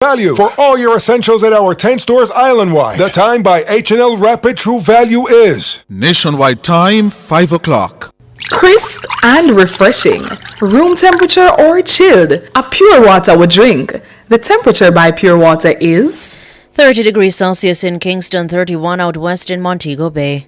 Value for all your essentials at our 10 stores island-wide. The time by H&L Rapid True Value is nationwide time, 5 o'clock. Crisp and refreshing. Room temperature or chilled. A pure water would drink. The temperature by Pure Water is 30 degrees Celsius in Kingston, 31 out west in Montego Bay.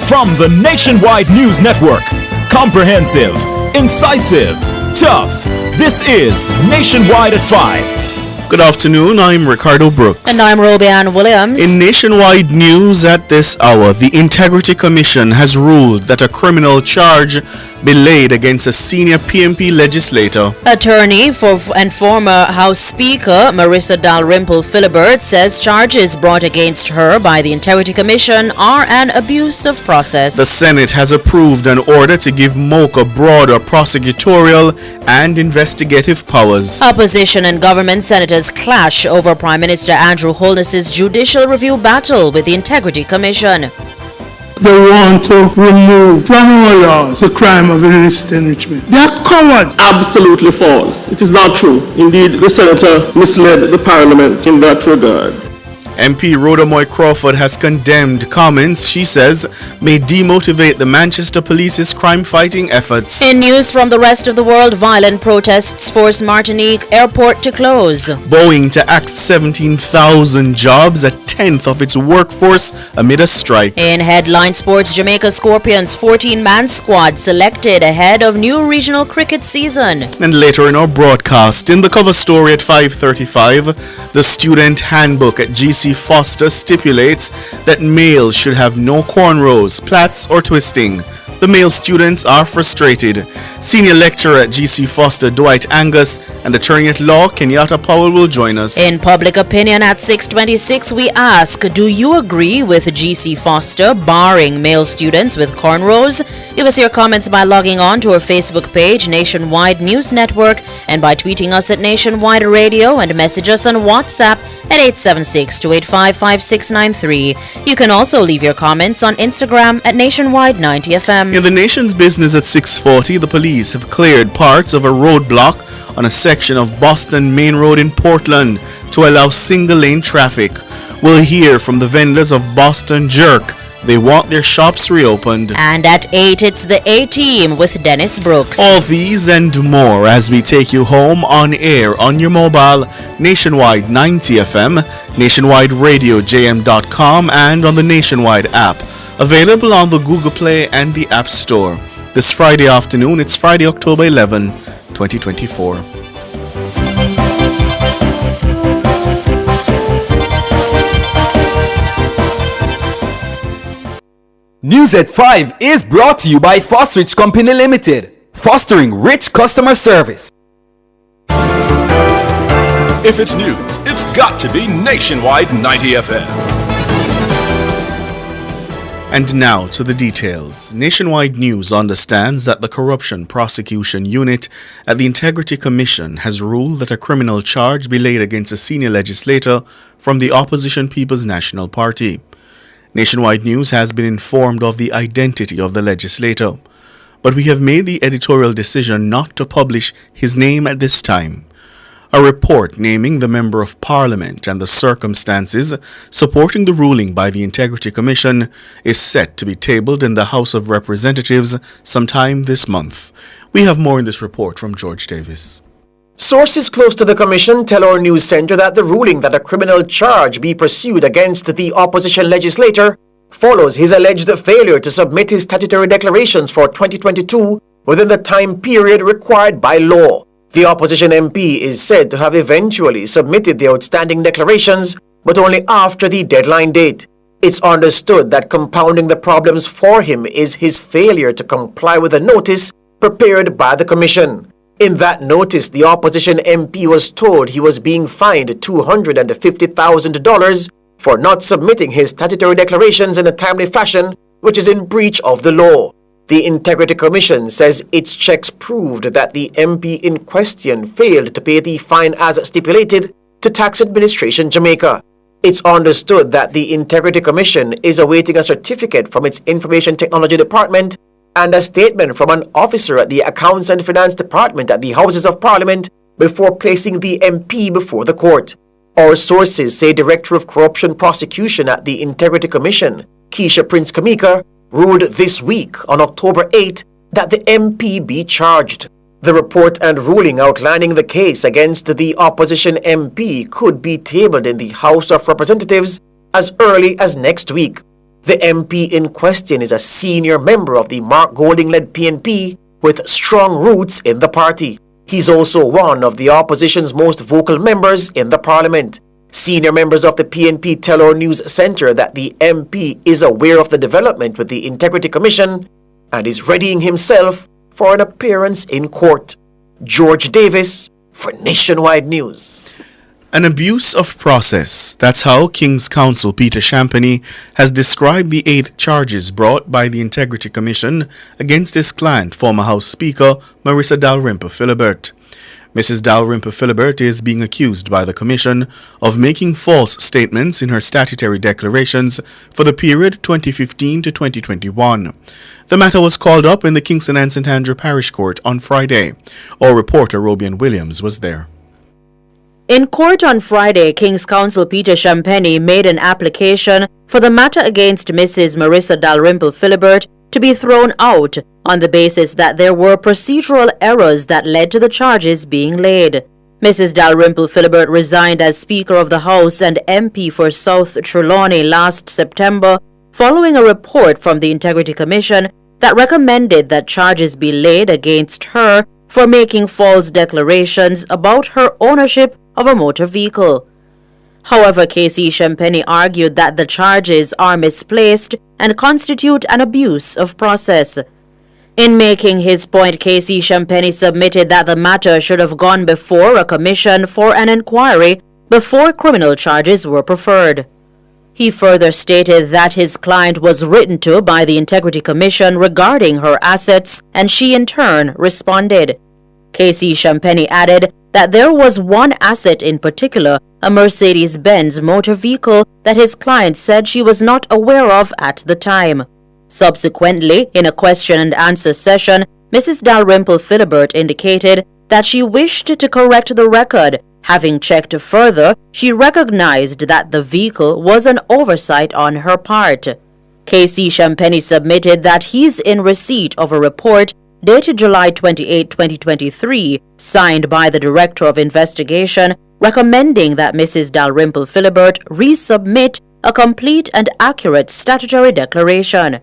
From the Nationwide News Network, comprehensive, incisive, tough. This is Nationwide at 5. Good afternoon, I'm Ricardo Brooks. And I'm Robianne Williams. In Nationwide News at this hour, the Integrity Commission has ruled that a criminal charge be laid against a senior PMP legislator. Attorney and former House Speaker Marissa Dalrymple Philibert says charges brought against her by the Integrity Commission are an abuse of process. The Senate has approved an order to give MOCHA broader prosecutorial and investigative powers. Opposition and government senators clash over Prime Minister Andrew Holness's judicial review battle with the Integrity Commission. They want to remove from our laws the crime of illicit enrichment. They are cowards. Absolutely false. It is not true. Indeed, the senator misled the parliament in that regard. MP Rhoda Moy Crawford has condemned comments she says may demotivate the Manchester Police's crime-fighting efforts. In news from the rest of the world, violent protests force Martinique airport to close. Boeing to axe 17,000 jobs, a tenth of its workforce amid a strike. In headline sports, Jamaica Scorpions 14-man squad selected ahead of new regional cricket season. And later in our broadcast, in the cover story at 5:35, the student handbook at GC Foster stipulates that males should have no cornrows, plaits, or twisting. The male students are frustrated. Senior lecturer at GC Foster Dwight Angus and attorney at law Kenyatta Powell will join us. In public opinion at 6:26, we ask, do you agree with GC Foster barring male students with cornrows? Give us your comments by logging on to our Facebook page, Nationwide News Network, and by tweeting us at Nationwide Radio and message us on WhatsApp at 876-285-5693. You can also leave your comments on Instagram at Nationwide 90FM. In the nation's business at 6:40, the police have cleared parts of a roadblock on a section of Boston Main Road in Portland to allow single-lane traffic. We'll hear from the vendors of Boston Jerk. They want their shops reopened. And at 8, it's the A-Team with Dennis Brooks. All these and more as we take you home on air on your mobile, Nationwide 90 FM, Nationwide Radio JM.com, and on the Nationwide app. Available on the Google Play and the App Store. This Friday afternoon, it's Friday, October 11, 2024. News at 5 is brought to you by Fosterich Company Limited, fostering rich customer service. If it's news, it's got to be Nationwide 90 FM. And now to the details. Nationwide News understands that the Corruption Prosecution Unit at the Integrity Commission has ruled that a criminal charge be laid against a senior legislator from the opposition People's National Party. Nationwide News has been informed of the identity of the legislator, but we have made the editorial decision not to publish his name at this time. A report naming the Member of Parliament and the circumstances supporting the ruling by the Integrity Commission is set to be tabled in the House of Representatives sometime this month. We have more in this report from George Davis. Sources close to the Commission tell our news center that the ruling that a criminal charge be pursued against the opposition legislator follows his alleged failure to submit his statutory declarations for 2022 within the time period required by law. The opposition MP is said to have eventually submitted the outstanding declarations, but only after the deadline date. It's understood that compounding the problems for him is his failure to comply with a notice prepared by the Commission. In that notice, the opposition MP was told he was being fined $250,000 for not submitting his statutory declarations in a timely fashion, which is in breach of the law. The Integrity Commission says its checks proved that the MP in question failed to pay the fine as stipulated to Tax Administration Jamaica. It's understood that the Integrity Commission is awaiting a certificate from its Information Technology Department and a statement from an officer at the Accounts and Finance Department at the Houses of Parliament before placing the MP before the court. Our sources say Director of Corruption Prosecution at the Integrity Commission, Keisha Prince Kamika, ruled this week on October 8 that the MP be charged. The report and ruling outlining the case against the opposition MP could be tabled in the House of Representatives as early as next week. The MP in question is a senior member of the Mark Golding-led PNP with strong roots in the party. He's also one of the opposition's most vocal members in the parliament. Senior members of the PNP tell our news centre that the MP is aware of the development with the Integrity Commission and is readying himself for an appearance in court. George Davis for Nationwide News. An abuse of process. That's how King's Counsel Peter Champagny has described the 8 charges brought by the Integrity Commission against his client, former House Speaker Marissa Dalrymple-Philibert. Mrs. Dalrymple-Philibert is being accused by the Commission of making false statements in her statutory declarations for the period 2015 to 2021. The matter was called up in the Kingston and St. Andrew Parish Court on Friday. Our reporter Robian Williams was there. In court on Friday, King's Counsel Peter Champagny made an application for the matter against Mrs. Marissa Dalrymple-Philibert to be thrown out on the basis that there were procedural errors that led to the charges being laid. Mrs. Dalrymple-Philibert resigned as Speaker of the House and MP for South Trelawney last September following a report from the Integrity Commission that recommended that charges be laid against her for making false declarations about her ownership of a motor vehicle. However, KC Champagny argued that the charges are misplaced and constitute an abuse of process. In making his point, KC Champagny submitted that the matter should have gone before a commission for an inquiry before criminal charges were preferred. He further stated that his client was written to by the Integrity Commission regarding her assets and she in turn responded. KC Champagny added that there was one asset in particular, a Mercedes-Benz motor vehicle, that his client said she was not aware of at the time. Subsequently, in a question and answer session, Mrs. Dalrymple-Philibert indicated that she wished to correct the record. Having checked further, she recognized that the vehicle was an oversight on her part. KC Champagny submitted that he's in receipt of a report dated July 28, 2023, signed by the Director of Investigation, recommending that Mrs. Dalrymple-Philibert resubmit a complete and accurate statutory declaration.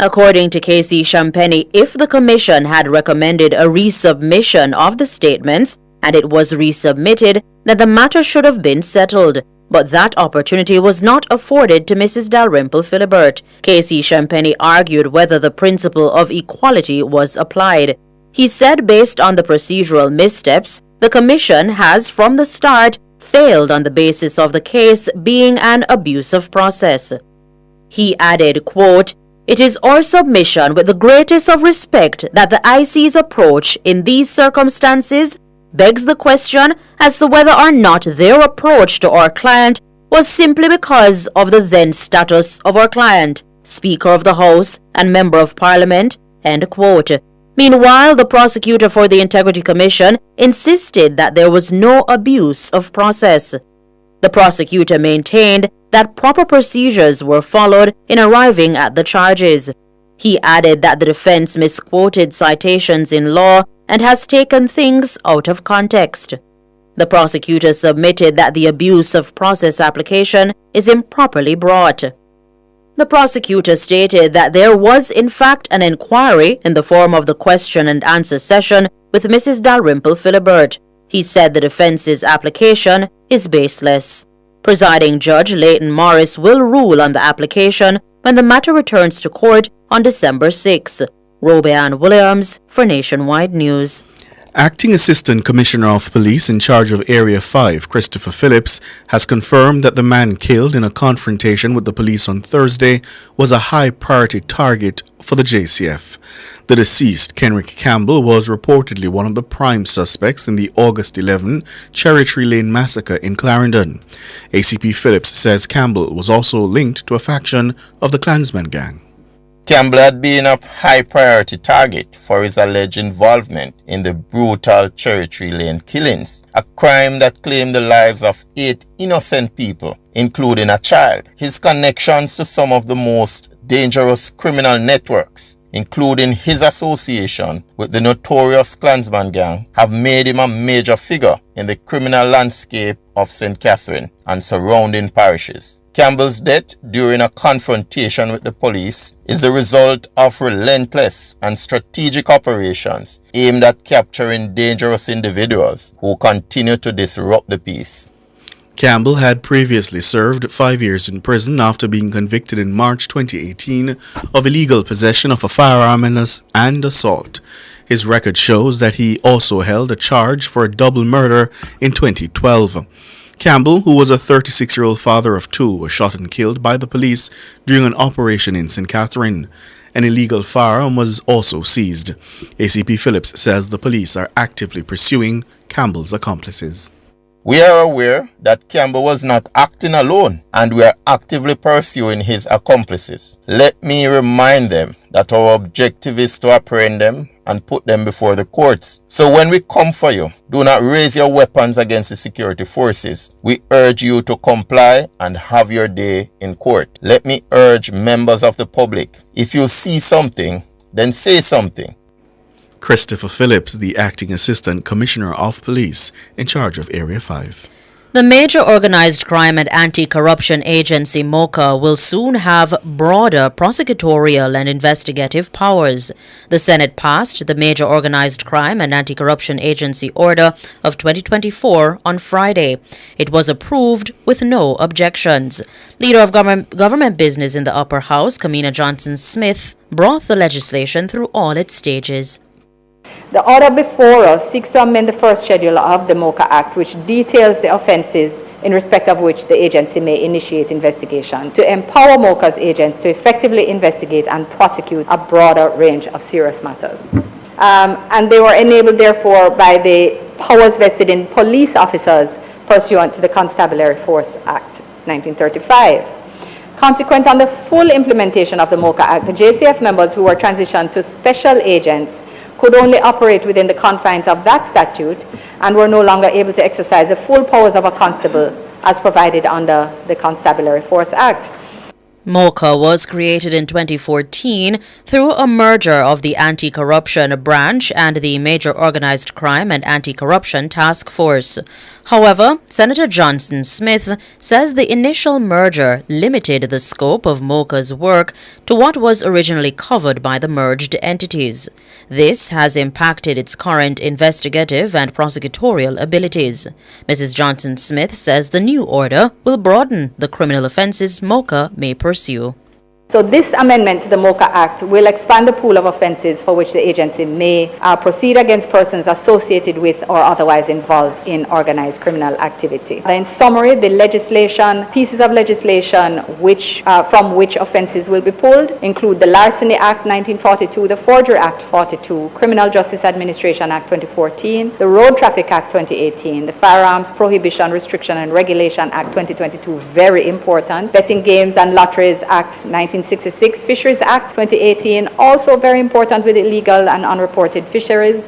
According to KC Champagny, if the Commission had recommended a resubmission of the statements and it was resubmitted, then the matter should have been settled. But that opportunity was not afforded to Mrs. Dalrymple-Philibert. KC Champagny argued whether the principle of equality was applied. He said based on the procedural missteps, the Commission has from the start failed on the basis of the case being an abuse of process. He added, quote, "It is our submission with the greatest of respect that the IC's approach in these circumstances begs the question as to whether or not their approach to our client was simply because of the then status of our client, Speaker of the House and Member of Parliament," end quote. Meanwhile, the prosecutor for the Integrity Commission insisted that there was no abuse of process. The prosecutor maintained that proper procedures were followed in arriving at the charges. He added that the defense misquoted citations in law and has taken things out of context. The prosecutor submitted that the abuse of process application is improperly brought. The prosecutor stated that there was in fact an inquiry in the form of the question and answer session with Mrs. Dalrymple-Philibert. He said the defense's application is baseless. Presiding Judge Leighton Morris will rule on the application when the matter returns to court on December 6. Robian Williams for Nationwide News. Acting Assistant Commissioner of Police in charge of Area 5, Christopher Phillips, has confirmed that the man killed in a confrontation with the police on Thursday was a high-priority target for the JCF. The deceased, Kenrick Campbell, was reportedly one of the prime suspects in the August 11 Cherry Tree Lane massacre in Clarendon. ACP Phillips says Campbell was also linked to a faction of the Klansman gang. Campbell had been a high priority target for his alleged involvement in the brutal Cherry Tree Lane killings, a crime that claimed the lives of 8 innocent people, including a child. His connections to some of the most dangerous criminal networks, including his association with the notorious Klansman gang, have made him a major figure in the criminal landscape of St. Catherine and surrounding parishes. Campbell's death during a confrontation with the police is the result of relentless and strategic operations aimed at capturing dangerous individuals who continue to disrupt the peace. Campbell had previously served 5 years in prison after being convicted in March 2018 of illegal possession of a firearm and assault. His record shows that he also held a charge for a double murder in 2012. Campbell, who was a 36-year-old father of 2, was shot and killed by the police during an operation in St. Catherine. An illegal firearm was also seized. ACP Phillips says the police are actively pursuing Campbell's accomplices. We are aware that Campbell was not acting alone, and we are actively pursuing his accomplices. Let me remind them that our objective is to apprehend them and put them before the courts. So when we come for you, do not raise your weapons against the security forces. We urge you to comply and have your day in court. Let me urge members of the public, if you see something, then say something. Christopher Phillips, the Acting Assistant Commissioner of Police in charge of Area 5. The Major Organized Crime and Anti-Corruption Agency, MOCHA, will soon have broader prosecutorial and investigative powers. The Senate passed the Major Organized Crime and Anti-Corruption Agency Order of 2024 on Friday. It was approved with no objections. Leader of government business in the Upper House, Kamina Johnson-Smith, brought the legislation through all its stages. The order before us seeks to amend the first schedule of the MOCHA Act, which details the offences in respect of which the agency may initiate investigations, to empower MOCHA's agents to effectively investigate and prosecute a broader range of serious matters. And they were enabled, therefore, by the powers vested in police officers pursuant to the Constabulary Force Act 1935. Consequent on the full implementation of the MOCHA Act, the JCF members who were transitioned to special agents could only operate within the confines of that statute and were no longer able to exercise the full powers of a constable as provided under the Constabulary Force Act. MOCHA was created in 2014 through a merger of the Anti-Corruption Branch and the Major Organized Crime and Anti-Corruption Task Force. However, Senator Johnson-Smith says the initial merger limited the scope of MOCHA's work to what was originally covered by the merged entities. This has impacted its current investigative and prosecutorial abilities. Mrs. Johnson-Smith says the new order will broaden the criminal offenses MOCHA may pursue. So this amendment to the MOCHA Act will expand the pool of offences for which the agency may proceed against persons associated with or otherwise involved in organised criminal activity. In summary, the pieces of legislation from which offences will be pulled include the Larceny Act 1942, the Forgery Act 42, Criminal Justice Administration Act 2014, the Road Traffic Act 2018, the Firearms Prohibition, Restriction and Regulation Act 2022, very important, Betting Games and Lotteries Act 1966, Fisheries Act 2018, also very important with illegal and unreported fisheries,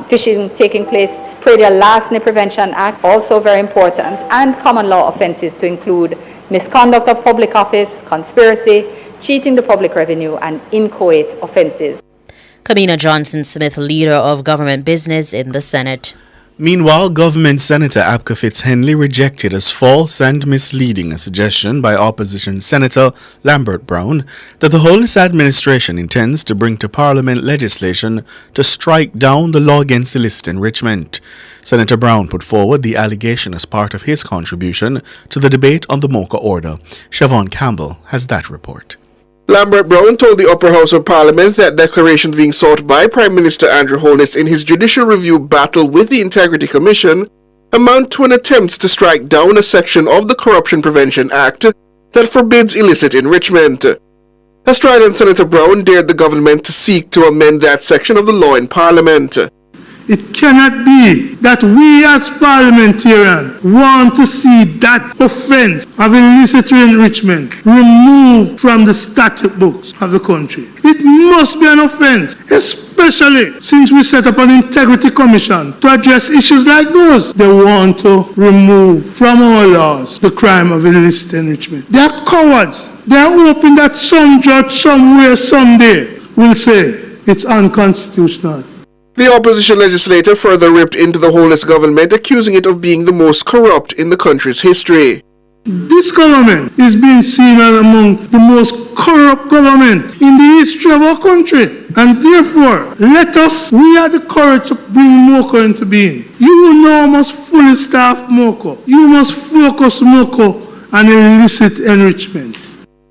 fishing taking place, Predial Larceny Prevention Act, also very important, and common law offences to include misconduct of public office, conspiracy, cheating the public revenue, and inchoate offences. Kamina Johnson-Smith, Leader of Government Business in the Senate. Meanwhile, Government Senator Abka Fitz-Henley rejected as false and misleading a suggestion by Opposition Senator Lambert Brown that the Holness administration intends to bring to Parliament legislation to strike down the law against illicit enrichment. Senator Brown put forward the allegation as part of his contribution to the debate on the MOCHA order. Siobhan Campbell has that report. Lambert Brown told the Upper House of Parliament that declarations being sought by Prime Minister Andrew Holness in his judicial review battle with the Integrity Commission amount to an attempt to strike down a section of the Corruption Prevention Act that forbids illicit enrichment. A strident Senator Brown dared the government to seek to amend that section of the law in Parliament. It cannot be that we as parliamentarians want to see that offense of illicit enrichment removed from the statute books of the country. It must be an offense, especially since we set up an integrity commission to address issues like those. They want to remove from our laws the crime of illicit enrichment. They are cowards. They are hoping that some judge somewhere someday will say it's unconstitutional. The opposition legislator further ripped into the Holness government, accusing it of being the most corrupt in the country's history. This government is being seen as among the most corrupt government in the history of our country. And therefore, we have the courage to bring MOCHA into being. You now must fully staff MOCHA. You must focus MOCHA on illicit enrichment.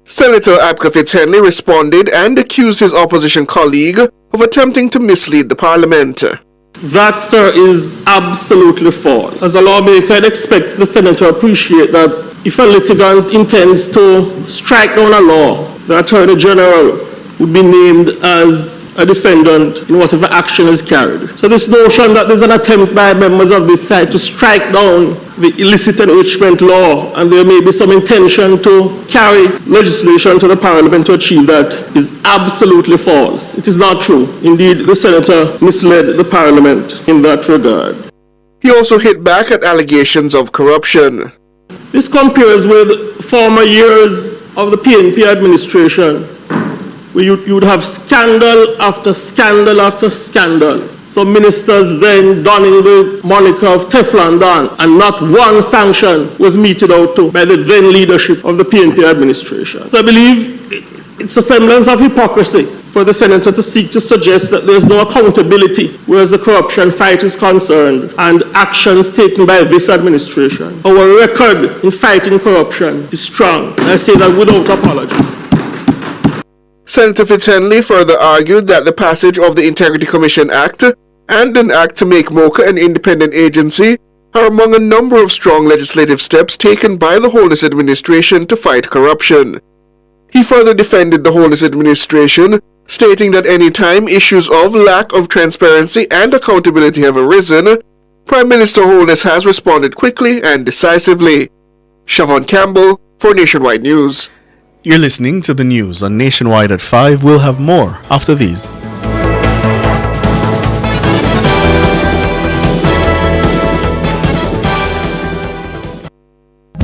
Senator Abka Fitzhenley responded and accused his opposition colleague of attempting to mislead the parliament. That, sir, is absolutely false. As a lawmaker, I'd expect the senator to appreciate that if a litigant intends to strike down a law, the Attorney General would be named as a defendant in whatever action is carried. So this notion that there's an attempt by members of this side to strike down the illicit enrichment law and there may be some intention to carry legislation to the parliament to achieve that is absolutely false. It is not true. Indeed, the senator misled the parliament in that regard. He also hit back at allegations of corruption. This compares with former years of the PNP administration, where you would have scandal after scandal after scandal. Some ministers then donning the moniker of Teflon Don, and not one sanction was meted out to by the then leadership of the PNP administration. So I believe it's a semblance of hypocrisy for the senator to seek to suggest that there's no accountability whereas the corruption fight is concerned and actions taken by this administration. Our record in fighting corruption is strong, and I say that without apology. Senator Fitzhenley further argued that the passage of the Integrity Commission Act and an act to make MOCHA an independent agency are among a number of strong legislative steps taken by the Holness administration to fight corruption. He further defended the Holness administration, stating that any time issues of lack of transparency and accountability have arisen, Prime Minister Holness has responded quickly and decisively. Siobhan Campbell for Nationwide News. You're listening to the news on Nationwide at 5. We'll have more after these.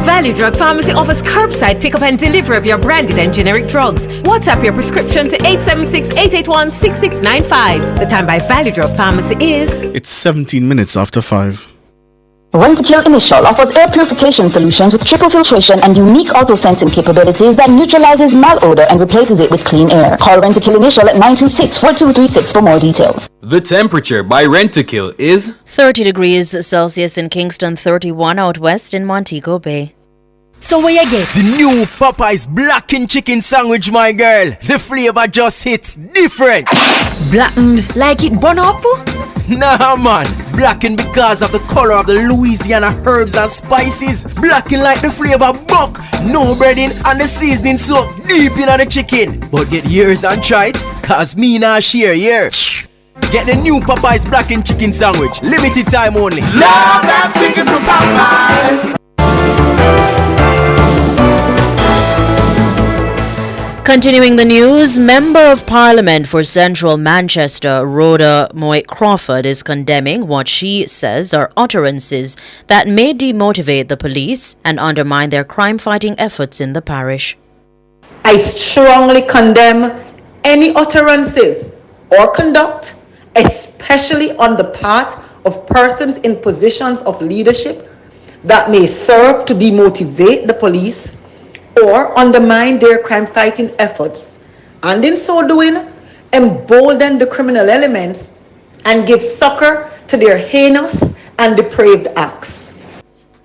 Value Drug Pharmacy offers curbside pickup and delivery of your branded and generic drugs. WhatsApp your prescription to 876-881-6695. The time by Value Drug Pharmacy is... It's 17 minutes after 5. Rent-A-Kill Initial offers air purification solutions with triple filtration and unique auto-sensing capabilities that neutralizes malodor and replaces it with clean air. Call Rent-A-Kill Initial at 926-4236 for more details. The temperature by Rent-A-Kill is 30 degrees Celsius in Kingston, 31 out west in Montego Bay. So where you get? The new Popeyes blackened chicken sandwich, my girl. The flavor just hits different. Blackened like it burn up? Nah, man. Blackened because of the color of the Louisiana herbs and spices. Blackened like the flavor buck. No breading and the seasoning soaked deep in the chicken. But get yours and try it, cause me nah share here. Get the new Popeyes blackened chicken sandwich. Limited time only. Love that chicken from Popeyes. Continuing the news, Member of Parliament for Central Manchester, Rhoda Moy Crawford, is condemning what she says are utterances that may demotivate the police and undermine their crime-fighting efforts in the parish. I strongly condemn any utterances or conduct, especially on the part of persons in positions of leadership, that may serve to demotivate the police or undermine their crime-fighting efforts, and in so doing, embolden the criminal elements and give succor to their heinous and depraved acts.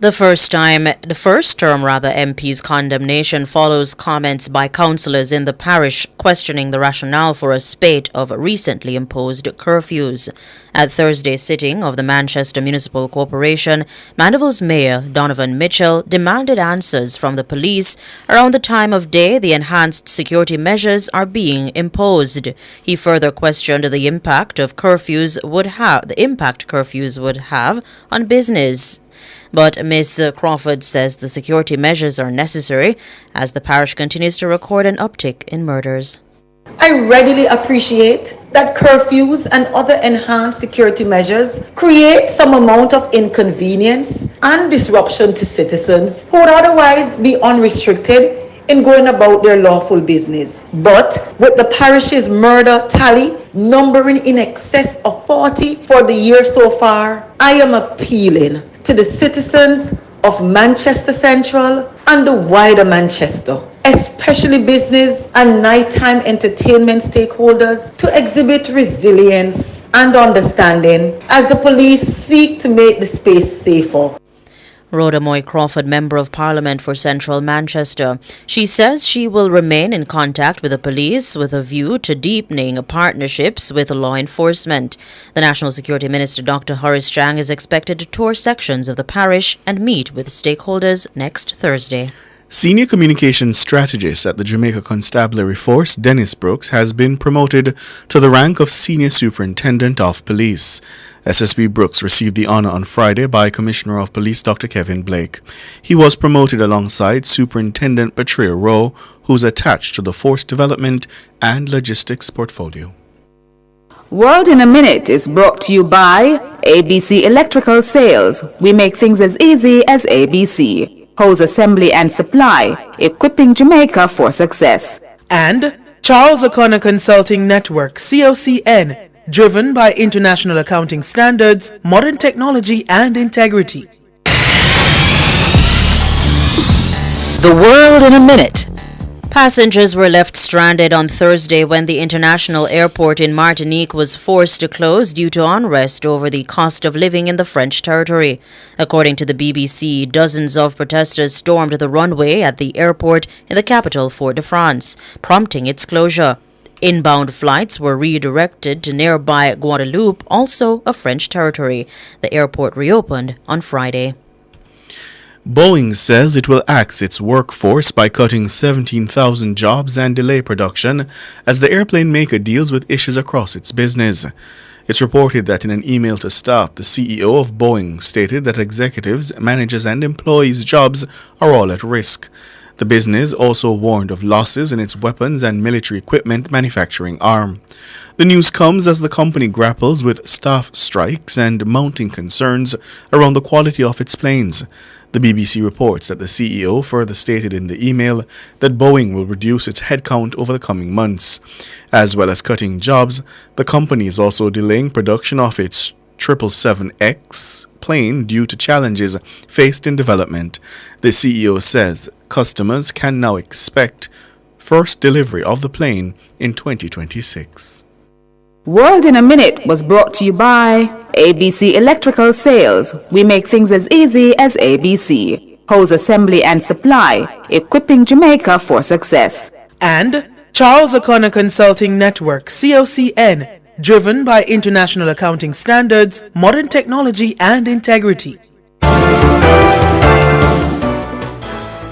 The first term MP's condemnation follows comments by councillors in the parish questioning the rationale for a spate of recently imposed curfews. At Thursday's sitting of the Manchester Municipal Corporation, Mandeville's Mayor Donovan Mitchell demanded answers from the police around the time of day the enhanced security measures are being imposed. He further questioned the impact curfews would have on business. But Ms. Crawford says the security measures are necessary as the parish continues to record an uptick in murders. I readily appreciate that curfews and other enhanced security measures create some amount of inconvenience and disruption to citizens who would otherwise be unrestricted in going about their lawful business. But with the parish's murder tally numbering in excess of 40 for the year so far, I am appealing to the citizens of Manchester Central and the wider Manchester, especially business and nighttime entertainment stakeholders, to exhibit resilience and understanding as the police seek to make the space safer. Rhoda Moy Crawford, Member of Parliament for Central Manchester. She says she will remain in contact with the police with a view to deepening partnerships with law enforcement. The National Security Minister, Dr. Horace Chang, is expected to tour sections of the parish and meet with stakeholders next Thursday. Senior Communications Strategist at the Jamaica Constabulary Force, Dennis Brooks, has been promoted to the rank of Senior Superintendent of Police. SSP Brooks received the honor on Friday by Commissioner of Police Dr. Kevin Blake. He was promoted alongside Superintendent Petrea Rowe, who's attached to the Force Development and Logistics portfolio. World in a Minute is brought to you by ABC Electrical Sales. We make things as easy as ABC. Hose Assembly and Supply, equipping Jamaica for success. And Charles O'Connor Consulting Network, COCN, driven by international accounting standards, modern technology and integrity. The World in a Minute. Passengers were left stranded on Thursday when the international airport in Martinique was forced to close due to unrest over the cost of living in the French territory. According to the BBC, dozens of protesters stormed the runway at the airport in the capital, Fort-de-France, prompting its closure. Inbound flights were redirected to nearby Guadeloupe, also a French territory. The airport reopened on Friday. Boeing says it will axe its workforce by cutting 17,000 jobs and delay production as the airplane maker deals with issues across its business. It's reported that in an email to staff, the CEO of Boeing stated that executives, managers, and employees' jobs are all at risk. The business also warned of losses in its weapons and military equipment manufacturing arm. The news comes as the company grapples with staff strikes and mounting concerns around the quality of its planes. The BBC reports that the CEO further stated in the email that Boeing will reduce its headcount over the coming months. As well as cutting jobs, the company is also delaying production of its 777X plane due to challenges faced in development. The CEO says customers can now expect first delivery of the plane in 2026. World in a Minute was brought to you by ABC Electrical Sales. We make things as easy as ABC. Hose Assembly and Supply, equipping Jamaica for success. And Charles O'Connor Consulting Network, COCN, driven by international accounting standards, modern technology and integrity.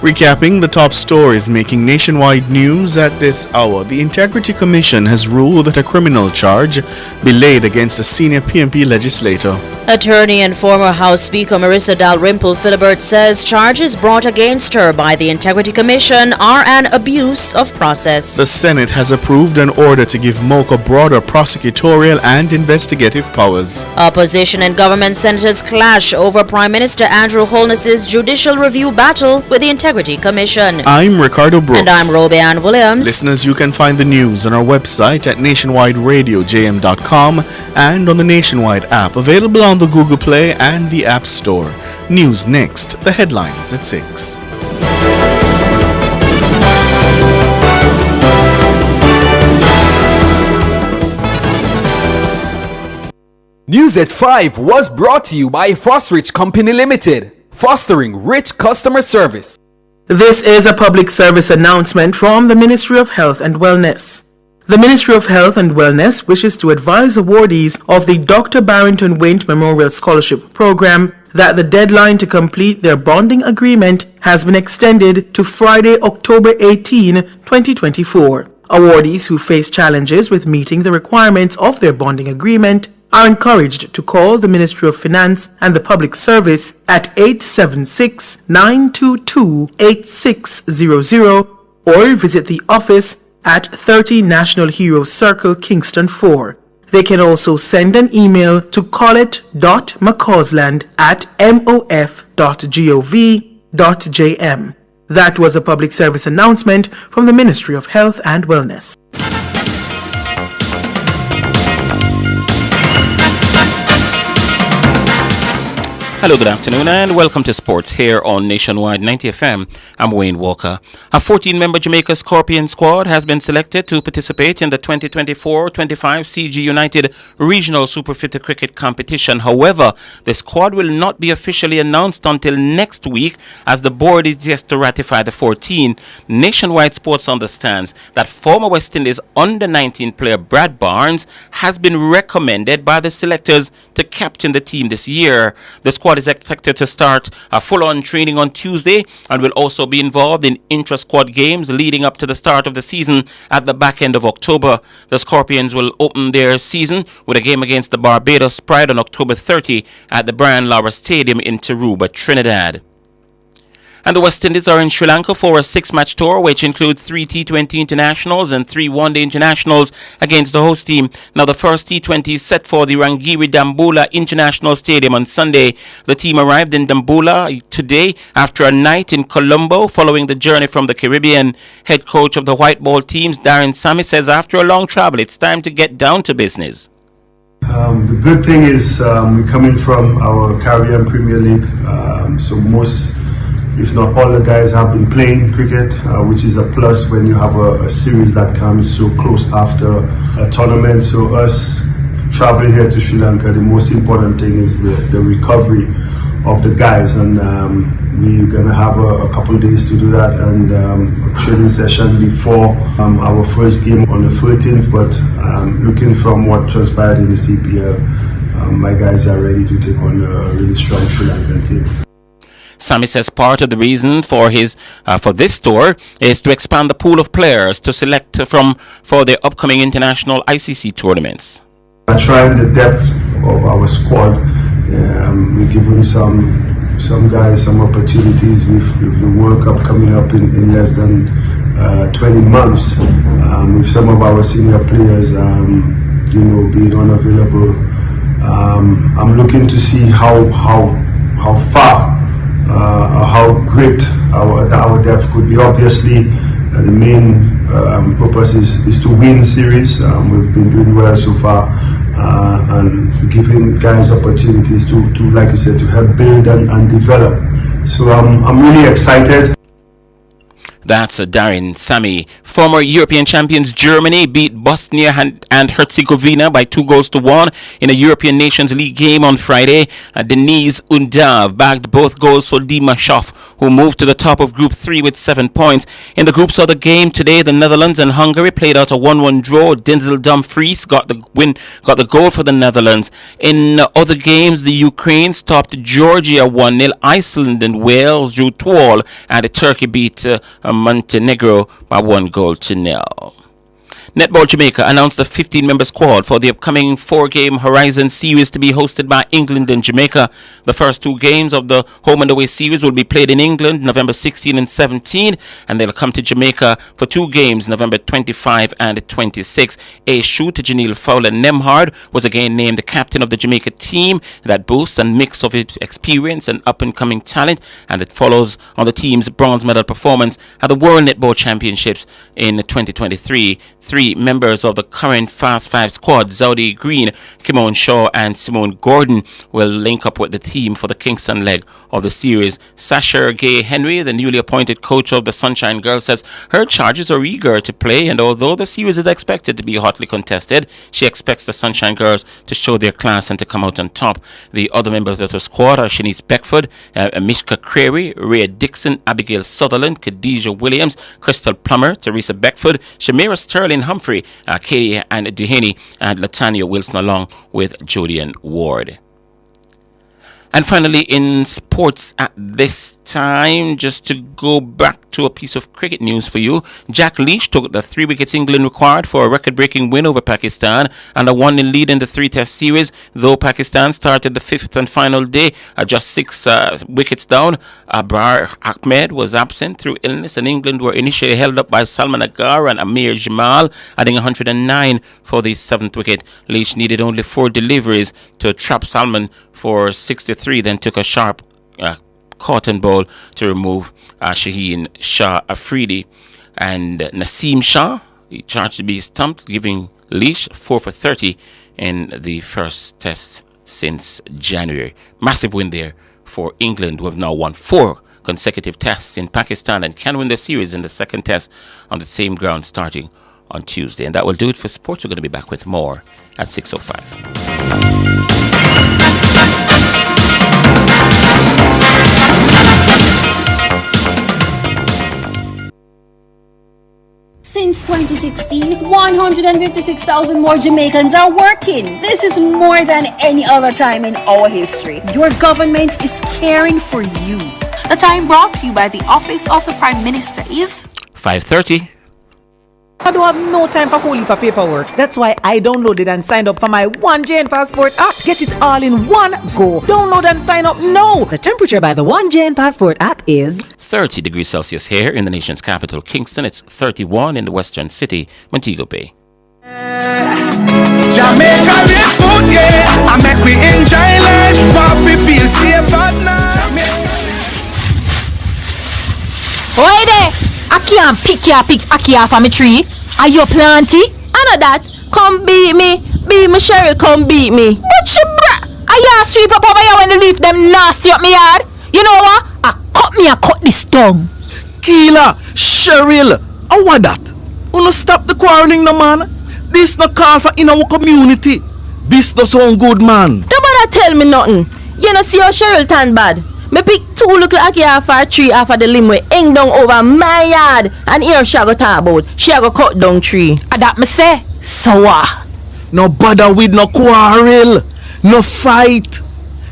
Recapping the top stories making nationwide news at this hour, the Integrity Commission has ruled that a criminal charge be laid against a senior PNP legislator. Attorney and former House Speaker Marissa Dalrymple Philibert says charges brought against her by the Integrity Commission are an abuse of process. The Senate has approved an order to give MOCHA broader prosecutorial and investigative powers. Opposition and government senators clash over Prime Minister Andrew Holness's judicial review battle with the Integrity Commission. I'm Ricardo Brooks. And I'm Robeanne Williams. Listeners, you can find the news on our website at nationwideradiojm.com and on the Nationwide app, available on the Google Play and the App Store. News next, the headlines at 6. News at 5 was brought to you by Fosrich Company Limited. fostering rich customer service. This is a public service announcement from the Ministry of Health and Wellness. The Ministry of Health and Wellness wishes to advise awardees of the Dr. Barrington Wint Memorial Scholarship Program that the deadline to complete their bonding agreement has been extended to Friday, October 18, 2024. Awardees who face challenges with meeting the requirements of their bonding agreement are encouraged to call the Ministry of Finance and the Public Service at 876-922-8600 or visit the office at 30 National Heroes Circle, Kingston 4. They can also send an email to collet.mccausland@mof.gov.jm. That was a public service announcement from the Ministry of Health and Wellness. Hello, good afternoon, and welcome to Sports here on Nationwide 90 FM. I'm Wayne Walker. A 14-member Jamaica Scorpion squad has been selected to participate in the 2024-25 CG United Regional Super 50 Cricket Competition. However, the squad will not be officially announced until next week, as the board is yet to ratify the 14. Nationwide Sports understands that former West Indies under-19 player Brad Barnes has been recommended by the selectors to captain the team this year. The squad is expected to start a full-on training on Tuesday and will also be involved in intra-squad games leading up to the start of the season at the back end of October. The Scorpions will open their season with a game against the Barbados Pride on October 30 at the Brian Lara Stadium in Tarouba, Trinidad. And the West Indies are in Sri Lanka for a 6-match tour, which includes 3 T20 internationals and 3 one-day internationals against the host team. Now, the first T20 is set for the Rangiri Dambulla International Stadium on Sunday. The team arrived in Dambulla today after a night in Colombo following the journey from the Caribbean. Head coach of the white ball teams, Darren Sammy, says after a long travel, it's time to get down to business. The good thing is we're coming from our Caribbean Premier League, so most, if not all, the guys have been playing cricket, which is a plus when you have a series that comes so close after a tournament. So us traveling here to Sri Lanka, the most important thing is the recovery of the guys, and we're going to have a couple of days to do that, and a training session before our first game on the 13th. But looking from what transpired in the CPL, my guys are ready to take on a really strong Sri Lankan team. Sammy says part of the reason for this tour is to expand the pool of players to select from for the upcoming international ICC tournaments. Trying the depth of our squad, we're giving some guys some opportunities with the World Cup coming up in less than 20 months. With some of our senior players, being unavailable, I'm looking to see how far. How great our depth could be. Obviously, the main purpose is to win series. We've been doing well so far, and giving guys opportunities to, like you said, to help build and develop. So I'm really excited. That's Darren Sammy. Former European champions Germany beat Bosnia and Herzegovina by 2-1 in a European Nations League game on Friday. Denise Undav bagged both goals for Dima Schoff, who moved to the top of Group 3 with 7 points. In the groups of the game today, the Netherlands and Hungary played out a 1-1 draw. Denzel Dumfries got the goal for the Netherlands. In other games, the Ukraine stopped Georgia 1-0. Iceland and Wales drew 2-2, and Turkey beat Montenegro by 1-0. Netball Jamaica announced a 15-member squad for the upcoming 4-game Horizon Series to be hosted by England and Jamaica. The first 2 games of the home and away series will be played in England November 16 and 17, and they'll come to Jamaica for 2 games November 25 and 26. A shooter Janelle Fowler Nemhard was again named the captain of the Jamaica team. That boasts a mix of experience and up-and-coming talent, and it follows on the team's bronze medal performance at the World Netball Championships in 2023. 3 3 members of the current Fast 5 squad, Zodi Green, Kimon Shaw and Simone Gordon, will link up with the team for the Kingston leg of the series. Sasha Gay Henry, the newly appointed coach of the Sunshine Girls, says her charges are eager to play, and although the series is expected to be hotly contested, she expects the Sunshine Girls to show their class and to come out on top. The other members of the squad are Shanice Beckford, Mishka Creary, Rhea Dixon, Abigail Sutherland, Khadijah Williams, Crystal Plummer, Teresa Beckford, Shamira Sterling Humphrey, Katie and Duhaney, and Latanya Wilson, along with Jodian Ward. And finally, in sports at this time, just to go back to a piece of cricket news for you, Jack Leach took the 3 wickets England required for a record-breaking win over Pakistan and a 1-0 lead in the 3-test series, though Pakistan started the 5th and final day just 6 wickets down. Abrar Ahmed was absent through illness, and England were initially held up by Salman Agar and Amir Jamal, adding 109 for the 7th wicket. Leach needed only 4 deliveries to trap Salman for 63, then took a sharp cotton ball to remove Shaheen Shah Afridi. And Naseem Shah, he charged to be stumped, giving Leach 4 for 30 in the first test since January. Massive win there for England, who have now won 4 consecutive tests in Pakistan and can win the series in the second test on the same ground starting on Tuesday. And that will do it for sports. We're going to be back with more at 6:05. Since 2016, 156,000 more Jamaicans are working. This is more than any other time in our history. Your government is caring for you. The time brought to you by the Office of the Prime Minister is 5:30. I don't have no time for whole heap of paperwork. That's why I downloaded and signed up for my One Jane Passport app. Get it all in one go. Download and sign up now. The temperature by the One Jane Passport app is 30 degrees Celsius here in the nation's capital, Kingston. It's 31 in the western city, Montego Bay. Jamaica live good, yeah. I make we enjoy life, but we feel safe at night. Oi there! I can't pick Aki off of my tree. Are you planty? I know that. Come beat me. Beat me, Cheryl, come beat me. But you I ya sweep up over here when the leaf them nasty up me yard. You know what? I cut this tongue. Keela, Cheryl, how was that? Wanna stop the quarreling, no man? This no call for in our community. This no sound good, man. Don't bother tell me nothing. You know see how Cheryl turn bad. Me pick 2 little Aki off a tree off of the limb we hang down over my yard. And here she go talk about. She go cut down tree. And that me say, so what? No bother with no quarrel. No fight.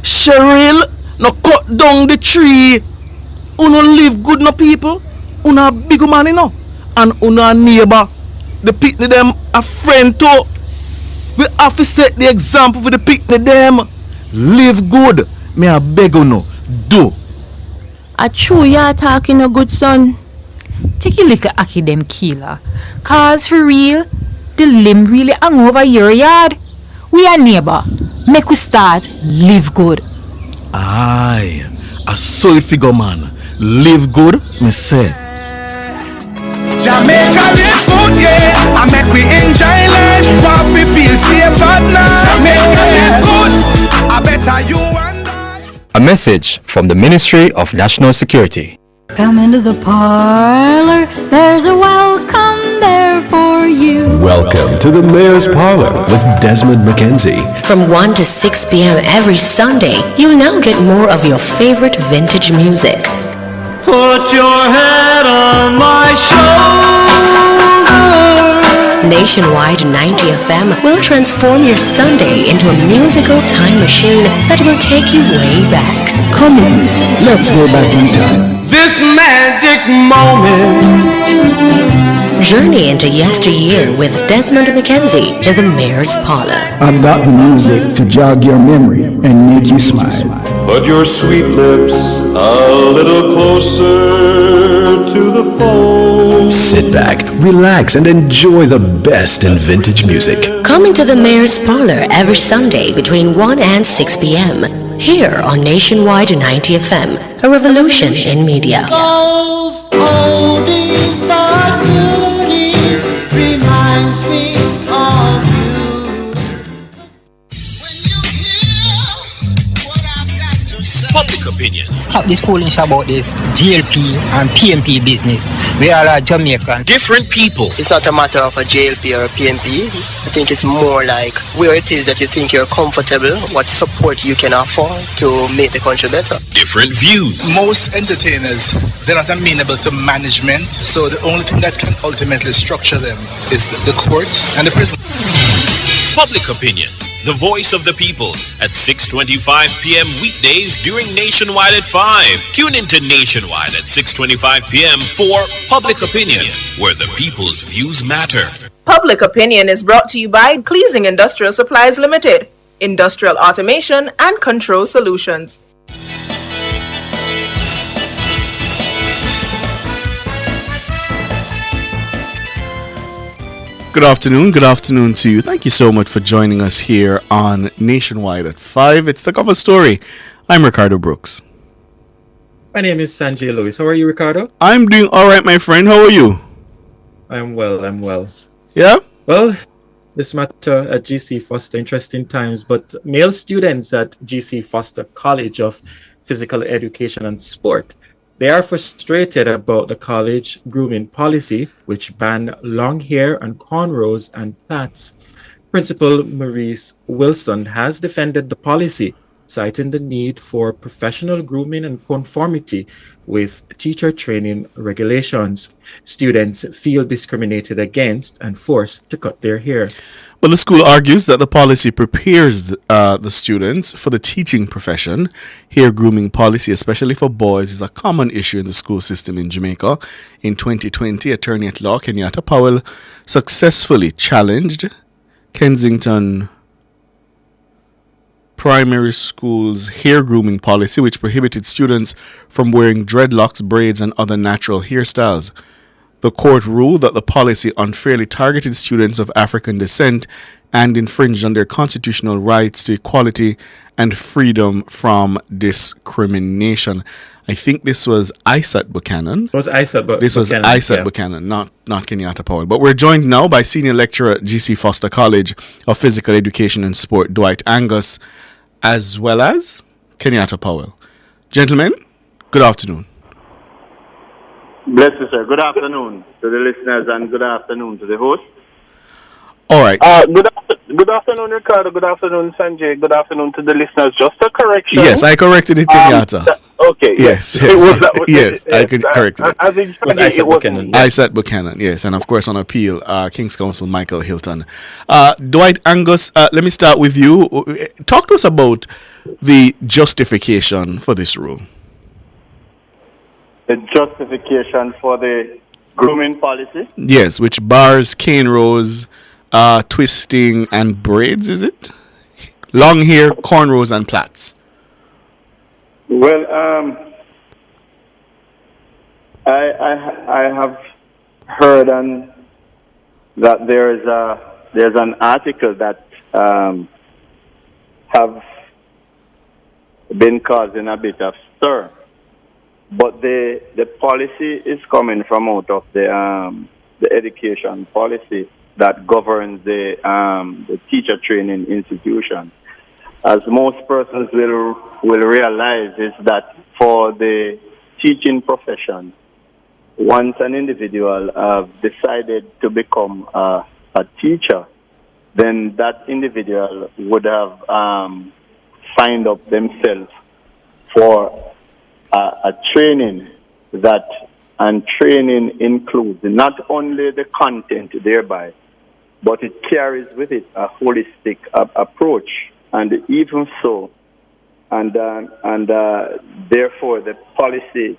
Cheryl, no cut down the tree. Uno live good no people. Uno a big man you know. And uno a neighbor. The picnic them a friend too. We have to set the example for the picnic them. Live good. Me a beg uno. Do. A true ya talking a good son. Take a look at Aki them killer. Cause for real, the limb really hung over your yard. We are neighbor. Make we start live good. Aye, I saw it figure man. Live good, me say. Jamaica live good, yeah. I make we enjoy life, but we feel safe at night. Jamaica live good. I better you and A message from the Ministry of National Security. Come into the parlor, there's a welcome there for you. Welcome to the Mayor's Parlor with Desmond McKenzie. From 1 to 6 p.m. every Sunday, you'll now get more of your favorite vintage music. Put your head on my shoulder. Nationwide 90 FM will transform your Sunday into a musical time machine that will take you way back. Come on, let's go back in time. This magic moment. Journey into yesteryear with Desmond McKenzie in the Mayor's Parlor. I've got the music to jog your memory and make you smile. Put your sweet lips a little closer to the phone. Sit back, relax, and enjoy the best in vintage music. Come into the Mayor's Parlor every Sunday between 1 and 6 p.m. here on Nationwide 90 FM, a revolution in media. Oldies but goodies. please reminds me of you. Public opinion. Stop this foolish about this GLP and PMP business. We are Jamaican. Different people. It's not a matter of a JLP or a PMP. I think it's more like where it is that you think you're comfortable, what support you can afford to make the country better. Different views. Most entertainers, they're not amenable to management, so the only thing that can ultimately structure them is the court and the prison. Public opinion. The voice of the people at 6:25 p.m. weekdays during Nationwide at 5. Tune into Nationwide at 6:25 p.m. for Public Opinion, where the people's views matter. Public Opinion is brought to you by Cleasing Industrial Supplies Limited, Industrial Automation and Control Solutions. Good afternoon to you. Thank you so much for joining us here on Nationwide at 5. It's the cover story. I'm Ricardo Brooks. My name is Sanjay Lewis. How are you, Ricardo? I'm doing all right, my friend. How are you? I'm well. Yeah? Well, this matter at GC Foster, interesting times, but male students at GC Foster College of Physical Education and Sport, they are frustrated about the college grooming policy, which banned long hair and cornrows and plaits. Principal Maurice Wilson has defended the policy, citing the need for professional grooming and conformity with teacher training regulations. Students feel discriminated against and forced to cut their hair. But the school argues that the policy prepares the students for the teaching profession. Hair grooming policy, especially for boys, is a common issue in the school system in Jamaica. In 2020, attorney at law Kenyatta Powell successfully challenged Kensington Primary School's hair grooming policy, which prohibited students from wearing dreadlocks, braids, and other natural hairstyles. The court ruled that the policy unfairly targeted students of African descent and infringed on their constitutional rights to equality and freedom from discrimination. I think this was Isaac Buchanan. It was Isaac Buchanan. This was Isaac Buchanan, not Kenyatta Powell. But we're joined now by Senior Lecturer at GC Foster College of Physical Education and Sport, Dwight Angus, as well as Kenyatta Powell. Gentlemen, good afternoon. Bless you, sir. Good afternoon to the listeners and good afternoon to the host. All right. Good afternoon, Ricardo. Good afternoon, Sanjay. Good afternoon to the listeners. Just a correction. Yes, I corrected it, Kenyatta. Okay. Yes. I could correct it. Isaac Buchanan, yes. And of course, on appeal, King's Counsel Michael Hilton. Dwight Angus, let me start with you. Talk to us about the justification for this rule. The justification for the grooming policy? Yes, which bars cane rows, twisting, and braids, is it? Long hair, cornrows, and plaits. Well, I have heard that there's an article that have been causing a bit of stir. But the policy is coming from out of the education policy that governs the teacher training institution. As most persons will realize, is that for the teaching profession, once an individual have decided to become a teacher, then that individual would have signed up themselves for a training and training includes not only the content thereby, but it carries with it a holistic approach, and even so, and therefore the policy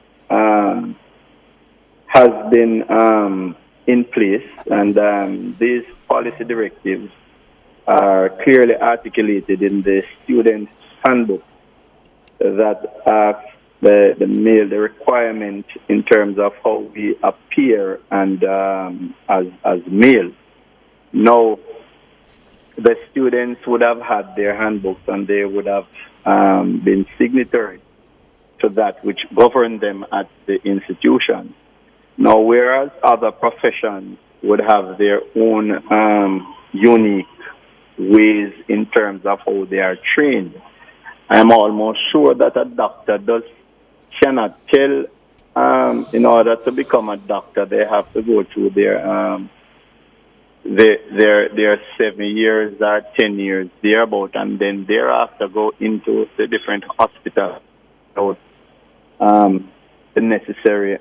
has been in place, and these policy directives are clearly articulated in the student's handbook that the requirement in terms of how we appear and as male. Now, the students would have had their handbooks and they would have been signatory to that which governed them at the institution. Now, whereas other professions would have their own unique ways in terms of how they are trained. I'm almost sure that a doctor cannot tell in order to become a doctor they have to go through their 7 years or 10 years thereabout, and then thereafter go into the different hospitals without the necessary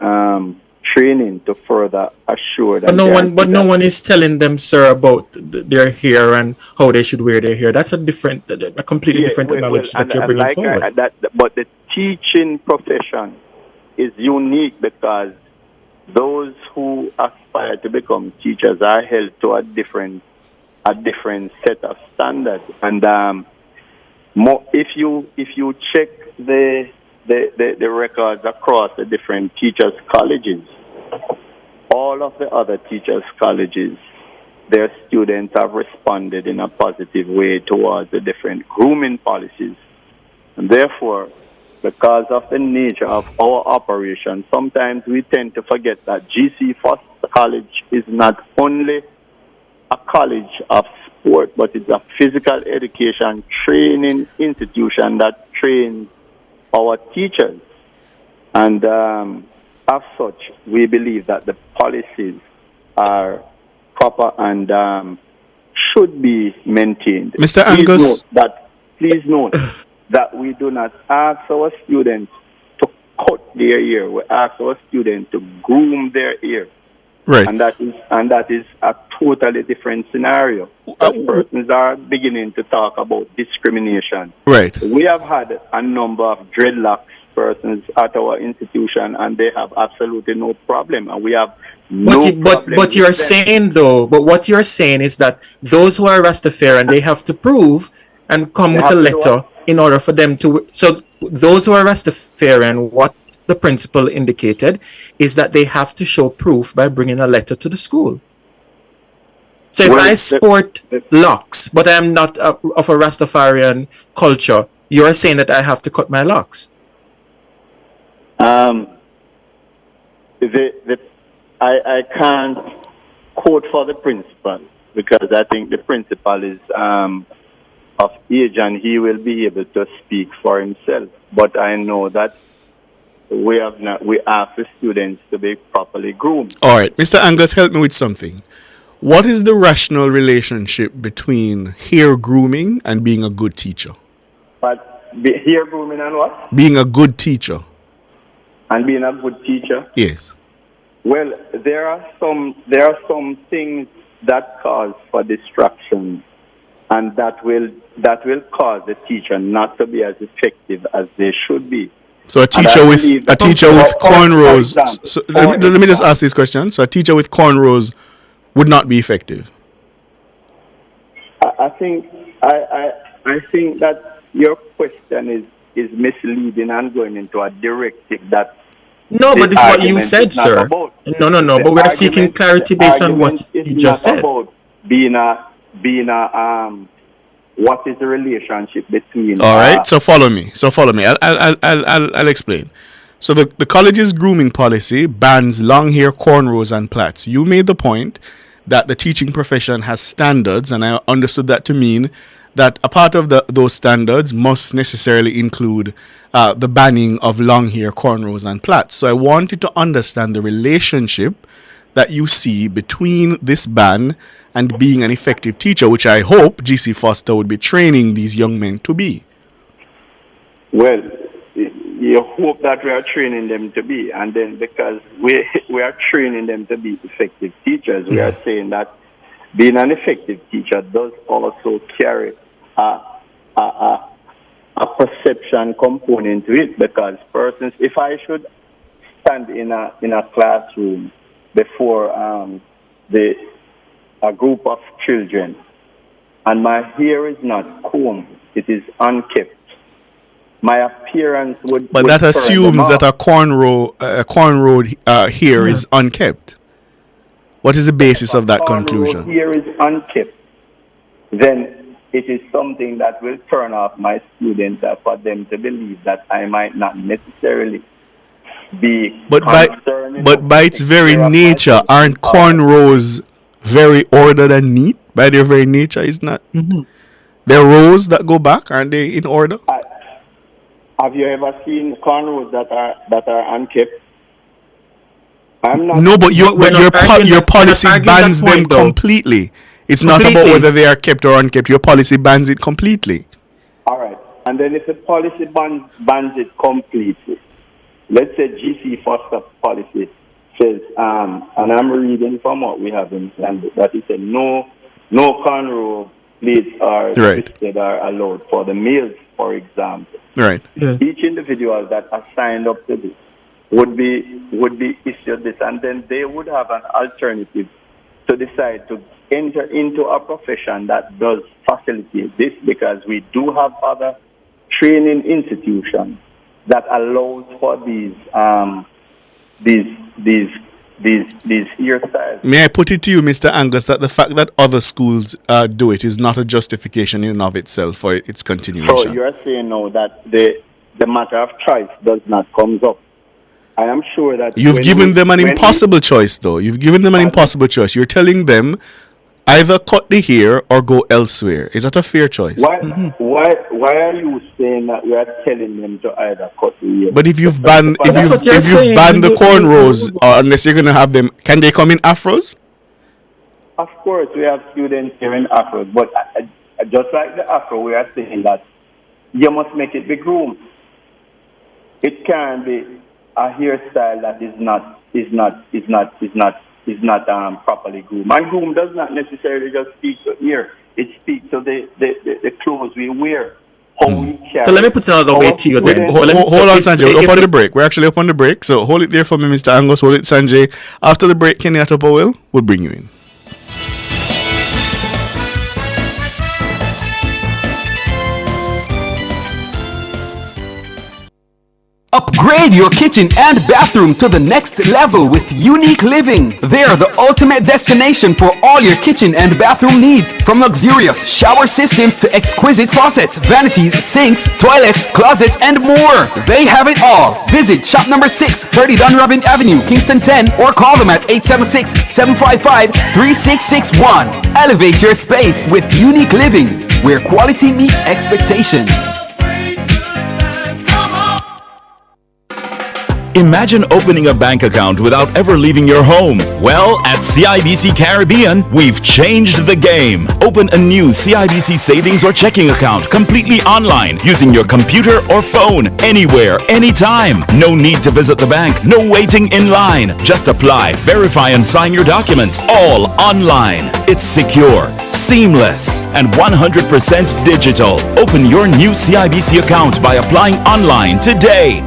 training to further assure that. But no one is telling them, sir, about their hair and how they should wear their hair. That's a completely different knowledge that you're bringing forward. But the teaching profession is unique because those who aspire to become teachers are held to a different set of standards. And if you check the records across the different teachers' colleges, all of the other teachers' colleges, their students have responded in a positive way towards the different grooming policies. And therefore, because of the nature of our operation, sometimes we tend to forget that GC Foster College is not only a college of sport, but it's a physical education training institution that trains our teachers. And as such, we believe that the policies are proper and should be maintained. Mr. Angus. Please note that we do not ask our students to cut their hair. We ask our students to groom their hair. Right. And that is a totally different scenario. Persons are beginning to talk about discrimination. Right. We have had a number of dreadlocks persons at our institution, and they have absolutely no problem. And we have But you're saying though, but what you're saying is that those who are Rastafarian, they have to prove and come with a letter in order for them to. So those who are Rastafarian, what the principal indicated is that they have to show proof by bringing a letter to the school. So if I sport locks, but I'm not of a Rastafarian culture, you're saying that I have to cut my locks. I can't quote for the principal because I think the principal is of age and he will be able to speak for himself. But I know that we ask the students to be properly groomed. All right, Mr. Angus, help me with something. What is the rational relationship between hair grooming and being a good teacher? But hair grooming and what? Being a good teacher. And being a good teacher? Yes. Well, there are some things that cause for distraction, and that will cause the teacher not to be as effective as they should be. So a teacher with cornrows. So let me just ask this question. So a teacher with cornrows would not be effective. I think that your question is misleading and going into a directive that. No, but this is what you said, sir. No. But we're seeking clarity based on what you just said. About what is the relationship between? All right. So follow me. I'll explain. So the college's grooming policy bans long hair, cornrows, and plaits. You made the point that the teaching profession has standards, and I understood that to mean that a part of those standards must necessarily include the banning of long hair, cornrows, and plaits. So I wanted to understand the relationship that you see between this ban and being an effective teacher, which I hope GC Foster would be training these young men to be. Well, you hope that we are training them to be, and then because we are training them to be effective teachers, we are saying that being an effective teacher does also carry a perception component to it, because persons, if I should stand in a classroom before a group of children and my hair is not combed, it is unkept, my appearance would. But that assumes that a cornrowed hair is unkept. What is the basis of that conclusion? Hair is unkept, then it is something that will turn off my students for them to believe that I might not necessarily be But by its very nature, aren't cornrows very ordered and neat by their very nature, is not. There are rows that go back, aren't they in order? Have you ever seen cornrows that are unkept? I'm not. No, but your policy bans them completely. It's not about whether they are kept or unkept. Your policy bans it completely. All right. And then if the policy bans it completely, let's say GC Foster policy says, and I'm reading from what we have in Iceland, that it said no cornrow plates are twisted are allowed for the males, for example. Right. Yes. Each individual that has signed up to this would be issued this, and then they would have an alternative to decide to enter into a profession that does facilitate this, because we do have other training institutions that allows for these hairstyles. May I put it to you, Mr. Angus, that the fact that other schools do it is not a justification in and of itself for its continuation? So you're saying now that the matter of choice does not come up. I am sure that you've given them an impossible choice, though. You've given them an impossible choice. You're telling them either cut the hair or go elsewhere. Is that a fair choice? Why are you saying that we are telling them to either cut the hair? But if you've banned the cornrows, unless you're going to have them, can they come in afros? Of course, we have students here in afros, but just like the afro, we are saying that you must make it be groomed. It can't be a hairstyle that is not properly groomed. And groom does not necessarily just speak to hair. It speaks to the clothes we wear. How we carry. So let me put another way to you then. Hold on, Sanjay. We're up on the break. We're actually up on the break. So hold it there for me, Mr. Angus. Hold it, Sanjay. After the break, Kenyatta Powell will bring you in. Upgrade your kitchen and bathroom to the next level with Unique Living. They're the ultimate destination for all your kitchen and bathroom needs, from luxurious shower systems to exquisite faucets, vanities, sinks, toilets, closets, and more. They have it all. Visit shop number 6, 30 Dunrobin Avenue, Kingston 10, or call them at 876-755-3661. Elevate your space with Unique Living, where quality meets expectations. Imagine opening a bank account without ever leaving your home. Well, at CIBC Caribbean, we've changed the game. Open a new CIBC savings or checking account completely online using your computer or phone, anywhere, anytime. No need to visit the bank, no waiting in line. Just apply, verify, and sign your documents, all online. It's secure, seamless, and 100% digital. Open your new CIBC account by applying online today.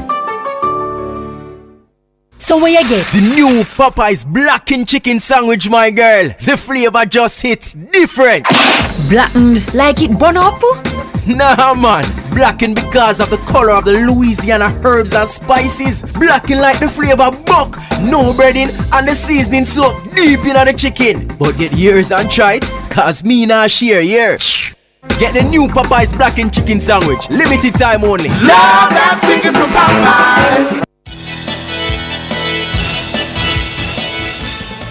So where you get? The new Popeyes blackened chicken sandwich, my girl. The flavor just hits different. Blackened like it burn up? Nah, man. Blackened because of the color of the Louisiana herbs and spices. Blackened like the flavor buck. No breading and the seasoning soaked deep in the chicken. But get yours and try it, cause me nah share yours. Get the new Popeyes blackened chicken sandwich. Limited time only. Love that chicken from Popeyes.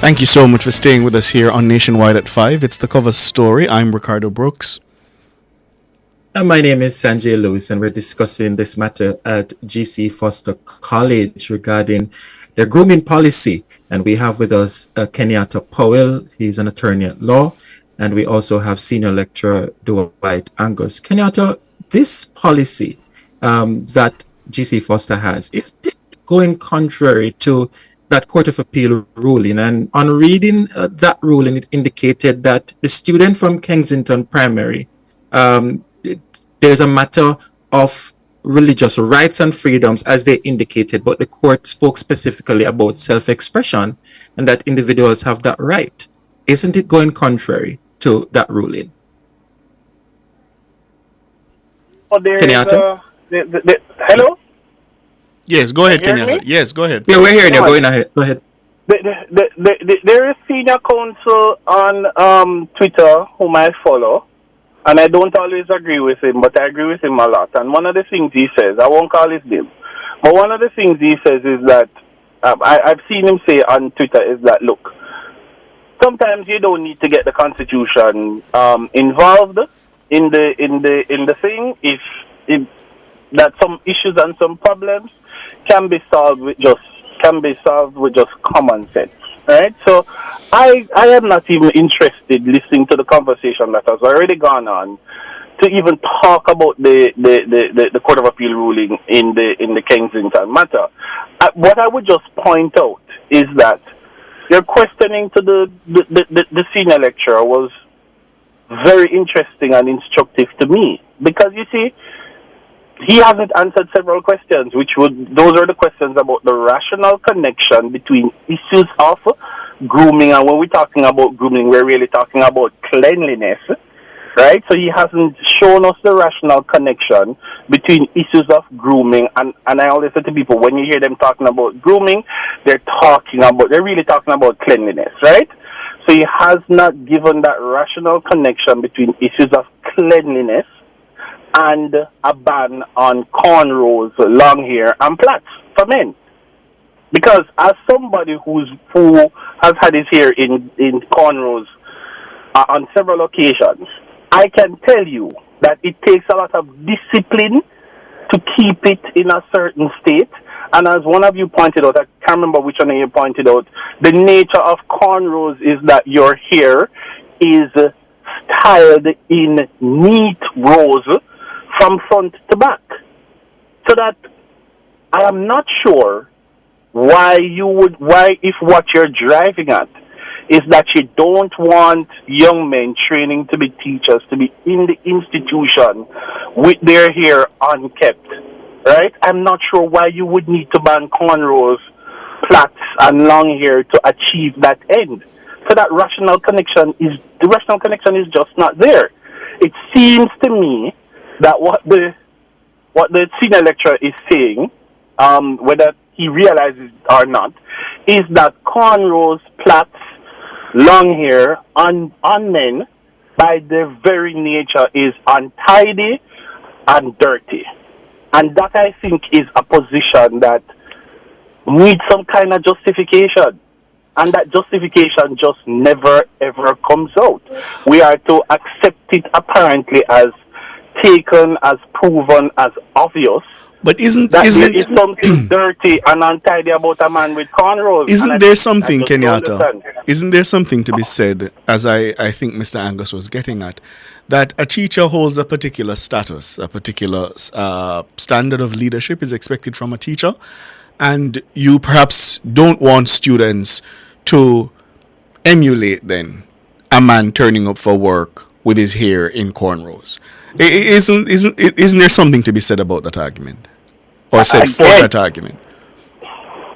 Thank you so much for staying with us here on Nationwide at 5. It's the cover story. I'm Ricardo Brooks. And my name is Sanjay Lewis, and we're discussing this matter at GC Foster College regarding their grooming policy. And we have with us Kenyatta Powell. He's an attorney at law. And we also have senior lecturer Dwight Angus. Kenyatta, this policy that GC Foster has, is it going contrary to that Court of Appeal ruling? And on reading that ruling, it indicated that the student from Kensington Primary, there's a matter of religious rights and freedoms, as they indicated, but the court spoke specifically about self-expression and that individuals have that right. Isn't it going contrary to that ruling? Kenyatta? Hello? Yes, go ahead, Kenyatta. Yes, go ahead. Yeah, we're hearing you. Going ahead. Go ahead. There is senior counsel on Twitter whom I follow, and I don't always agree with him, but I agree with him a lot. And one of the things he says, I won't call his name, but one of the things he says is that I've seen him say on Twitter is that, look, sometimes you don't need to get the Constitution involved in the thing. If that some issues and some problems can be solved with just common sense, right? So I am not even interested listening to the conversation that has already gone on to even talk about the Court of Appeal ruling in the Kensington matter. What I would just point out is that your questioning to the senior lecturer was very interesting and instructive to me, because you see, he hasn't answered several questions, those are the questions about the rational connection between issues of grooming, and when we're talking about grooming, we're really talking about cleanliness, right? So he hasn't shown us the rational connection between issues of grooming, and I always say to people, when you hear them talking about grooming, they're really talking about cleanliness, right? So he has not given that rational connection between issues of cleanliness and a ban on cornrows, long hair, and plaits for men. Because as somebody who has had his hair in cornrows on several occasions, I can tell you that it takes a lot of discipline to keep it in a certain state. And as one of you pointed out, I can't remember which one of you pointed out, the nature of cornrows is that your hair is styled in neat rows from front to back. So that I am not sure why if what you're driving at is that you don't want young men training to be teachers to be in the institution with their hair unkept, right? I'm not sure why you would need to ban cornrows, plaits, and long hair to achieve that end. So that rational connection is just not there. It seems to me that what the senior lecturer is saying, whether he realizes or not, is that cornrows, plaits, long hair on men, by their very nature, is untidy and dirty. And that, I think, is a position that needs some kind of justification. And that justification just never, ever comes out. We are to accept it apparently as taken, as proven, as obvious. But isn't there is something dirty and untidy about a man with cornrows? Isn't there something, Kenyatta? Isn't there something to be said, as I think Mr. Angus was getting at, that a teacher holds a particular status, a particular standard of leadership is expected from a teacher, and you perhaps don't want students to emulate then a man turning up for work with his hair in cornrows. Isn't there something to be said about that argument, or said for that argument?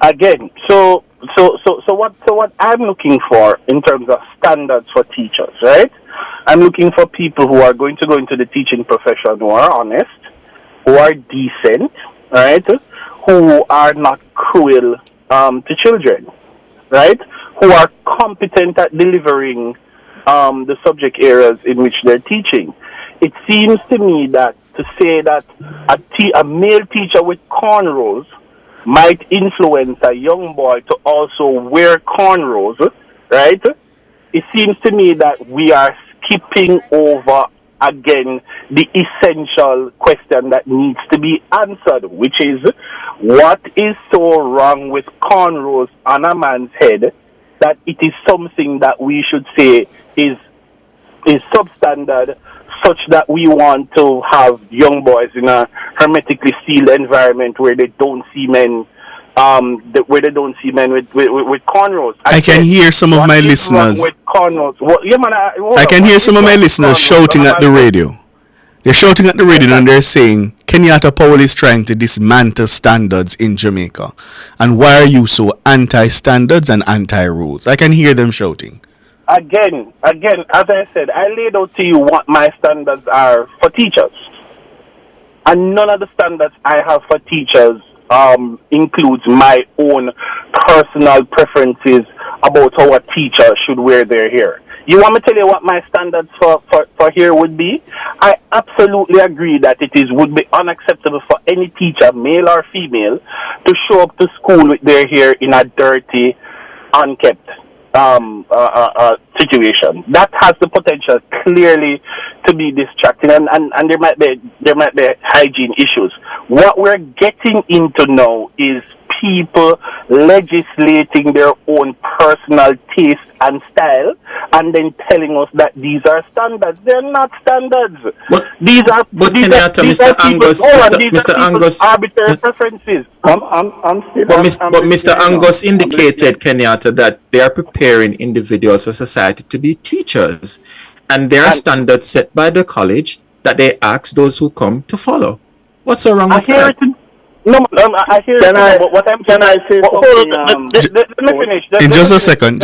Again, so what I'm looking for in terms of standards for teachers, right? I'm looking for people who are going to go into the teaching profession who are honest, who are decent, right? Who are not cruel to children, right? Who are competent at delivering the subject areas in which they're teaching. It seems to me that to say that a male teacher with cornrows might influence a young boy to also wear cornrows, right? It seems to me that we are skipping over, again, the essential question that needs to be answered, which is, what is so wrong with cornrows on a man's head that it is something that we should say is substandard, such that we want to have young boys in a hermetically sealed environment where they don't see men, with cornrows. I can hear some of my listeners. I can hear some of my listeners shouting at the radio. They're shouting at the radio and they're saying, Kenyatta Powell is trying to dismantle standards in Jamaica. And why are you so anti-standards and anti-rules? I can hear them shouting. Again, as I said, I laid out to you what my standards are for teachers. And none of the standards I have for teachers includes my own personal preferences about how a teacher should wear their hair. You want me to tell you what my standards for hair would be? I absolutely agree that would be unacceptable for any teacher, male or female, to show up to school with their hair in a dirty, unkept situation. That has the potential clearly to be distracting, and there might be hygiene issues. What we're getting into now is people legislating their own personal taste and style, and then telling us that these are standards. They're not standards. These are Mr. Angus, arbitrary preferences. But Mr. Angus indicated, Kenyatta, that they are preparing individuals for society to be teachers, and there are standards set by the college that they ask those who come to follow. What's so wrong with that? No, I hear Can I say something? Let me finish. Just a second,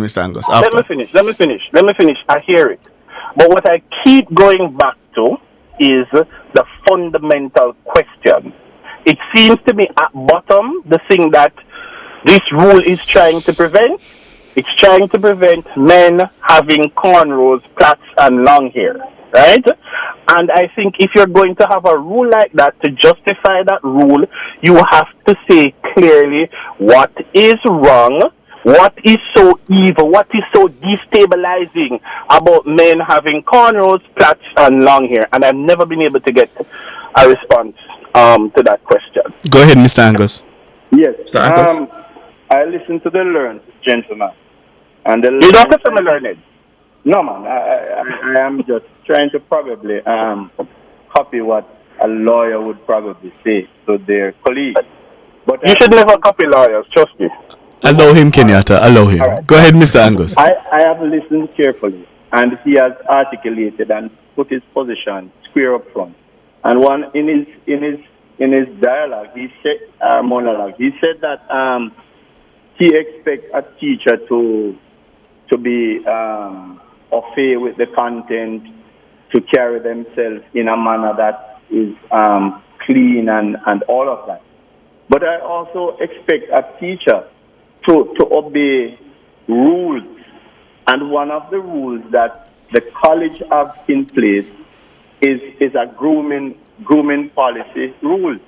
Mr. Angus. After. Let me finish. I hear it. But what I keep going back to is the fundamental question. It seems to be at bottom the thing that this rule is trying to prevent. It's trying to prevent men having cornrows, plaits, and long hair, right? And I think if you're going to have a rule like that, to justify that rule, you have to say clearly what is wrong, what is so evil, what is so destabilizing about men having cornrows, plaits, and long hair. And I've never been able to get a response to that question. Go ahead, Mr. Angus. Yes. Mr. Angus. I listened to the learned gentleman. And you don't have to be learned. No, man. I am just trying to probably copy what a lawyer would probably say to their colleague. But you should never copy lawyers, trust me. Allow him, Kenyatta. Allow him. Right. Go ahead, Mr. Angus. I have listened carefully, and he has articulated and put his position square up front. And one in his dialogue, he said monologue. He said that he expects a teacher to be au fait with the content, to carry themselves in a manner that is clean and all of that. But I also expect a teacher to obey rules. And one of the rules that the college has in place is a grooming policy rule.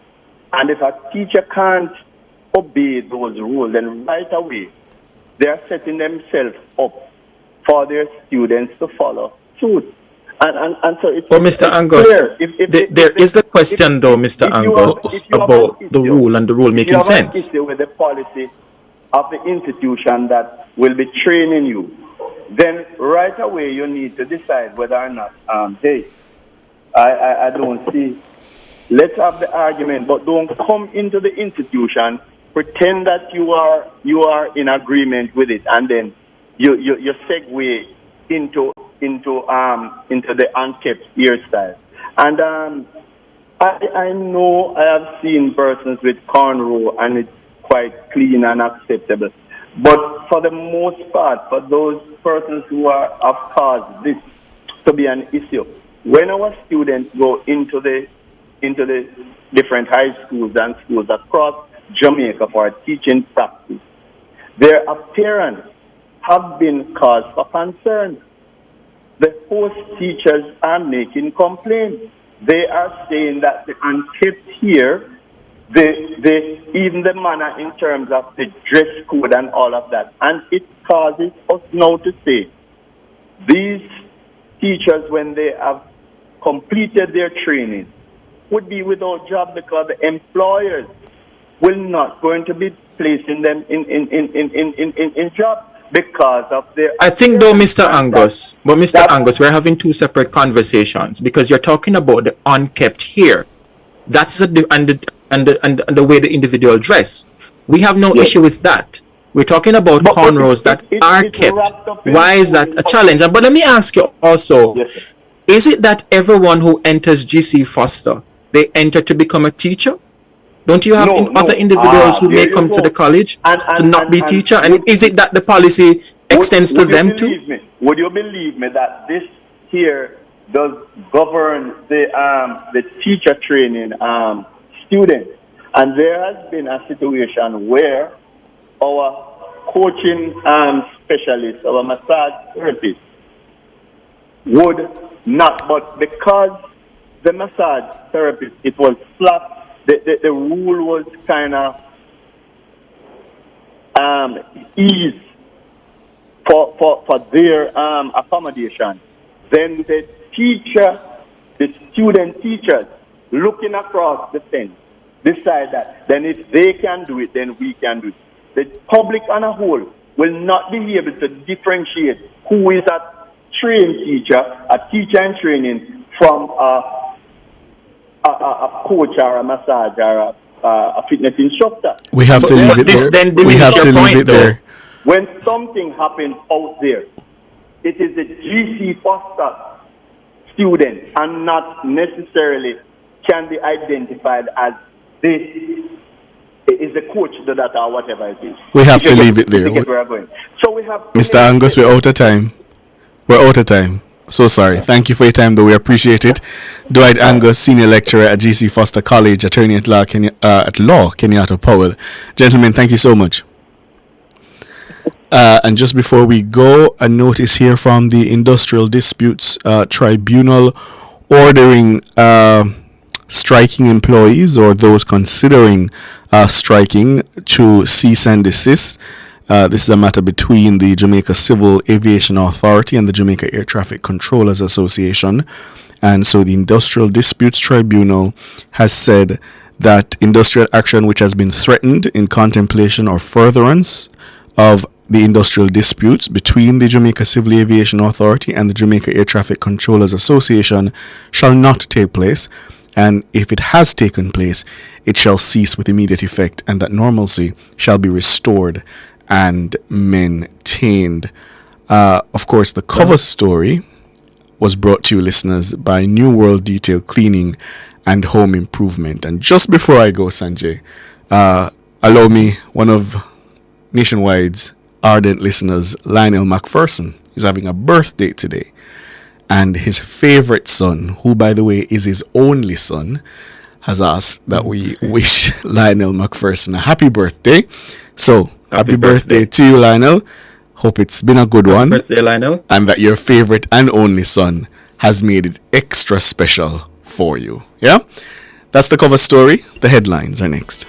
And if a teacher can't obey those rules, then right away they are setting themselves up for their students to follow suit. And so it's, Mr. Angus, there is the question though, Mr. Angus, about the rule and the rule making sense. With the policy of the institution that will be training you, then right away you need to decide whether or not I don't see. Let's have the argument, but don't come into the institution, pretend that you are in agreement with it, and then you segue into the unkempt hairstyle. And I know I have seen persons with cornrow and it's quite clean and acceptable. But for the most part, for those persons who have caused this to be an issue, when our students go into the different high schools and schools across Jamaica for teaching practice, their appearance have been cause for concern. The host teachers are making complaints. They are saying that the unkept here, even the manner in terms of the dress code and all of that. And it causes us now to say, these teachers, when they have completed their training, would be without job because the employers will not going to be placing them in job because of their... I think though, Mr. Angus, we're having two separate conversations because you're talking about the unkept hair. That's and the way the individual dress. We have no issue with that. We're talking about cornrows that are kept. Why is that a challenge? But let me ask you also, is it that everyone who enters GC Foster, they enter to become a teacher? Don't you have other individuals who may come to the college to not be teacher? And is it that the policy extends to them too? Would you believe me that this here does govern the teacher training students? And there has been a situation where our coaching specialists, our massage therapists, would not, but because the massage therapist, it was flat, the rule was kind of ease for their accommodation. Then the student teachers looking across the fence decide that then if they can do it, then we can do it. The public on a whole will not be able to differentiate who is a trained teacher, a teacher in training, from a coach or a massage or a fitness instructor. We have to leave it there. We have to leave it there. When something happens out there, it is the GC Foster student and not necessarily can be identified as this is the coach, the data, or whatever it is. We have to leave it there. So we have Mr. Angus, we're out of time. We're out of time. So sorry. Thank you for your time, though. We appreciate it. Dwight Angus, Senior Lecturer at GC Foster College, Attorney at Law, Kenyatta Powell. Gentlemen, thank you so much. And just before we go, a notice here from the Industrial Disputes Tribunal ordering striking employees or those considering striking to cease and desist. This is a matter between the Jamaica Civil Aviation Authority and the Jamaica Air Traffic Controllers Association. And so the Industrial Disputes Tribunal has said that industrial action which has been threatened in contemplation or furtherance of the industrial disputes between the Jamaica Civil Aviation Authority and the Jamaica Air Traffic Controllers Association shall not take place, and if it has taken place, it shall cease with immediate effect, and that normalcy shall be restored and maintained. Of course, the cover story was brought to you, listeners, by New World Detail Cleaning and Home Improvement. And just before I go, Sanjay, allow me, one of Nationwide's ardent listeners, Lionel McPherson, is having a birthday today. And his favorite son, who, by the way, is his only son, has asked that we wish Lionel McPherson a happy birthday. So, happy birthday to you, Lionel. Hope it's been a good one. Happy birthday, Lionel. And that your favorite and only son has made it extra special for you. Yeah? That's the cover story. The headlines are next.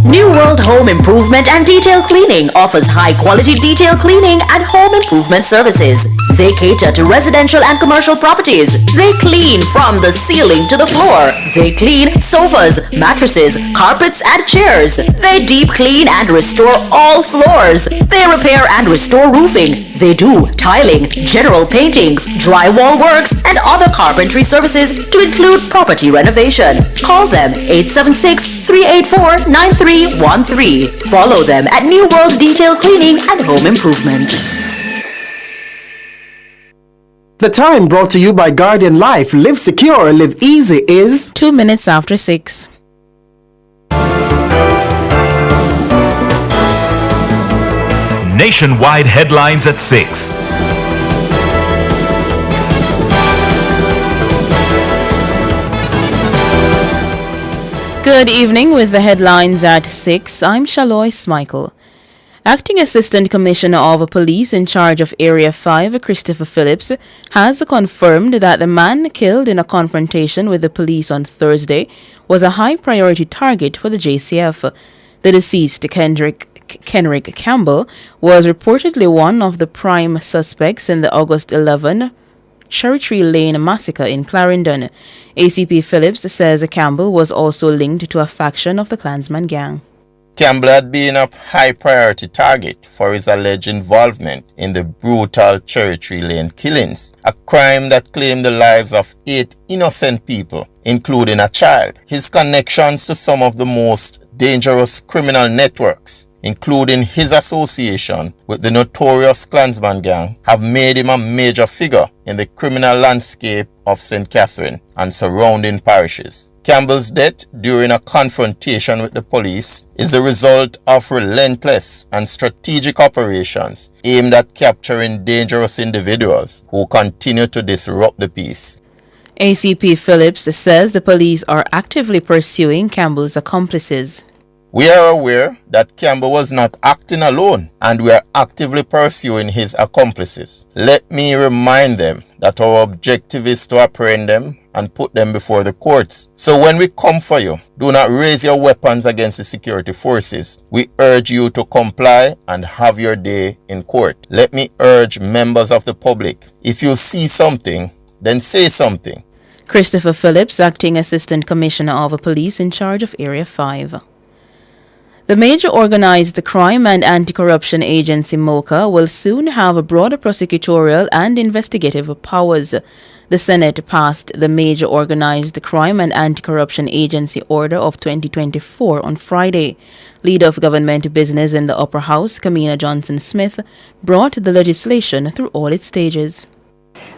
New World Home Improvement and Detail Cleaning offers high-quality detail cleaning and home improvement services. They cater to residential and commercial properties. They clean from the ceiling to the floor. They clean sofas, mattresses, carpets, and chairs. They deep clean and restore all floors. They repair and restore roofing. They do tiling, general paintings, drywall works, and other carpentry services to include property renovation. Call them 876-384-9313. Follow them at New World Detail Cleaning and Home Improvement. The time brought to you by Guardian Life. Live secure, live easy is 2 minutes after 6. Nationwide headlines at 6. Good evening with the headlines at 6. I'm Shalois Michael. Acting Assistant Commissioner of Police in charge of Area 5, Christopher Phillips, has confirmed that the man killed in a confrontation with the police on Thursday was a high priority target for the JCF. The deceased, Kenrick Campbell, was reportedly one of the prime suspects in the August 11 Cherry Tree Lane massacre in Clarendon. ACP Phillips says Campbell was also linked to a faction of the Klansman gang. Campbell had been a high-priority target for his alleged involvement in the brutal Cherry Tree Lane killings, a crime that claimed the lives of 8 innocent people, including a child. His connections to some of the most dangerous criminal networks, including his association with the notorious Klansman gang, have made him a major figure in the criminal landscape of St. Catherine and surrounding parishes. Campbell's death during a confrontation with the police is the result of relentless and strategic operations aimed at capturing dangerous individuals who continue to disrupt the peace. ACP Phillips says the police are actively pursuing Campbell's accomplices. We are aware that Campbell was not acting alone, and we are actively pursuing his accomplices. Let me remind them that our objective is to apprehend them and put them before the courts. So when we come for you, do not raise your weapons against the security forces. We urge you to comply and have your day in court. Let me urge members of the public, if you see something, then say something. Christopher Phillips, Acting Assistant Commissioner of Police in charge of Area 5. The major organized crime and anti-corruption agency MOCHA will soon have broader prosecutorial and investigative powers. The Senate passed the Major Organized Crime and Anti-Corruption Agency Order of 2024 on Friday. Leader of Government Business in the Upper House, Kamina Johnson-Smith, brought the legislation through all its stages.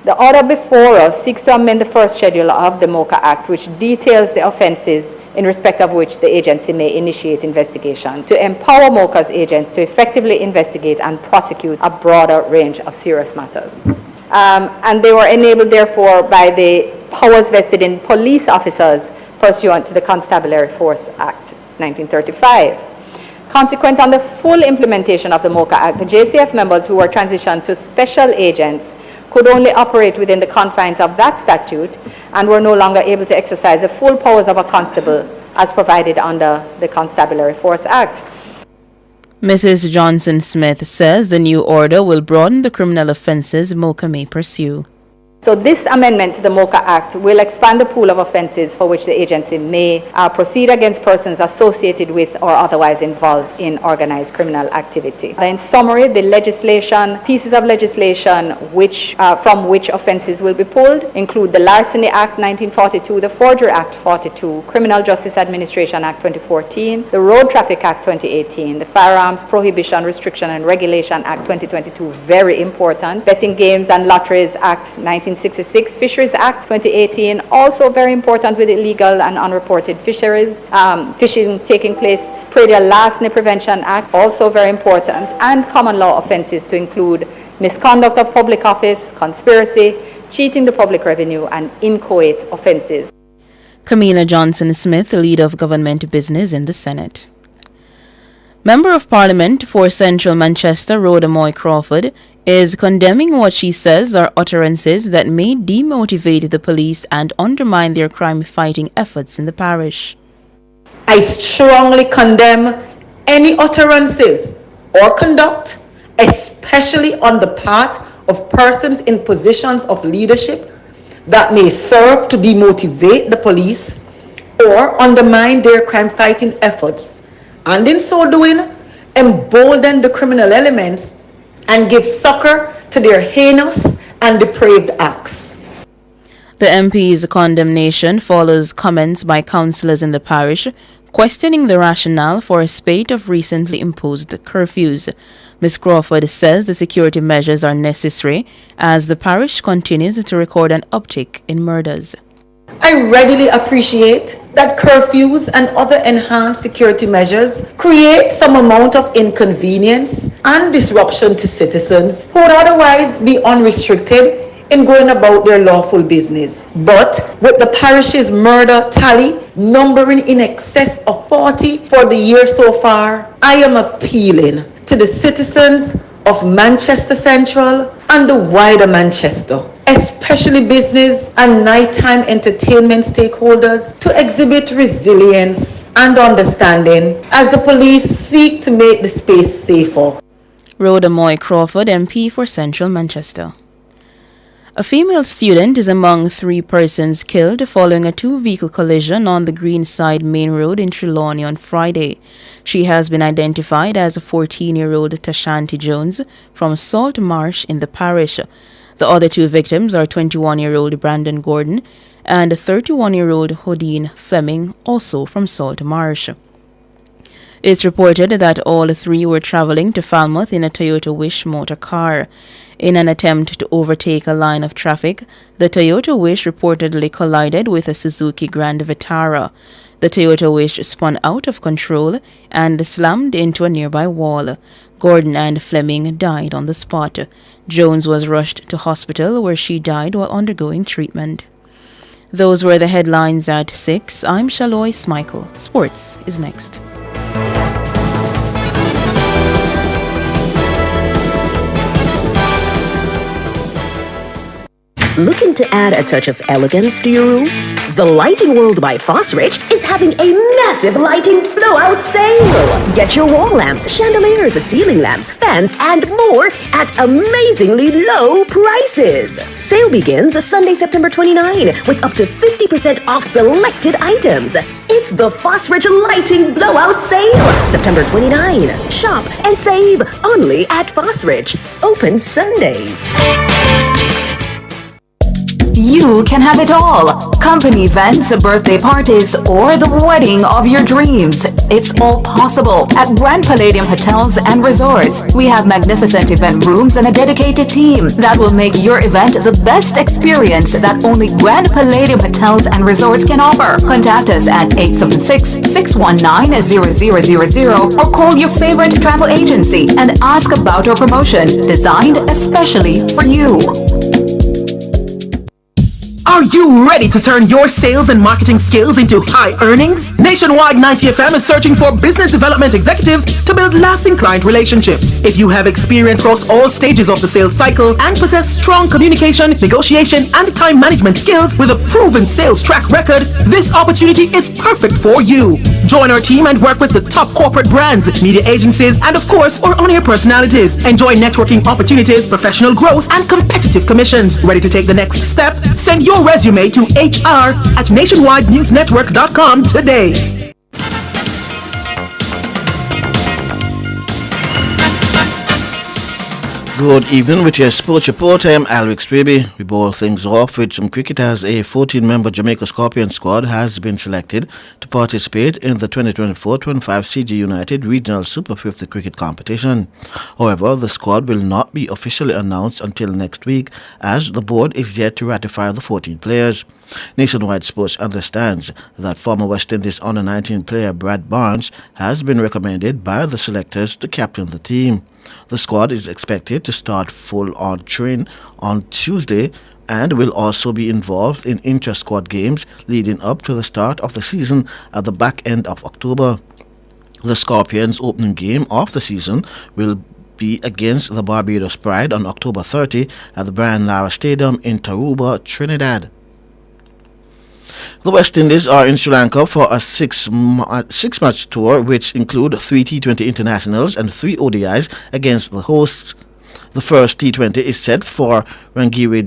The order before us seeks to amend the first schedule of the MOCHA Act, which details the offenses in respect of which the agency may initiate investigations, to empower MOCHA's agents to effectively investigate and prosecute a broader range of serious matters. And they were enabled, therefore, by the powers vested in police officers pursuant to the Constabulary Force Act 1935. Consequent on the full implementation of the MOCHA Act, the JCF members who were transitioned to special agents could only operate within the confines of that statute and were no longer able to exercise the full powers of a constable as provided under the Constabulary Force Act. Mrs. Johnson-Smith says the new order will broaden the criminal offences MOCHA may pursue. So this amendment to the MOCHA Act will expand the pool of offences for which the agency may proceed against persons associated with or otherwise involved in organized criminal activity. In summary, the pieces of legislation from which offences will be pulled include the Larceny Act 1942, the Forgery Act 42, Criminal Justice Administration Act 2014, the Road Traffic Act 2018, the Firearms Prohibition, Restriction and Regulation Act 2022, very important, Betting Games and Lotteries Act 1966, Fisheries Act 2018, also very important with illegal and unreported fisheries, fishing taking place, Predial Larceny Prevention Act, also very important, and common law offences to include misconduct of public office, conspiracy, cheating the public revenue, and inchoate offences. Kamina Johnson-Smith, Leader of Government Business in the Senate. Member of Parliament for Central Manchester, Rhoda Moy Crawford, is condemning what she says are utterances that may demotivate the police and undermine their crime-fighting efforts in the parish. I strongly condemn any utterances or conduct, especially on the part of persons in positions of leadership, that may serve to demotivate the police or undermine their crime-fighting efforts, and in so doing, embolden the criminal elements and give succor to their heinous and depraved acts. The MP's condemnation follows comments by councillors in the parish questioning the rationale for a spate of recently imposed curfews. Ms. Crawford says the security measures are necessary as the parish continues to record an uptick in murders. I readily appreciate that curfews and other enhanced security measures create some amount of inconvenience and disruption to citizens who would otherwise be unrestricted in going about their lawful business. But with the parish's murder tally numbering in excess of 40 for the year so far, I am appealing to the citizens of Manchester Central and the wider Manchester, especially business and nighttime entertainment stakeholders, to exhibit resilience and understanding as the police seek to make the space safer. Rhoda Moy Crawford, MP for Central Manchester. A female student is among 3 persons killed following a 2-vehicle collision on the Greenside Main Road in Trelawney on Friday. She has been identified as a 14-year-old Tashanti Jones from Salt Marsh in the parish. The other 2 victims are 21-year-old Brandon Gordon and 31-year-old Hodine Fleming, also from Salt Marsh. It's reported that all 3 were traveling to Falmouth in a Toyota Wish motor car. In an attempt to overtake a line of traffic, the Toyota Wish reportedly collided with a Suzuki Grand Vitara. The Toyota Wish spun out of control and slammed into a nearby wall. Gordon and Fleming died on the spot. Jones was rushed to hospital where she died while undergoing treatment. Those were the headlines at 6. I'm Shaloy Smikle. Sports is next. Looking to add a touch of elegance to your room? The Lighting World by Fosrich is having a massive lighting blowout sale. Get your wall lamps, chandeliers, ceiling lamps, fans, and more at amazingly low prices. Sale begins Sunday, September 29, with up to 50% off selected items. It's the Fosrich Lighting Blowout Sale, September 29. Shop and save only at Fosrich. Open Sundays. You can have it all. Company events, birthday parties, or the wedding of your dreams. It's all possible at Grand Palladium Hotels and Resorts. We have magnificent event rooms and a dedicated team that will make your event the best experience that only Grand Palladium Hotels and Resorts can offer. Contact us at 876-619-0000 or call your favorite travel agency and ask about our promotion designed especially for you. Are you ready to turn your sales and marketing skills into high earnings? Nationwide 90FM is searching for business development executives to build lasting client relationships. If you have experience across all stages of the sales cycle and possess strong communication, negotiation, and time management skills with a proven sales track record, this opportunity is perfect for you. Join our team and work with the top corporate brands, media agencies, and of course, our on-air personalities. Enjoy networking opportunities, professional growth, and competitive commissions. Ready to take the next step? Send your resume to hr@nationwidenewsnetwork.com today. Good evening with your sports report. I am Alrix Baby. We ball things off with some cricket as a 14-member Jamaica Scorpion squad has been selected to participate in the 2024-25 CG United Regional Super 50 cricket competition. However, the squad will not be officially announced until next week as the board is yet to ratify the 14 players. Nationwide Sports understands that former West Indies under-19 player Brad Barnes has been recommended by the selectors to captain the team. The squad is expected to start full-on train on Tuesday and will also be involved in intra-squad games leading up to the start of the season at the back end of October. The Scorpions' opening game of the season will be against the Barbados Pride on October 30 at the Brian Lara Stadium in Tarouba, Trinidad. The West Indies are in Sri Lanka for a six-match tour which include 3 T20 internationals and 3 ODIs against the hosts. The first T20 is set for Rangiwe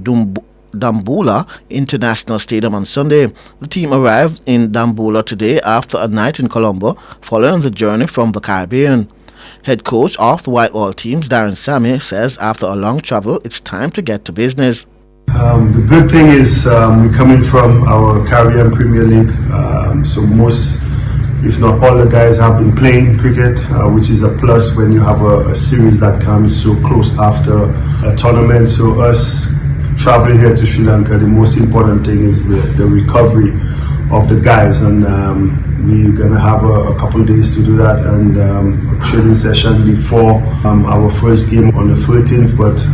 Dambulla International Stadium on Sunday. The team arrived in Dambulla today after a night in Colombo following the journey from the Caribbean. Head coach of the Whitehall teams, Darren Sammy, says after a long travel it's time to get to business. The good thing is we're coming from our Caribbean Premier League, so most, if not all the guys have been playing cricket, which is a plus when you have a series that comes so close after a tournament. So us traveling here to Sri Lanka, the most important thing is the recovery of the guys, and we're going to have a couple of days to do that, and a training session before our first game on the 13th, but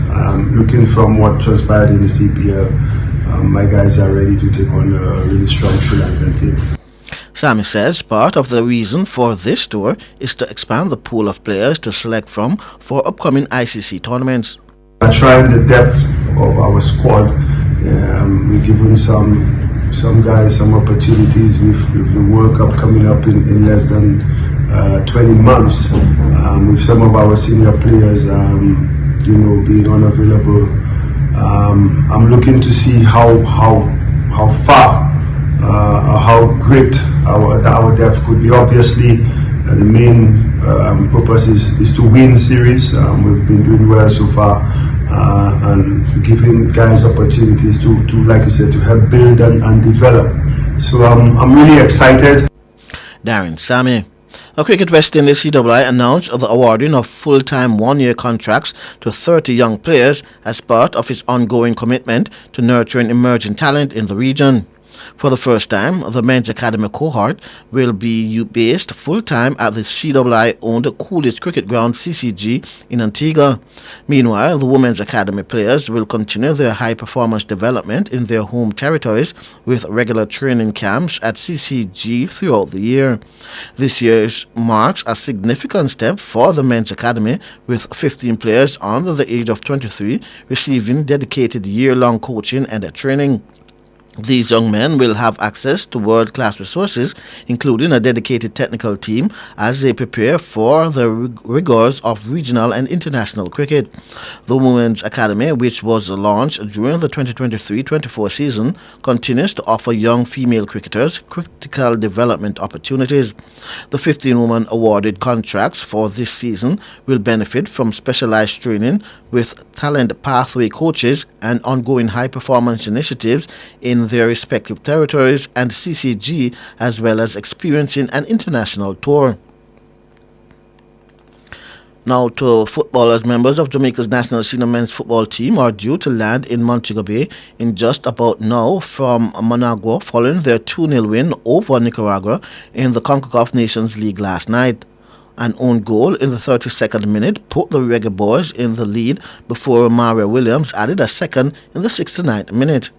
looking from what transpired in the CPL, my guys are ready to take on a really strong Sri Lankan team. Sammy says part of the reason for this tour is to expand the pool of players to select from for upcoming ICC tournaments. Trying the depth of our squad, we're giving some guys some opportunities with the World Cup coming up in less than 20 months. With some of our senior players, being unavailable, I'm looking to see how far, how great our depth could be. Obviously, the main purpose is to win series. We've been doing well so far. And giving guys opportunities to, like you said, to help build and develop. So I'm really excited. Darren Sammy. A Cricket West Indies CWI announced the awarding of full-time one-year contracts to 30 young players as part of its ongoing commitment to nurturing emerging talent in the region. For the first time, the men's academy cohort will be based full-time at the CWI-owned Coolidge Cricket Ground CCG in Antigua. Meanwhile, the women's academy players will continue their high-performance development in their home territories with regular training camps at CCG throughout the year. This year marks a significant step for the men's academy, with 15 players under the age of 23 receiving dedicated year-long coaching and training. These young men will have access to world-class resources, including a dedicated technical team, as they prepare for the rigors of regional and international cricket. The Women's Academy, which was launched during the 2023-24 season, continues to offer young female cricketers critical development opportunities. The 15 women awarded contracts for this season will benefit from specialized training with talent pathway coaches and ongoing high-performance initiatives in their respective territories and CCG, as well as experiencing an international tour. Now to footballers. Members of Jamaica's national senior men's football team are due to land in Montego Bay in just about now from Managua following their 2-0 win over Nicaragua in the CONCACAF Nations League last night. An own goal in the 32nd minute put the Reggae Boys in the lead before Mario Williams added a second in the 69th minute.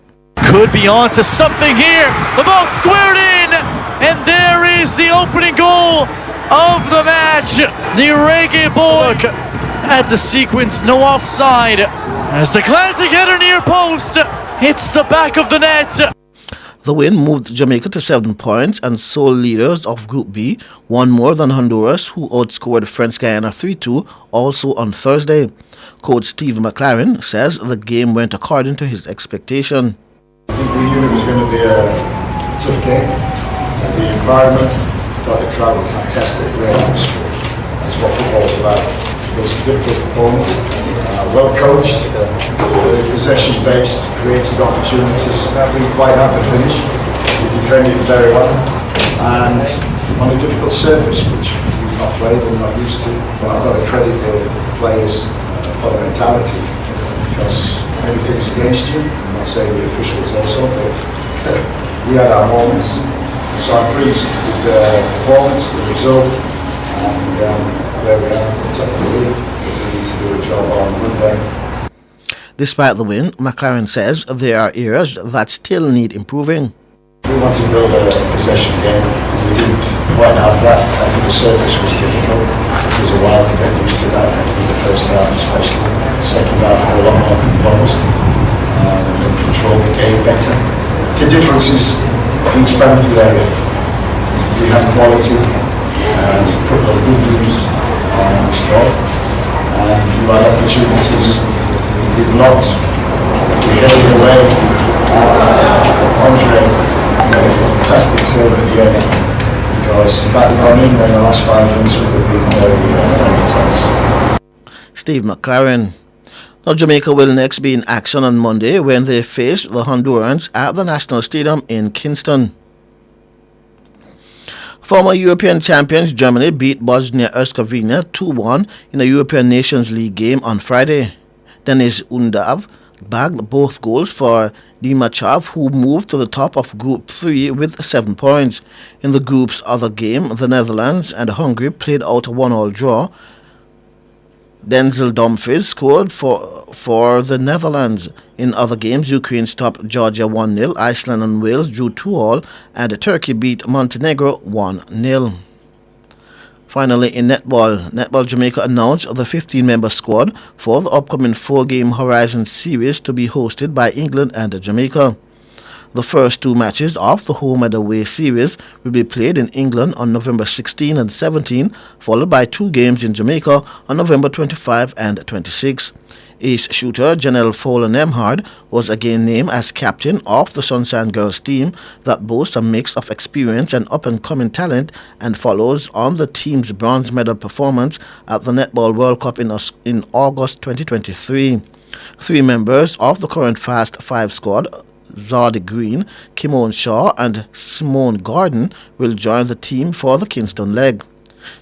Could be on to something here. The ball squared in, and there is the opening goal of the match. The Reggae Boy at the sequence, no offside, as the glancing header near post hits the back of the net. The win moved Jamaica to 7 points and sole leaders of Group B, one more than Honduras, who outscored French Guyana 3-2 also on Thursday. Coach Steve McLaren says the game went according to his expectation. I think we knew it was going to be a tough game. The environment, I thought the crowd were fantastic, great atmosphere. That's what football's about. It's a difficult opponent, well coached, possession-based, created opportunities. We quite have the finish. We defended very well, and on a difficult surface, which we've not played and not used to. But I've got to credit the players for the mentality, because everything's against you. I'm not saying the officials also, but we had our moments. So I'm pleased with the performance, the result, and where we are at the top of the league. We need to do a job on Monday. Despite the win, McLaren says there are areas that still need improving. We want to build a possession game, and we didn't quite have that. I think the surface was difficult. It took us a while to get used to that, I think the first half especially. The second half we were a lot more composed and controlled the game better. The difference is in penalty area. We have quality, a couple of good moves on the squad, and we've had opportunities. We've not. We held it away. Andre made a fantastic save at the end, because if that had gone in, then the last 5 runs would have been very intense. Steve McLaren. Now, Jamaica will next be in action on Monday when they face the Hondurans at the National Stadium in Kingston. Former European champions Germany beat Bosnia-Herzegovina 2-1 in a European Nations League game on Friday. Denis Undav bagged both goals for Dimachov, who moved to the top of Group 3 with 7 points. In the group's other game, the Netherlands and Hungary played out a 1-1 draw. Denzel Dumfries scored for the Netherlands. In other games, Ukraine stopped Georgia 1-0, Iceland and Wales drew 2-2, and Turkey beat Montenegro 1-0. Finally, in Netball Jamaica announced the 15-member squad for the upcoming 4-game Horizon Series to be hosted by England and Jamaica. The first 2 matches of the home and away series will be played in England on November 16 and 17, followed by 2 games in Jamaica on November 25 and 26. Ace shooter Janelle Fowler-Nemhard was again named as captain of the Sunshine Girls team that boasts a mix of experience and up-and-coming talent, and follows on the team's bronze medal performance at the Netball World Cup in August 2023. 3 members of the current Fast 5 squad, Zardy Green, Kimon Shaw and Simone Gordon, will join the team for the Kingston leg.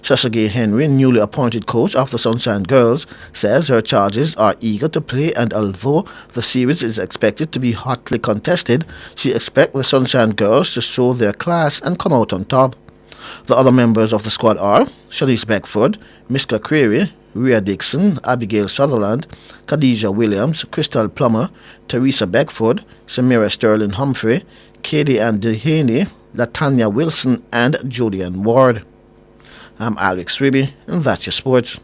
Shashagay Henry, newly appointed coach of the Sunshine Girls, says her charges are eager to play, and although the series is expected to be hotly contested, she expects the Sunshine Girls to show their class and come out on top. The other members of the squad are Shanice Beckford, Miska Creary, Rhea Dixon, Abigail Sutherland, Khadijah Williams, Crystal Plummer, Teresa Beckford, Samira Sterling Humphrey, Katie Ann Dehaney, Latanya Wilson, and Jodian Ward. I'm Alex Ribby, and that's your sports.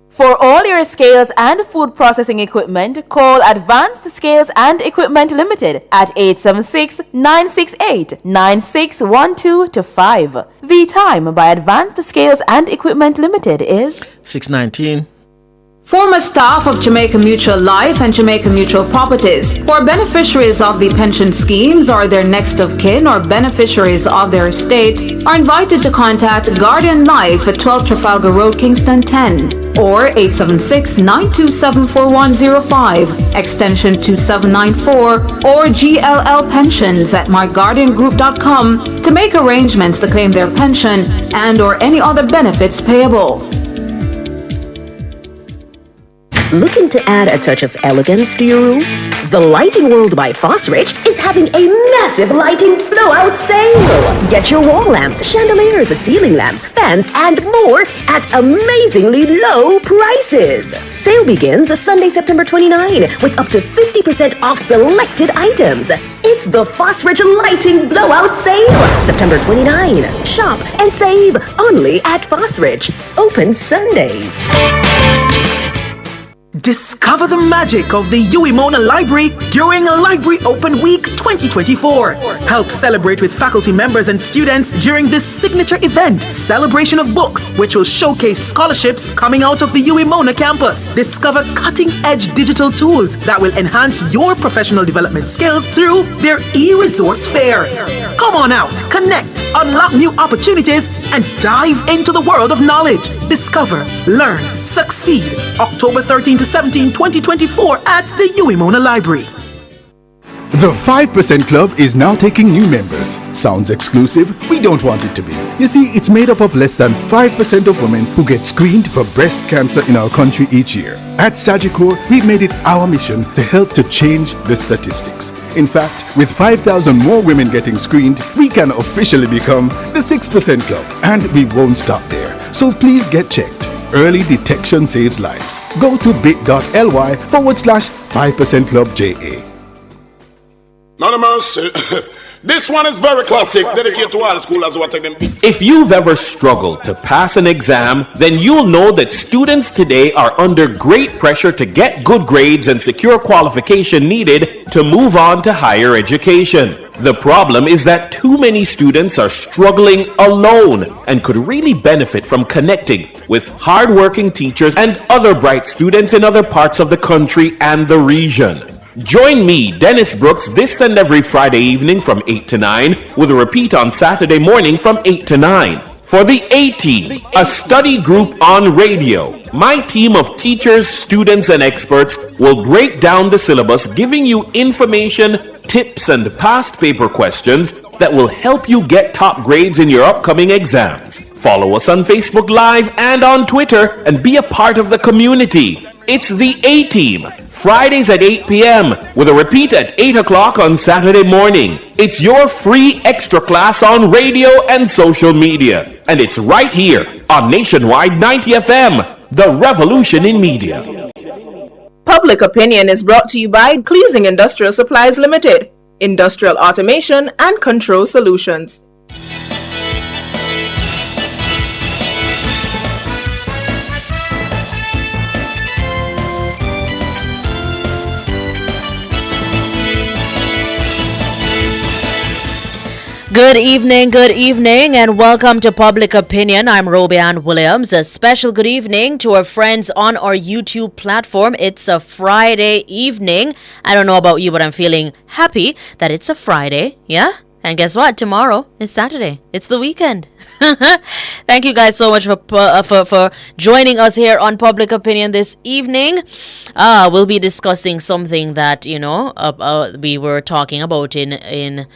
For all your scales and food processing equipment, call Advanced Scales and Equipment Limited at 876-968-9612-5. The time by Advanced Scales and Equipment Limited is 6:19. Former staff of Jamaica Mutual Life and Jamaica Mutual Properties, for beneficiaries of the pension schemes or their next of kin or beneficiaries of their estate, are invited to contact Guardian Life at 12 Trafalgar Road, Kingston 10, or 876-927-4105, extension 2794, or GLL Pensions at myguardiangroup.com to make arrangements to claim their pension and or any other benefits payable. Looking to add a touch of elegance to your room? The Lighting World by Fosrich is having a massive lighting blowout sale. Get your wall lamps, chandeliers, ceiling lamps, fans, and more at amazingly low prices. Sale begins Sunday, September 29, with up to 50% off selected items. It's the Fosrich Lighting Blowout Sale, September 29. Shop and save only at Fosrich. Open Sundays. Discover the magic of the Mona Library during Library Open Week 2024. Help celebrate with faculty members and students during this signature event, Celebration of Books, which will showcase scholarships coming out of the Mona campus. Discover cutting-edge digital tools that will enhance your professional development skills through their e-resource fair. Come on out, connect, unlock new opportunities, and dive into the world of knowledge. Discover, learn, succeed. October 13 to 17, 2024 at the Mona Library. The 5% Club is now taking new members. Sounds exclusive? We don't want it to be. You see, it's made up of less than 5% of women who get screened for breast cancer in our country each year. At Sagicor, we've made it our mission to help to change the statistics. In fact, with 5,000 more women getting screened, we can officially become the 6% Club. And we won't stop there. So please get checked. Early detection saves lives. Go to bit.ly/5% Club JA. None of mercy. This one is very classic, dedicated to all the schoolers who are taking beats. If you've ever struggled to pass an exam, then you'll know that students today are under great pressure to get good grades and secure qualification needed to move on to higher education. The problem is that too many students are struggling alone and could really benefit from connecting with hardworking teachers and other bright students in other parts of the country and the region. Join me, Dennis Brooks, this and every Friday evening from 8 to 9, with a repeat on Saturday morning from 8 to 9. For the A-Team, a study group on radio, my team of teachers, students, and experts will break down the syllabus, giving you information, tips, and past paper questions that will help you get top grades in your upcoming exams. Follow us on Facebook Live and on Twitter and be a part of the community. It's the A-Team. Fridays at 8 p.m. with a repeat at 8 o'clock on Saturday morning. It's your free extra class on radio and social media. And it's right here on Nationwide 90 FM, the revolution in media. Public Opinion is brought to you by Cleasing Industrial Supplies Limited, Industrial Automation and Control Solutions. Good evening, and welcome to Public Opinion. I'm Roby Ann Williams. A special good evening to our friends on our YouTube platform. It's a Friday evening. I don't know about you, but I'm feeling happy that it's a Friday. Yeah? And guess what? Tomorrow is Saturday. It's the weekend. Thank you guys so much for joining us here on Public Opinion this evening. We'll be discussing something that, we were talking about in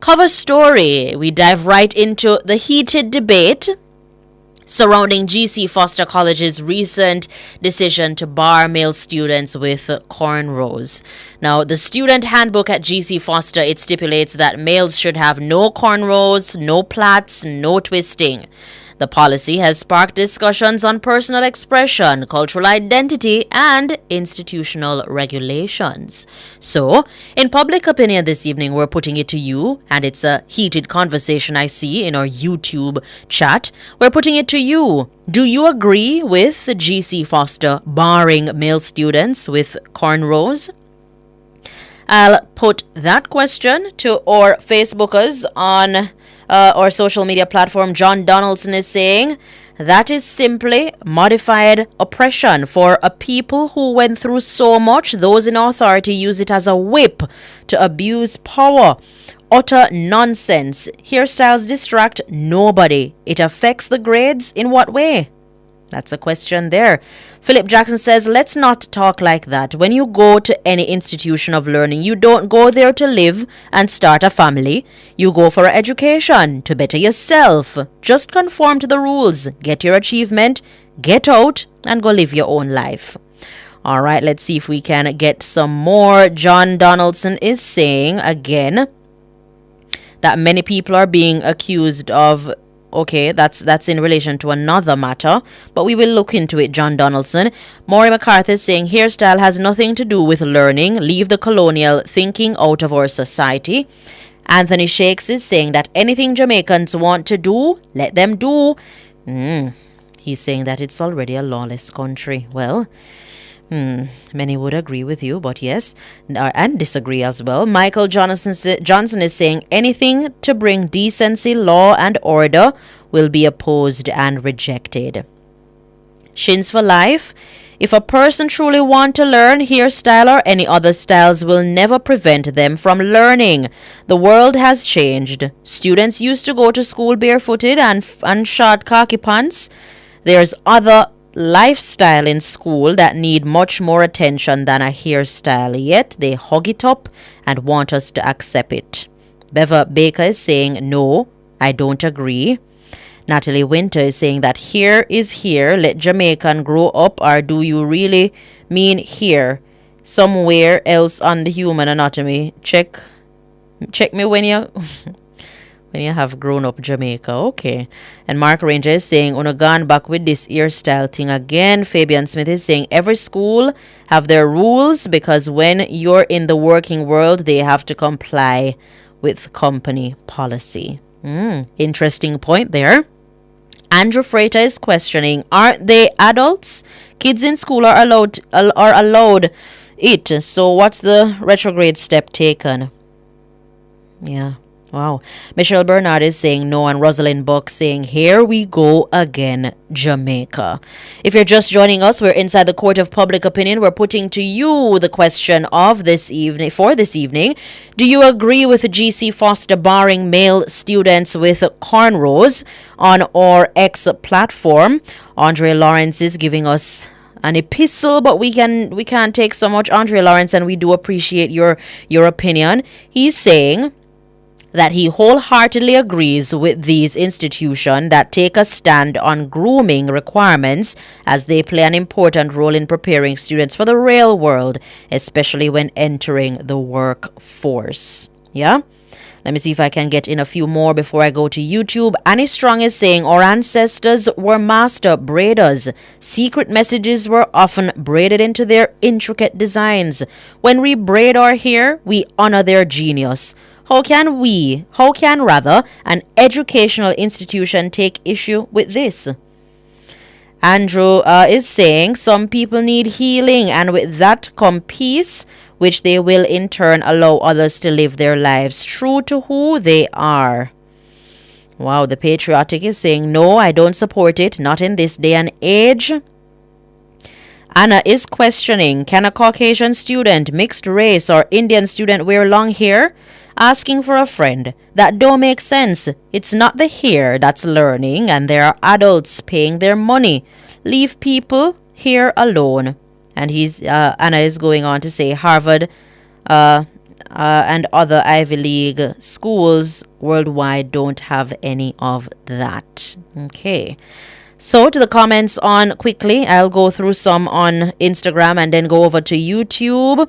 Cover Story. We dive right into the heated debate surrounding GC Foster College's recent decision to bar male students with cornrows. Now, the student handbook at GC Foster, it stipulates that males should have no cornrows, no plaits, no twisting. The policy has sparked discussions on personal expression, cultural identity, and institutional regulations. So, in Public Opinion this evening, we're putting it to you, and it's a heated conversation I see in our YouTube chat. We're putting it to you. Do you agree with GC Foster barring male students with cornrows? I'll put that question to our Facebookers on our social media platform. John Donaldson is saying that is simply modified oppression for a people who went through so much. Those in authority use it as a whip to abuse power. Utter nonsense. Hairstyles distract nobody. It affects the grades in what way? That's a question there. Philip Jackson says, let's not talk like that. When you go to any institution of learning, you don't go there to live and start a family. You go for education, to better yourself. Just conform to the rules. Get your achievement, get out, and go live your own life. All right, let's see if we can get some more. John Donaldson is saying, again, that many people are being accused of... Okay, that's in relation to another matter, but we will look into it, John Donaldson. Maury McCarthy is saying hairstyle has nothing to do with learning. Leave the colonial thinking out of our society. Anthony Shakes is saying that anything Jamaicans want to do, let them do. He's saying that it's already a lawless country. Well, many would agree with you, but yes, and disagree as well. Michael Johnson is saying anything to bring decency, law, and order will be opposed and rejected. Shins for Life. If a person truly want to learn, hairstyle or any other styles will never prevent them from learning. The world has changed. Students used to go to school barefooted and short khaki pants. There's other lifestyle in school that need much more attention than a hairstyle, yet they hug it up and want us to accept it. Bever Baker is saying no, I don't agree. Natalie Winter is saying that here is here, let Jamaican grow up, or do you really mean here somewhere else on the human anatomy? Check me when you when you have grown up Jamaica. Okay. And Mark Ranger is saying, Una gone back with this hairstyle thing again. Fabian Smith is saying, every school have their rules because when you're in the working world, they have to comply with company policy. Interesting point there. Andrew Freighter is questioning, aren't they adults? Kids in school are allowed it. So what's the retrograde step taken? Yeah. Wow. Michelle Bernard is saying no, and Rosalind Buck saying, here we go again, Jamaica. If you're just joining us, we're inside the court of public opinion. We're putting to you the question of this evening, for this evening. Do you agree with GC Foster barring male students with cornrows on our X platform? Andre Lawrence is giving us an epistle, but we can't take so much, Andre Lawrence, and we do appreciate your opinion. He's saying that he wholeheartedly agrees with these institutions that take a stand on grooming requirements as they play an important role in preparing students for the real world, especially when entering the workforce. Yeah? Let me see if I can get in a few more before I go to YouTube. Annie Strong is saying our ancestors were master braiders. Secret messages were often braided into their intricate designs. When we braid our hair, we honor their genius. How can an educational institution take issue with this? Andrew is saying some people need healing, and with that come peace, which they will in turn allow others to live their lives true to who they are. Wow, the patriotic is saying, no, I don't support it, not in this day and age. Anna is questioning, can a Caucasian student, mixed race, or Indian student wear long hair? asking for a friend. That don't make sense. It's not the here that's learning, and there are adults paying their money. Leave people here alone. And Anna is going on to say Harvard and other Ivy League schools worldwide don't have any of that. Okay. So to the comments on quickly, I'll go through some on Instagram and then go over to YouTube.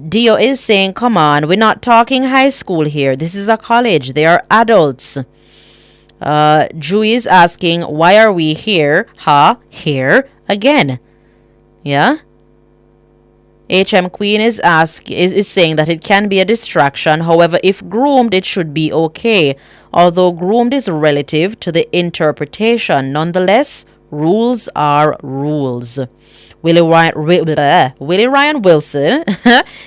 Dio is saying, come on, we're not talking high school here. This is a college. They are adults. Drew is asking, why are we here? Here again. Yeah. HM Queen is saying that it can be a distraction. However, if groomed, it should be okay. Although groomed is relative to the interpretation, nonetheless, rules are rules. Willie Ryan Wilson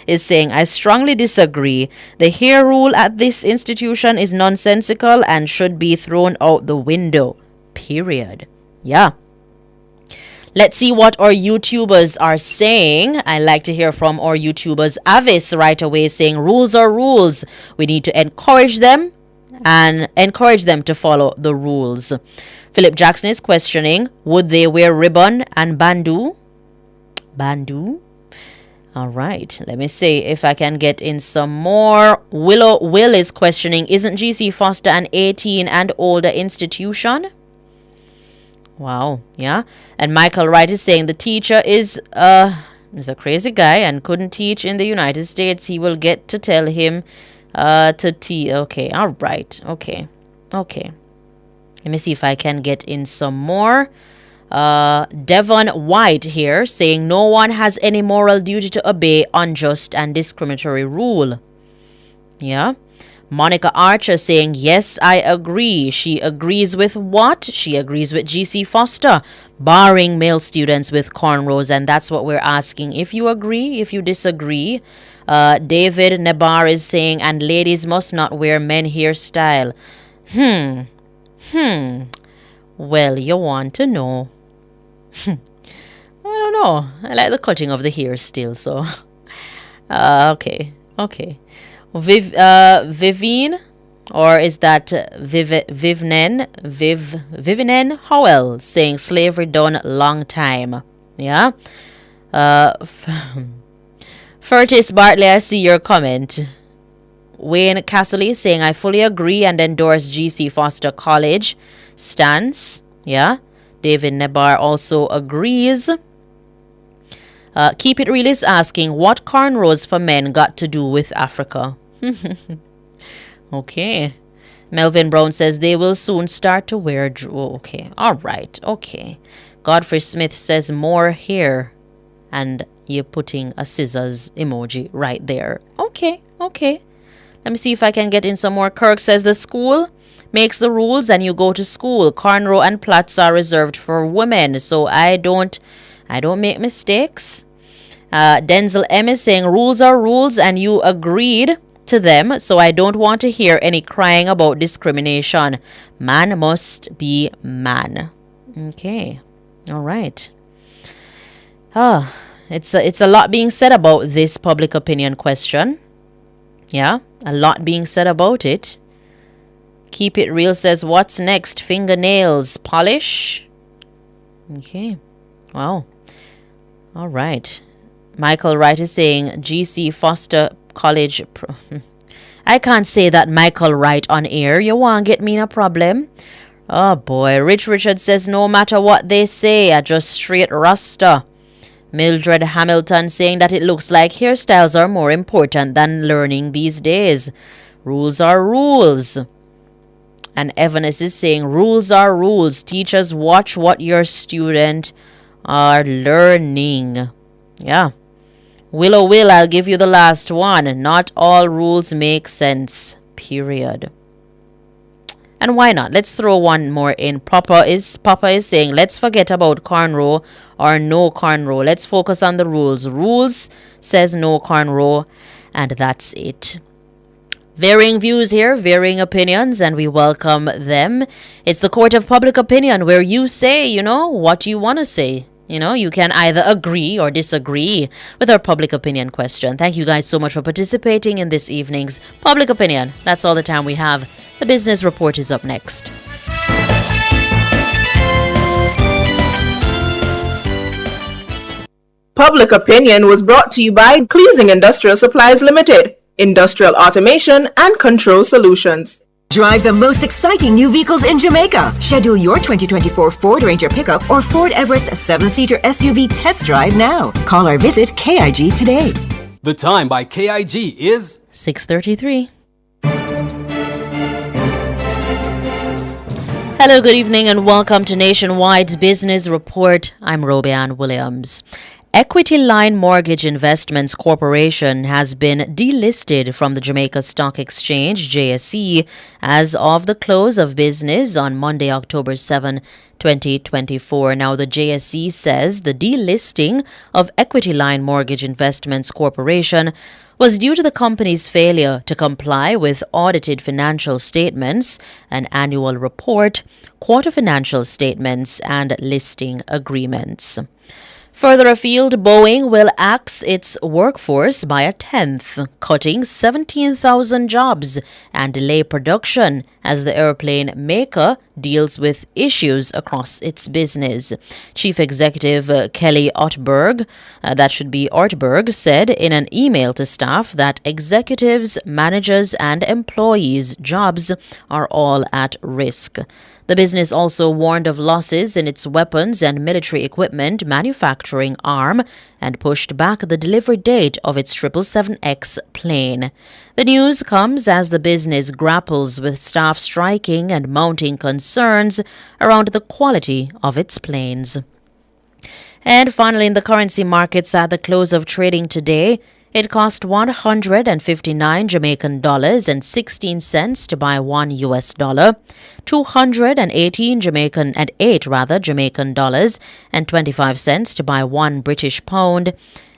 is saying, I strongly disagree. The hair rule at this institution is nonsensical and should be thrown out the window. Period. Yeah. Let's see what our YouTubers are saying. I like to hear from our YouTubers. Avis right away saying rules are rules. We need to encourage them and encourage them to follow the rules. Philip Jackson is questioning, would they wear ribbon and bandu? Bandu? All right. Let me see if I can get in some more. Will is questioning, isn't GC Foster an 18 and older institution? Wow, yeah. And Michael Wright is saying the teacher is a crazy guy and couldn't teach in the United States. He will get to tell him to teach. Okay, all right. Okay. Let me see if I can get in some more. Devon White here saying no one has any moral duty to obey unjust and discriminatory rule. Yeah. Monica Archer saying, yes, I agree. She agrees with what? She agrees with GC Foster, barring male students with cornrows, and that's what we're asking. If you agree, if you disagree. David Nebar is saying, and ladies must not wear men hairstyle. Well, you want to know. I don't know. I like the cutting of the hair still, so. Okay. Vivine, or is that Vivinen Howell saying slavery done long time. Yeah. Furtis Bartley, I see your comment. Wayne Castley saying I fully agree and endorse GC Foster College stance. Yeah. David Nebar also agrees. Keep It Real is asking, what cornrows for men got to do with Africa? Okay. Melvin Brown says they will soon start to wear okay. All right. Okay. Godfrey Smith says more hair. And you're putting a scissors emoji right there. Okay. Let me see if I can get in some more. Kirk says the school makes the rules and you go to school. Cornrow and plaits are reserved for women. So I don't make mistakes. Denzel M is saying rules are rules and you agreed to them, so I don't want to hear any crying about discrimination. Man must be man. Okay. All right. It's a lot being said about this public opinion question. Yeah, a lot being said about it. Keep It Real says, what's next? Fingernails polish? Okay. Wow. All right. Michael Wright is saying GC Foster College. I can't say that Michael Wright on air. You want to get me in a problem? Oh boy. Rich Richard says no matter what they say, I just straight rasta. Mildred Hamilton saying that it looks like hairstyles are more important than learning these days. Rules are rules. And Evanes is saying rules are rules. Teachers, watch what your student are learning. Yeah. Will, I'll give you the last one. Not all rules make sense. Period. And why not? Let's throw one more in. Papa is saying, let's forget about cornrow or no cornrow. Let's focus on the rules. Rules says no cornrow, and that's it. Varying views here, varying opinions, and we welcome them. It's the court of public opinion where you say, what you want to say. You can either agree or disagree with our public opinion question. Thank you guys so much for participating in this evening's public opinion. That's all the time we have. The business report is up next. Public opinion was brought to you by Cleasing Industrial Supplies Limited, industrial automation and control solutions. Drive the most exciting new vehicles in Jamaica. Schedule your 2024 Ford Ranger pickup or Ford Everest 7-seater SUV test drive now. Call or visit KIG today. The time by KIG is 6:33. Hello, good evening, and welcome to Nationwide's Business Report. I'm Robianne Williams. Equity Line Mortgage Investments Corporation has been delisted from the Jamaica Stock Exchange, JSE, as of the close of business on Monday, October 7, 2024. Now, the JSE says the delisting of Equity Line Mortgage Investments Corporation was due to the company's failure to comply with audited financial statements, an annual report, quarter financial statements, and listing agreements. Further afield, Boeing will axe its workforce by a tenth, cutting 17,000 jobs and delay production as the airplane maker deals with issues across its business. Chief Executive Kelly Ortberg, said in an email to staff that executives, managers, and employees' jobs are all at risk. The business also warned of losses in its weapons and military equipment manufacturing arm and pushed back the delivery date of its 777X plane. The news comes as the business grapples with staff striking and mounting concerns around the quality of its planes. And finally, in the currency markets at the close of trading today, it cost 159 Jamaican dollars and 16 cents to buy $1, 218 Jamaican dollars and 25 cents to buy $1 British pound,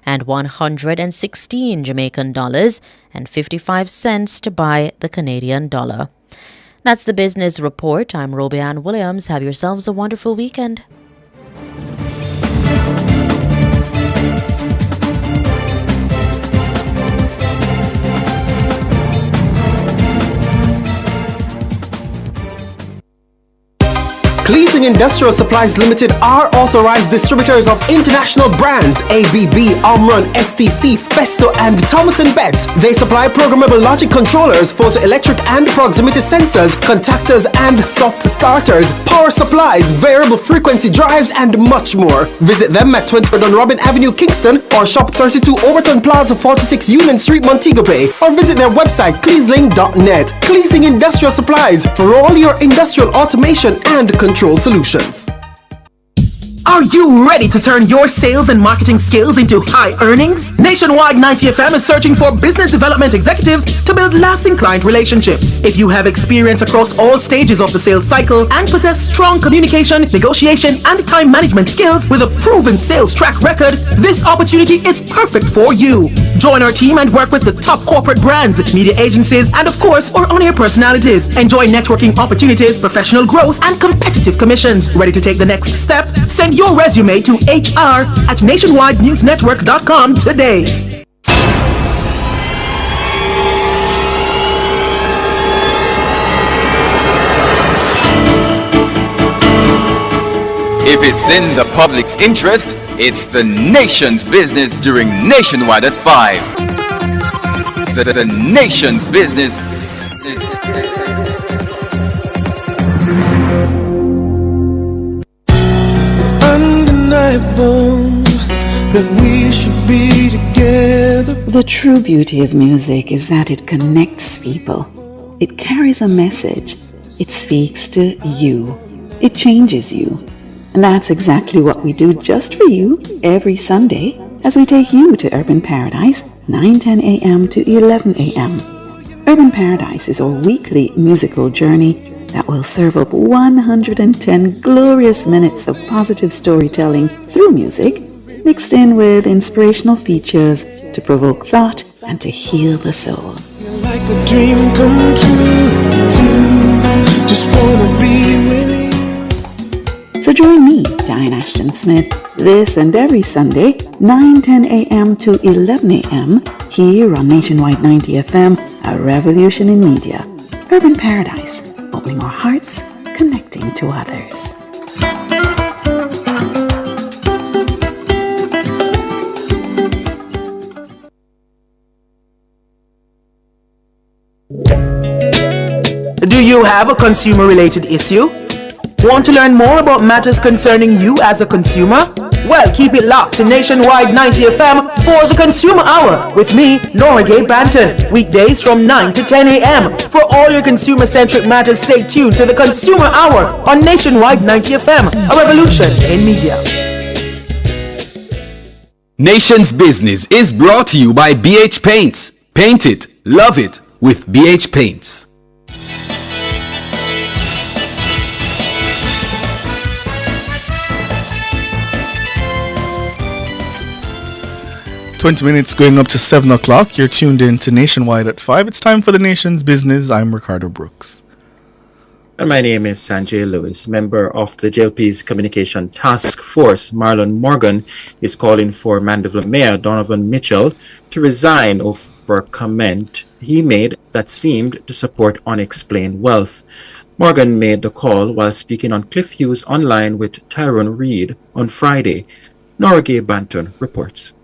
and 116 Jamaican dollars and 55 cents to buy the Canadian dollar. That's the business report. I'm Robianne Williams. Have yourselves a wonderful weekend. Cleasing Industrial Supplies Limited are authorized distributors of international brands ABB, Omron, STC, Festo, and Thomas & Betts. They supply programmable logic controllers, photoelectric and proximity sensors, contactors and soft starters, power supplies, variable frequency drives, and much more. Visit them at 24 Dunrobin Avenue, Kingston, or shop 32 Overton Plaza, 46 Union Street, Montego Bay, or visit their website cleasling.net. Cleasing Industrial Supplies for all your industrial automation and control solutions. Are you ready to turn your sales and marketing skills into high earnings? Nationwide 90 FM is searching for business development executives to build lasting client relationships. If you have experience across all stages of the sales cycle and possess strong communication, negotiation, and time management skills with a proven sales track record, this opportunity is perfect for you. Join our team and work with the top corporate brands, media agencies, and of course, our on-air personalities. Enjoy networking opportunities, professional growth, and competitive commissions. Ready to take the next step? Send your resume to hr@nationwidenewsnetwork.com today. If it's in the public's interest, it's the nation's business during Nationwide at 5. The nation's business is... that we should be together. The true beauty of music is that it connects people. It carries a message. It speaks to you. It changes you. And that's exactly what we do just for you every Sunday as we take you to Urban Paradise, 9:10 a.m. to 11 a.m. Urban Paradise is our weekly musical journey that will serve up 110 glorious minutes of positive storytelling through music, mixed in with inspirational features to provoke thought and to heal the soul. Like a dream come true, just wanna be with you. So join me, Diane Ashton Smith, this and every Sunday, 9:10 a.m. to 11 a.m. here on Nationwide 90 FM, a revolution in media. Urban Paradise, opening our hearts, connecting to others. Do you have a consumer-related issue? Want to learn more about matters concerning you as a consumer? Well, keep it locked to Nationwide 90 FM for the Consumer Hour with me, Nora Gay Banton. Weekdays from 9 to 10 a.m. For all your consumer-centric matters, stay tuned to the Consumer Hour on Nationwide 90 FM, a revolution in media. Nation's Business is brought to you by BH Paints. Paint it, love it with BH Paints. 20 minutes going up to 7 o'clock. You're tuned in to Nationwide at 5. It's time for the Nation's Business. I'm Ricardo Brooks. And my name is Sanjay Lewis, member of the JLP's Communication Task Force. Marlon Morgan is calling for Mandeville Mayor Donovan Mitchell to resign over a comment he made that seemed to support unexplained wealth. Morgan made the call while speaking on Cliff Hughes Online with Tyrone Reed on Friday. Nora Gay Banton reports.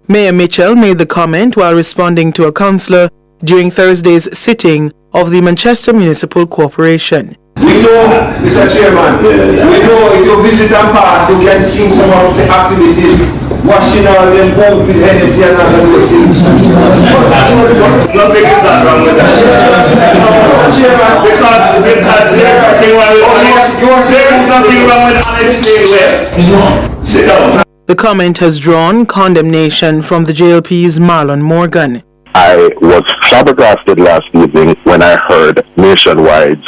Mayor Mitchell made the comment while responding to a councillor during Thursday's sitting of the Manchester Municipal Corporation. We know, Mr. Chairman, we know if you visit and pass, you can see some of the activities, washing all them boat with Hennessy and all those things. Nothing is that wrong with that. Mr. Chairman, because there is nothing wrong with unexplained wealth. Sit down. The comment has drawn condemnation from the JLP's Marlon Morgan. I was flabbergasted last evening when I heard Nationwide's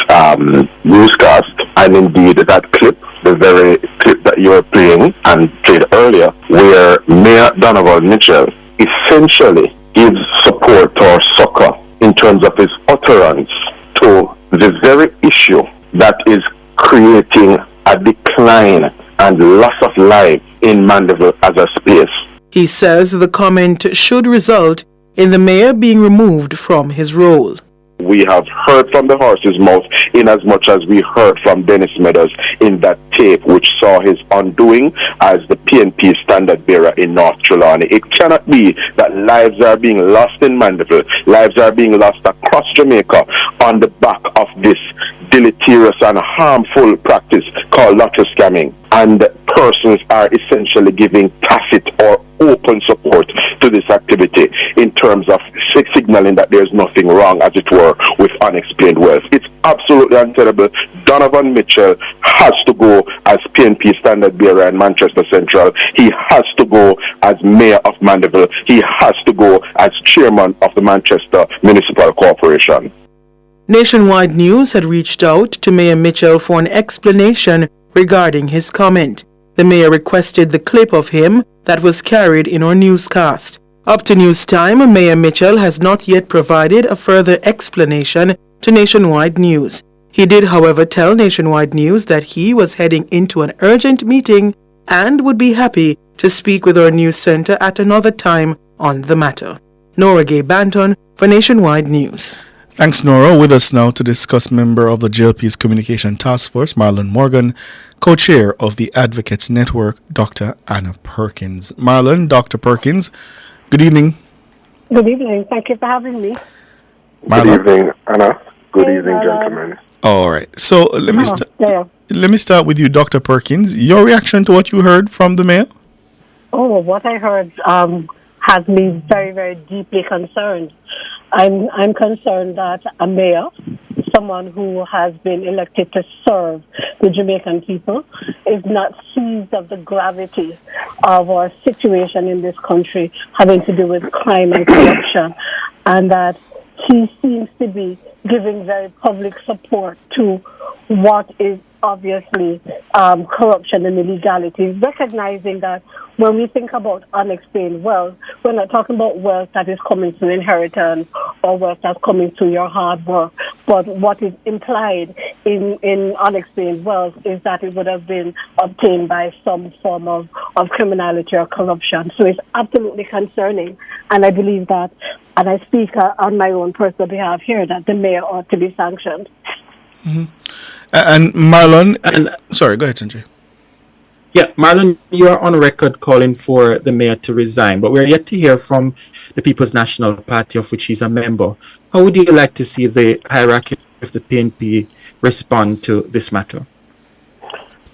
newscast, and indeed that clip, the very clip that you were playing and played earlier, where Mayor Donovan Mitchell essentially gives support or succor in terms of his utterance to the very issue that is creating a decline and loss of life in Mandeville as a space. He says the comment should result in the mayor being removed from his role. We have heard from the horse's mouth in as much as we heard from Dennis Meadows in that tape which saw his undoing as the PNP standard bearer in North Trelawney. It cannot be that lives are being lost in Mandeville, lives are being lost across Jamaica on the back of this deleterious and harmful practice called lottery scamming. And persons are essentially giving tacit or open support to this activity in terms of signaling that there's nothing wrong, as it were, with unexplained wealth. It's absolutely untenable. Donovan Mitchell has to go as PNP standard bearer in Manchester Central. He has to go as mayor of Mandeville. He has to go as chairman of the Manchester Municipal Corporation. Nationwide News had reached out to Mayor Mitchell for an explanation regarding his comment. The mayor requested the clip of him that was carried in our newscast. Up to news time, Mayor Mitchell has not yet provided a further explanation to Nationwide News. He did, however, tell Nationwide News that he was heading into an urgent meeting and would be happy to speak with our news center at another time on the matter. Nora Gay Banton for Nationwide News. Thanks, Nora. With us now to discuss member of the JLP's Communication Task Force, Marlon Morgan, co-chair of the Advocates Network, Dr. Anna Perkins. Marlon, Dr. Perkins, good evening. Good evening. Thank you for having me. Marlon. Good evening, Anna. Good evening, gentlemen. All right. So let me start with you, Dr. Perkins. Your reaction to what you heard from the mayor? Oh, what I heard has me very, very deeply concerned. I'm concerned that a mayor, someone who has been elected to serve the Jamaican people, is not seized of the gravity of our situation in this country having to do with crime and corruption, and that he seems to be giving very public support to what is obviously corruption and illegality, recognizing that when we think about unexplained wealth, we're not talking about wealth that is coming through inheritance or wealth that's coming through your hard work, but what is implied in unexplained wealth is that it would have been obtained by some form of criminality or corruption. So it's absolutely concerning. And I believe that, and I speak on my own personal behalf here, that the mayor ought to be sanctioned. Mm-hmm. And Marlon, sorry, go ahead, Sanjay. Yeah, Marlon, you are on record calling for the mayor to resign, but we're yet to hear from the People's National Party, of which he's a member. How would you like to see the hierarchy of the PNP respond to this matter?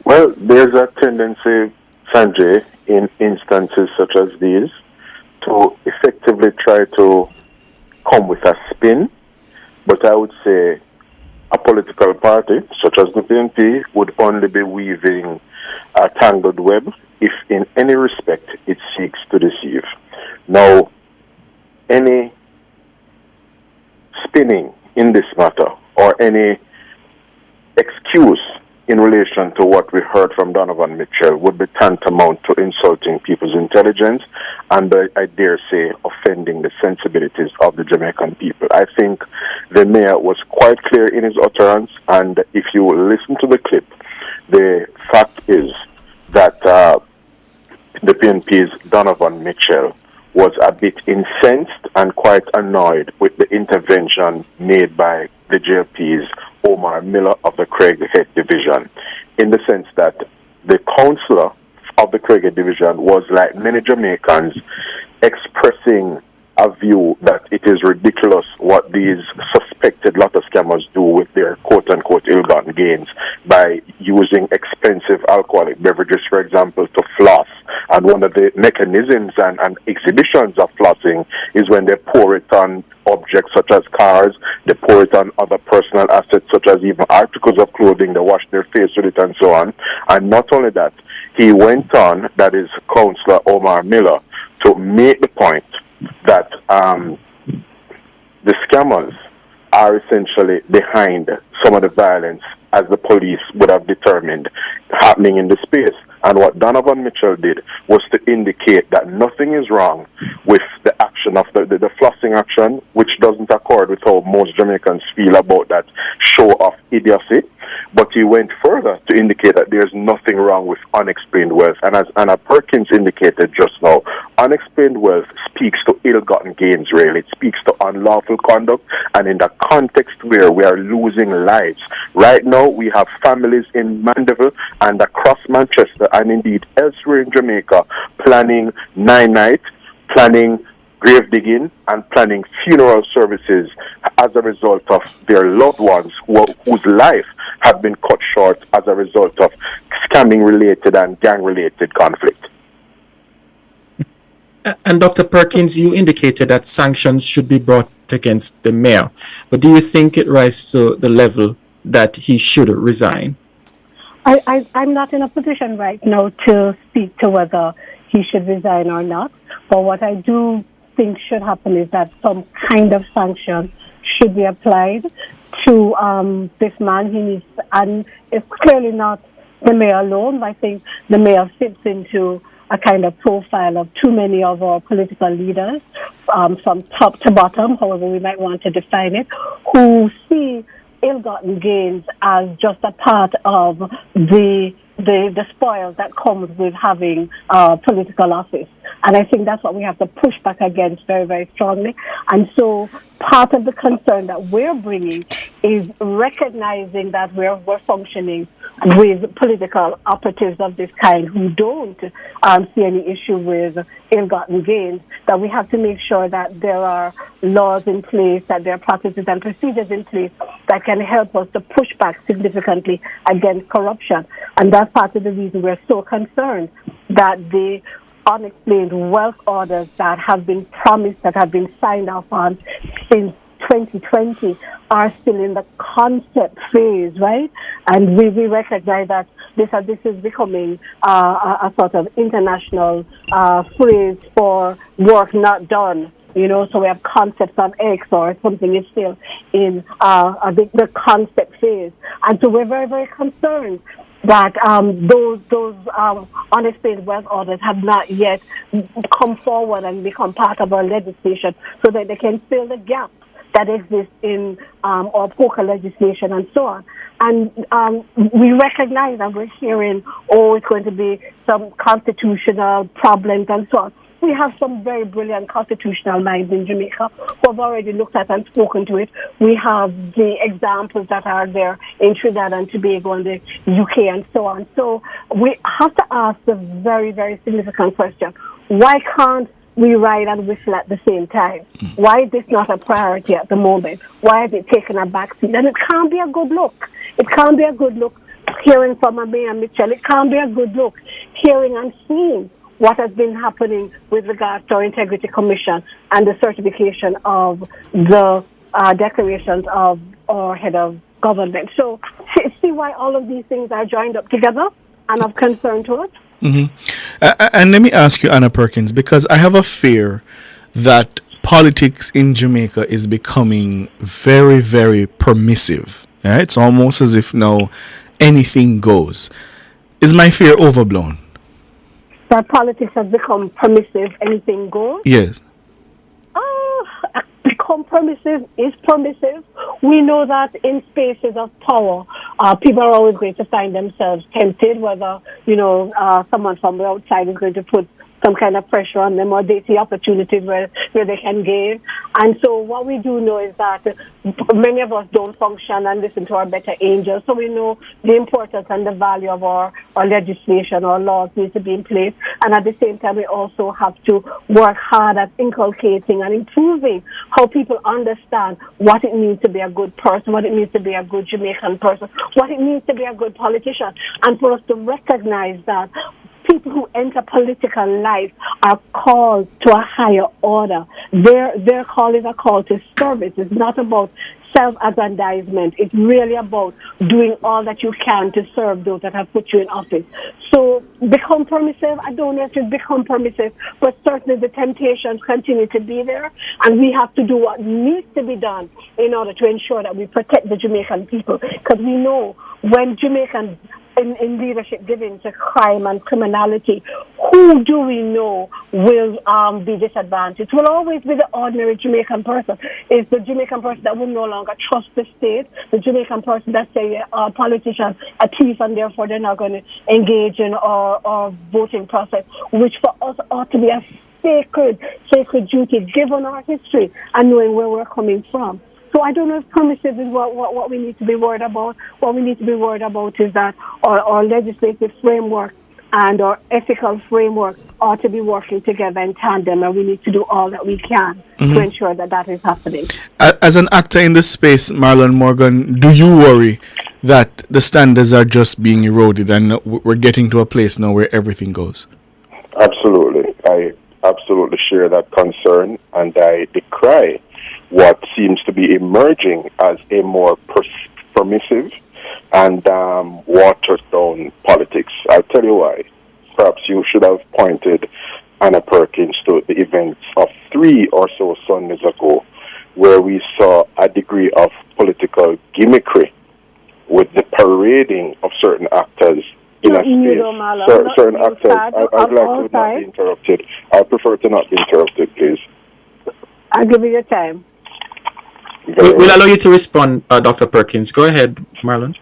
Well, there's a tendency, Sanjay, in instances such as these, to effectively try to come with a spin, but I would say a political party, such as the PNP, would only be weaving a tangled web if in any respect it seeks to deceive. Now, any spinning in this matter or any excuse in relation to what we heard from Donovan Mitchell would be tantamount to insulting people's intelligence and, I dare say, offending the sensibilities of the Jamaican people. I think the mayor was quite clear in his utterance, and if you listen to the clip, the fact is that the PNP's Donovan Mitchell was a bit incensed and quite annoyed with the intervention made by the JLP's Omar Miller of the Craighead Division, in the sense that the councillor of the Craighead Division was, like many Jamaicans, expressing a view that it is ridiculous what these suspected lotto scammers do with their quote-unquote ill-gotten gains by using expensive alcoholic beverages, for example, to floss. And one of the mechanisms and exhibitions of flossing is when they pour it on objects such as cars, they pour it on other personal assets such as even articles of clothing, they wash their face with it and so on. And not only that, he went on, that is Councillor Omar Miller, to make the point that the scammers are essentially behind some of the violence, as the police would have determined, happening in the space. And what Donovan Mitchell did was to indicate that nothing is wrong with the action of the flossing action, which doesn't accord with how most Jamaicans feel about that show of idiocy. But he went further to indicate that there's nothing wrong with unexplained wealth. And as Anna Perkins indicated just now, unexplained wealth speaks to ill-gotten gains, really. It speaks to unlawful conduct, and in the context where we are losing lives. Right now, we have families in Mandeville and across Manchester and indeed elsewhere in Jamaica planning nine-night, planning grave digging, and planning funeral services as a result of their loved ones whose life have been cut short as a result of scamming-related and gang-related conflict. And Dr. Perkins, you indicated that sanctions should be brought against the mayor, but do you think it rises to the level that he should resign? I'm not in a position right now to speak to whether he should resign or not, but what I do think should happen is that some kind of sanction should be applied to this man. He needs, and it's clearly not the mayor alone. I think the mayor fits into a kind of profile of too many of our political leaders, from top to bottom, however we might want to define it, who see ill-gotten gains as just a part of the spoils that comes with having political office. And I think that's what we have to push back against very, very strongly. And so part of the concern that we're bringing is recognizing that we're functioning with political operatives of this kind who don't see any issue with ill-gotten gains, that we have to make sure that there are laws in place, that there are practices and procedures in place that can help us to push back significantly against corruption. And that's part of the reason we're so concerned that the unexplained wealth orders that have been promised, that have been signed off on since 2020 are still in the concept phase, right? And we recognize that this is becoming a sort of international phrase for work not done. You know, so we have concepts on X or something is still in the concept phase. And so we're very, very concerned that those unexplained wealth orders have not yet come forward and become part of our legislation so that they can fill the gap that exist in our poker legislation and so on. And we recognize and we're hearing, it's going to be some constitutional problems and so on. We have some very brilliant constitutional minds in Jamaica who have already looked at and spoken to it. We have the examples that are there in Trinidad and Tobago and the UK and so on. So we have to ask the very, very significant question. Why can't we ride and whistle at the same time? Why is this not a priority at the moment? Why is it taking a backseat? And it can't be a good look. It can't be a good look hearing from Mayor Mitchell. It can't be a good look hearing and seeing what has been happening with regards to our Integrity Commission and the certification of the declarations of our head of government. So see why all of these things are joined up together and of concern to us. And let me ask you, Anna Perkins, because I have a fear that politics in Jamaica is becoming very, very permissive. Yeah? It's almost as if now anything goes. Is my fear overblown? That politics has become permissive, anything goes? Yes. Become permissive is permissive. We know that in spaces of power, people are always going to find themselves tempted, whether, someone from the outside is going to put some kind of pressure on them, or they see opportunities where they can gain. And so what we do know is that many of us don't function and listen to our better angels. So we know the importance and the value of our legislation, our laws need to be in place. And at the same time, we also have to work hard at inculcating and improving how people understand what it means to be a good person, what it means to be a good Jamaican person, what it means to be a good politician. And for us to recognize that people who enter political life are called to a higher order. Their call is a call to service. It's not about self-aggrandizement. It's really about doing all that you can to serve those that have put you in office. So become permissive. I don't know if it's become permissive, but certainly the temptations continue to be there, and we have to do what needs to be done in order to ensure that we protect the Jamaican people, because we know when Jamaicans in leadership given to crime and criminality, who do we know will be disadvantaged? It will always be the ordinary Jamaican person. It's the Jamaican person that will no longer trust the state, the Jamaican person that say a politician a thief and therefore they're not going to engage in our voting process, which for us ought to be a sacred duty given our history and knowing where we're coming from. So I don't know if permissive is what we need to be worried about. What we need to be worried about is that our legislative framework and our ethical framework ought to be working together in tandem, and we need to do all that we can to ensure that is happening. As an actor in this space, Marlon Morgan, do you worry that the standards are just being eroded and we're getting to a place now where everything goes? Absolutely. I absolutely share that concern, and I decry what seems to be emerging as a more permissive and watered down politics. I'll tell you why. Perhaps you should have pointed Anna Perkins to the events of 3 or so Sundays ago, where we saw a degree of political gimmickry with the parading of certain actors in a space. Certain actors. I'd like to not be interrupted. I prefer to not be interrupted, please. I'll give you your time. We'll allow you to respond, Dr. Perkins. Go ahead, Marlon.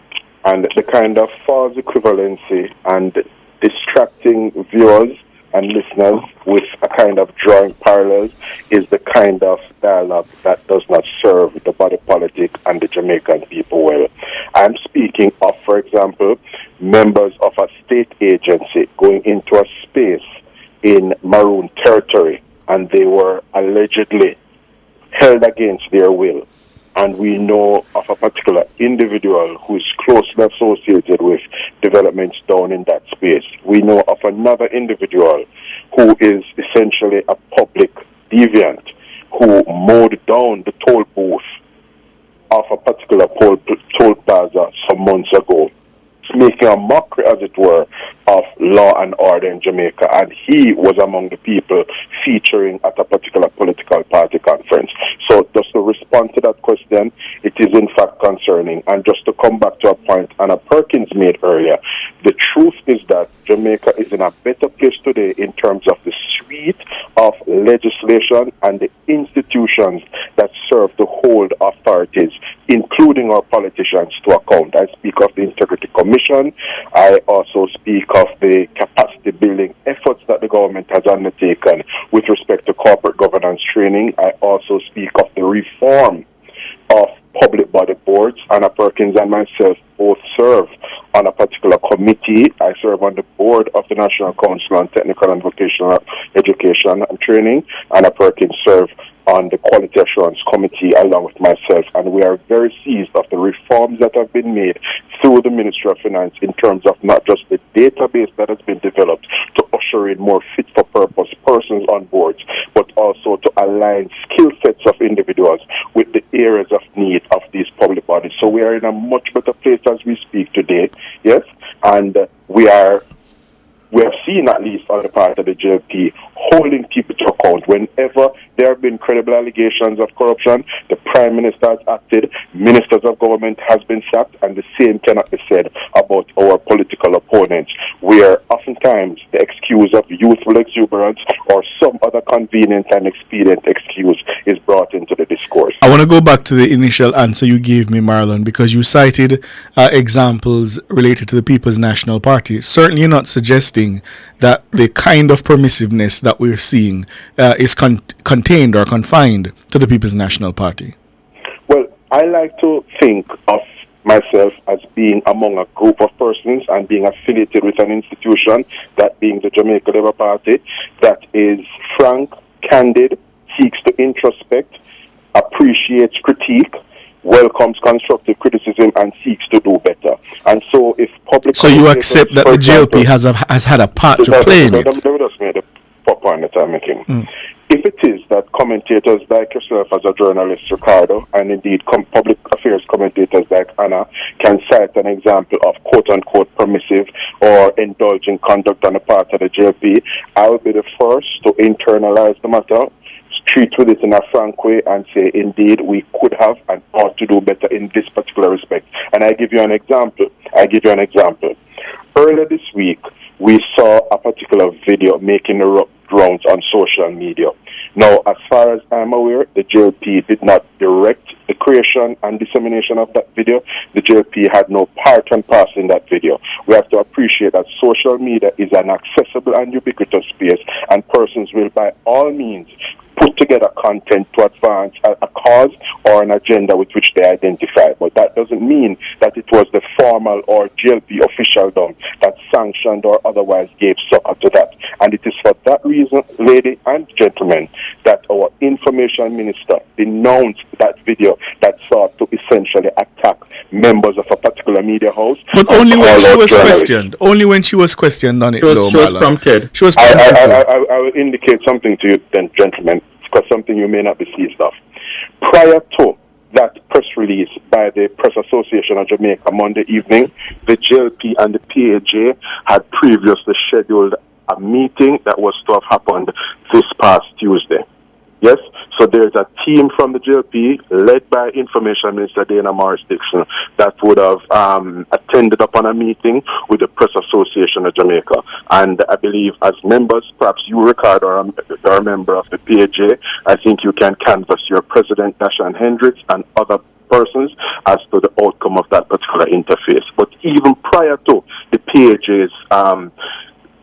And the kind of false equivalency and distracting viewers and listeners with a kind of drawing parallels is the kind of dialogue that does not serve the body politic and the Jamaican people well. I'm speaking of, for example, members of a state agency going into a space in Maroon territory, and they were allegedly held against their will. And we know of a particular individual who is closely associated with developments down in that space. We know of another individual who is essentially a public deviant who mowed down the toll booth of a particular toll plaza some months ago, making a mockery, as it were, of law and order in Jamaica. And he was among the people featuring at a particular political party conference. So just to respond to that question, it is in fact concerning. And just to come back to a point Anna Perkins made earlier, the truth is that Jamaica is in a better place today in terms of the suite of legislation and the institutions that serve to hold authorities, including our politicians, to account. I speak of the Integrity Commission. I also speak of the capacity building efforts that the government has undertaken with respect to corporate governance training. I also speak of the reform of public body boards. Anna Perkins and myself both serve on a particular committee. I serve on the board of the National Council on Technical and Vocational Education and Training. Anna Perkins serves on the Quality Assurance Committee along with myself, and we are very seized of the reforms that have been made through the Ministry of Finance in terms of not just the database that has been developed to usher in more fit-for-purpose persons on boards, but also to align skill sets of individuals with the areas of need of these public bodies. So we are in a much better place as we speak today, yes, and we have seen, at least on the part of the JLP, holding people to account. Whenever there have been credible allegations of corruption, the Prime Minister has acted, ministers of government has been sacked, and the same cannot be said about our political opponents, where oftentimes the excuse of youthful exuberance or some other convenient and expedient excuse is brought into the discourse. I want to go back to the initial answer you gave me, Marlon, because you cited examples related to the People's National Party. Certainly you're not suggesting that the kind of permissiveness that we're seeing is contained or confined to the People's National Party. Well, I like to think of myself as being among a group of persons and being affiliated with an institution, that being the Jamaica Labour Party, that is frank, candid, seeks to introspect, appreciates critique, welcomes constructive criticism, and seeks to do better. And so if public... So you accept that the JLP has had a part to play in it? Let me just make the point that I'm making. If it is that commentators like yourself as a journalist, Ricardo, and indeed public affairs commentators like Anna can cite an example of quote-unquote permissive or indulging conduct on the part of the JLP, I will be the first to internalize the matter, treat with it in a frank way, and say, indeed, we could have and ought to do better in this particular respect. And I give you an example. Earlier this week, we saw a particular video making the rounds on social media. Now, as far as I'm aware, the JLP did not direct the creation and dissemination of that video. The JLP had no part and parcel in that video. We have to appreciate that social media is an accessible and ubiquitous space, and persons will by all means put together content to advance a cause or an agenda with which they identify. But that doesn't mean that it was the formal or JLP officialdom that sanctioned or otherwise gave succor to that. And it is for that reason, ladies and gentlemen, that our information minister denounced that video that sought to essentially attack members of a particular media house. But only when she was questioned. Only when she was questioned on it. She was prompted. She was prompted. I will indicate something to you then, gentlemen, because something you may not be seized of. Prior to that press release by the Press Association of Jamaica Monday evening, the JLP and the PAJ had previously scheduled a meeting that was to have happened this past Tuesday. Yes, so there's a team from the JLP led by Information Minister Dana Morris Dixon that would have attended upon a meeting with the Press Association of Jamaica. And I believe as members, perhaps you, Ricardo, are a member of the PAJ, I think you can canvass your President, Dashan Hendricks, and other persons as to the outcome of that particular interface. But even prior to the PAJ's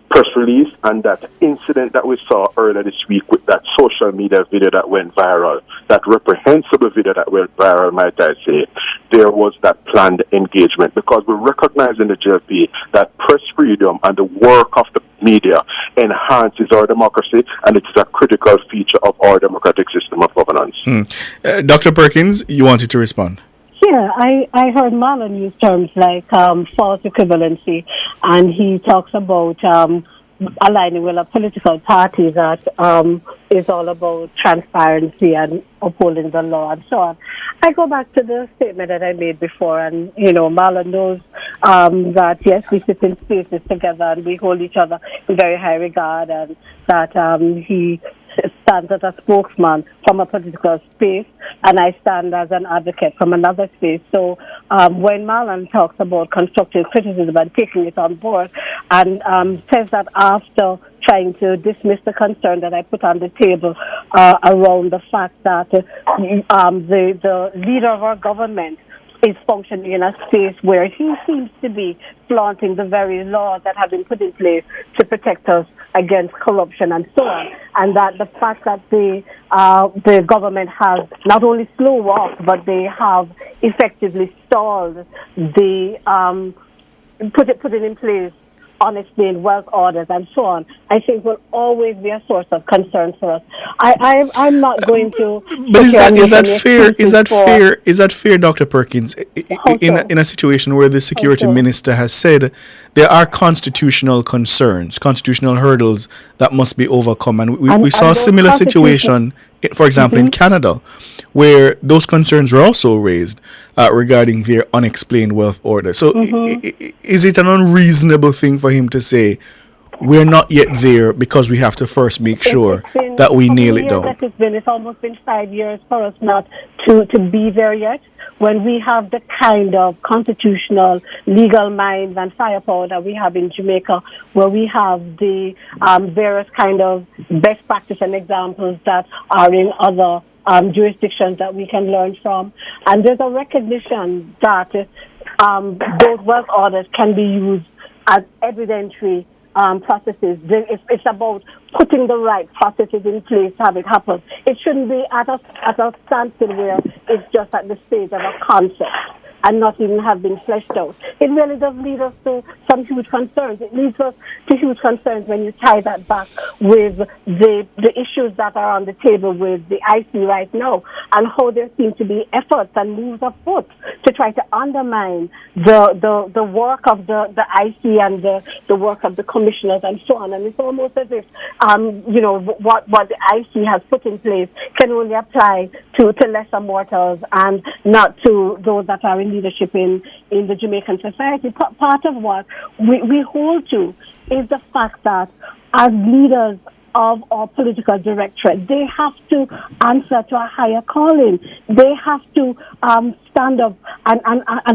press release and that incident that we saw earlier this week with that social media video that went viral, that reprehensible video that went viral, might I say, there was that planned engagement, because we recognize in the JLP that press freedom and the work of the media enhances our democracy, and it is a critical feature of our democratic system of governance. Dr. Perkins, you wanted to respond? Yeah, I heard Marlon use terms like false equivalency, and he talks about aligning with a political party that is all about transparency and upholding the law and so on. I go back to the statement that I made before, and, Marlon knows that, yes, we sit in spaces together and we hold each other in very high regard, and that he stands as a spokesman from a political space, and I stand as an advocate from another space. So when Marlon talks about constructive criticism and taking it on board, and says that after trying to dismiss the concern that I put on the table around the fact that the leader of our government is functioning in a space where he seems to be flaunting the very laws that have been put in place to protect us against corruption and so on, and that the fact that the government has not only slow walked, but they have effectively stalled the putting in place unexplained wealth orders and so on, I think will always be a source of concern for us. I'm not going to. But is that fair? Is that fair, Dr. Perkins? In a situation where the security minister has said there are constitutional concerns, constitutional hurdles that must be overcome, and we saw a similar situation, for example, in Canada, where those concerns were also raised regarding their unexplained wealth order. So is it an unreasonable thing for him to say, we're not yet there because we have to first make sure that we nail it down? It's almost been 5 years for us not to be there yet, when we have the kind of constitutional legal minds and firepower that we have in Jamaica, where we have the various kind of best practice and examples that are in other jurisdictions that we can learn from. And there's a recognition that those wealth orders can be used as evidentiary processes. It's about putting the right processes in place to have it happen. It shouldn't be at a standstill where it's just at the stage of a concept and not even have been fleshed out. It really does lead us to some huge concerns. It leads us to huge concerns when you tie that back with the issues that are on the table with the IC right now, and how there seem to be efforts and moves afoot to try to undermine the work of the IC and the work of the commissioners and so on. And it's almost as if what the IC has put in place can only apply to lesser mortals and not to those that are in leadership in the Jamaican society. Part of what we hold to is the fact that as leaders of our political directorate, they have to answer to a higher calling. They have to stand up and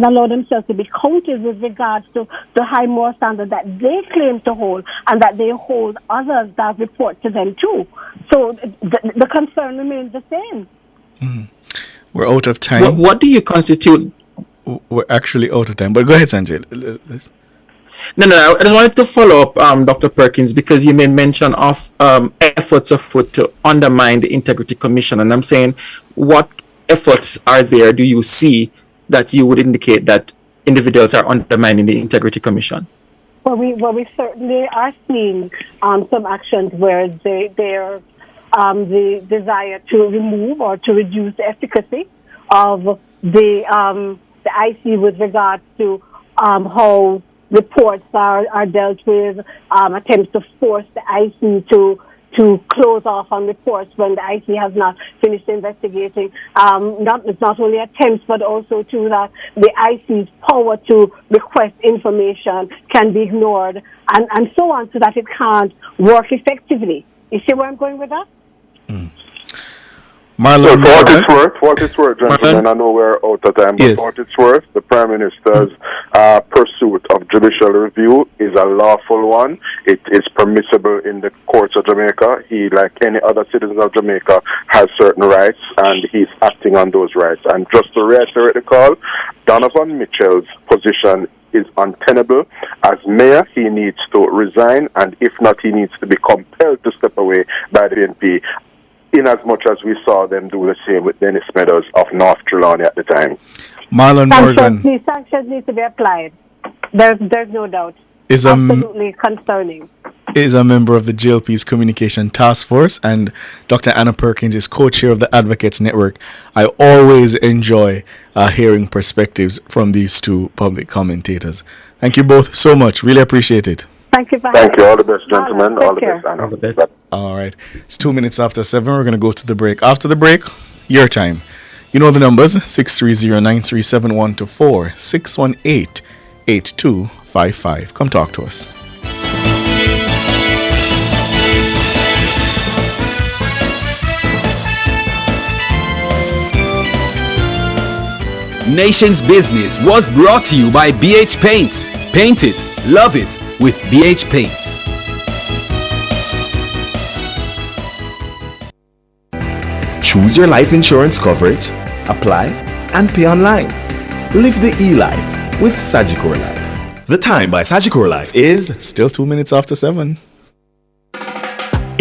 allow themselves to be counted with regards to the high moral standard that they claim to hold and that they hold others that report to them too. So the concern remains the same. We're out of time. What do you constitute? We're actually out of time, but go ahead, Sanjay. No, I just wanted to follow up, Dr. Perkins, because you made mention of efforts afoot to undermine the Integrity Commission, and I'm saying, what efforts are there, do you see, that you would indicate that individuals are undermining the Integrity Commission? Well, we certainly are seeing some actions where they're the desire to remove or to reduce the efficacy of the IC with regards to how reports are dealt with, attempts to force the IC to close off on reports when the IC has not finished investigating. Not only attempts, but also to that the IC's power to request information can be ignored, and so on, so that it can't work effectively. You see where I'm going with that? Marlon, for what it's worth, gentlemen, I know we're out of time, but for what it's worth, the Prime Minister's pursuit of judicial review is a lawful one. It is permissible in the courts of Jamaica. He, like any other citizen of Jamaica, has certain rights, and he's acting on those rights. And just to reiterate the call, Donovan Mitchell's position is untenable. As mayor, he needs to resign, and if not, he needs to be compelled to step away by the PNP, in as much as we saw them do the same with Dennis Meadows of North Trelawney at the time. Marlon Morgan. These sanctions need to be applied. There's no doubt. Is absolutely concerning. Is a member of the JLP's Communication Task Force, and Dr. Anna Perkins is co-chair of the Advocates Network. I always enjoy hearing perspectives from these two public commentators. Thank you both so much. Really appreciate it. Thank you. Thank you. All the best, gentlemen. All the best, Anna. All the best. All right. It's 2 minutes after 7. We're going to go to the break. After the break, your time. You know the numbers, 630-937-124, 618-8255. Come talk to us. Nation's Business was brought to you by BH Paints. Paint it, love it with BH Paints. Choose your life insurance coverage, apply, and pay online. Live the e-life with Sagicor Life. The time by Sagicor Life is still 2 minutes after 7.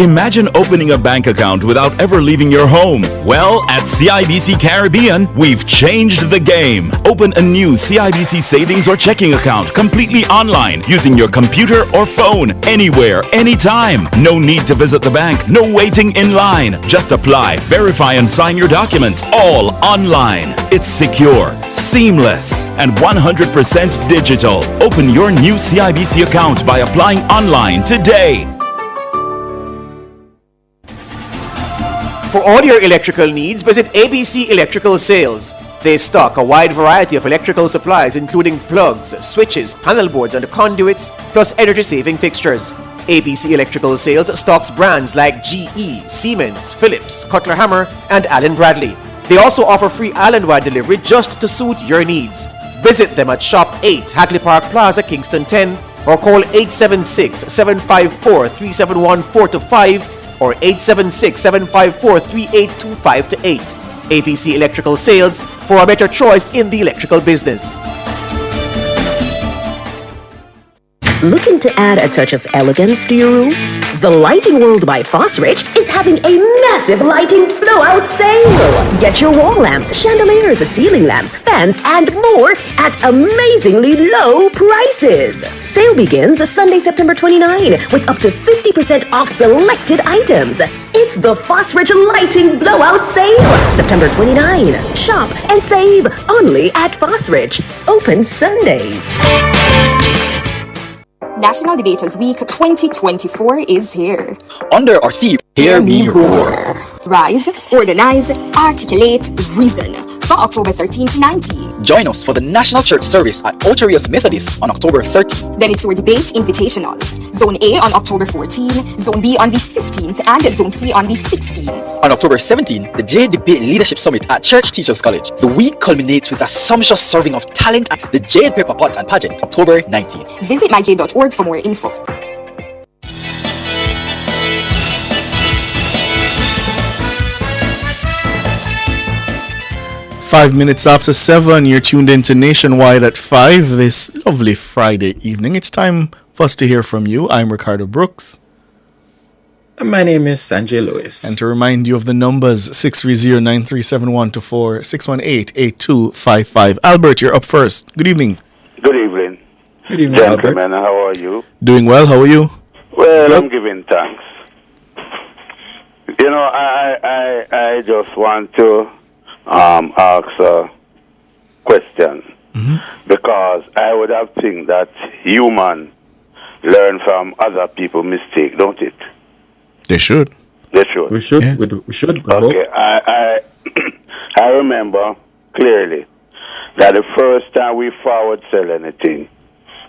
Imagine opening a bank account without ever leaving your home. Well, at CIBC Caribbean, we've changed the game. Open a new CIBC savings or checking account completely online using your computer or phone, anywhere, anytime. No need to visit the bank, no waiting in line. Just apply, verify, and sign your documents, all online. It's secure, seamless, and 100% digital. Open your new CIBC account by applying online today. For all your electrical needs, visit ABC Electrical Sales. They stock a wide variety of electrical supplies including plugs, switches, panel boards and conduits, plus energy-saving fixtures. ABC Electrical Sales stocks brands like GE, Siemens, Philips, Cutler Hammer and Allen Bradley. They also offer free island-wide delivery just to suit your needs. Visit them at Shop 8, Hagley Park Plaza, Kingston 10 or call 876-754-3714-5 or 876-754-3825-8. ABC Electrical Sales for a better choice in the electrical business. Looking to add a touch of elegance to your room? The Lighting World by Fosrich is having a massive lighting blowout sale. Get your wall lamps, chandeliers, ceiling lamps, fans, and more at amazingly low prices. Sale begins Sunday, September 29 with up to 50% off selected items. It's the Fosrich Lighting Blowout Sale, September 29. Shop and save only at Fosrich. Open Sundays. National Debaters Week 2024 is here. Under our theme, Hear Me Roar. Rise, organize, articulate, reason. For October 13 to 19. Join us for the National Church Service at Ocherius Methodist on October 30. Then it's your debate invitationals. Zone A on October 14, Zone B on the 15th, and Zone C on the 16th. On October 17, the J Debate Leadership Summit at Church Teachers College. The week culminates with a sumptuous serving of talent at the Jade Paper Pot and Pageant, October 19th. Visit myj.org for more info. 5 minutes after 7, you're tuned into Nationwide at 5 this lovely Friday evening. It's time for us to hear from you. I'm Ricardo Brooks. And my name is Sanjay Lewis. And to remind you of the numbers, 630-937-124, 618-8255. Albert, you're up first. Good evening. Good evening. Good evening, gentlemen. Albert. How are you? Doing well. How are you? Well, I'm giving thanks. You know, I just want to ask a question because I would have think that human learn from other people's mistake, don't it? They should. They should. We should. Yes. We should. Okay. I remember clearly that the first time we forward sell anything,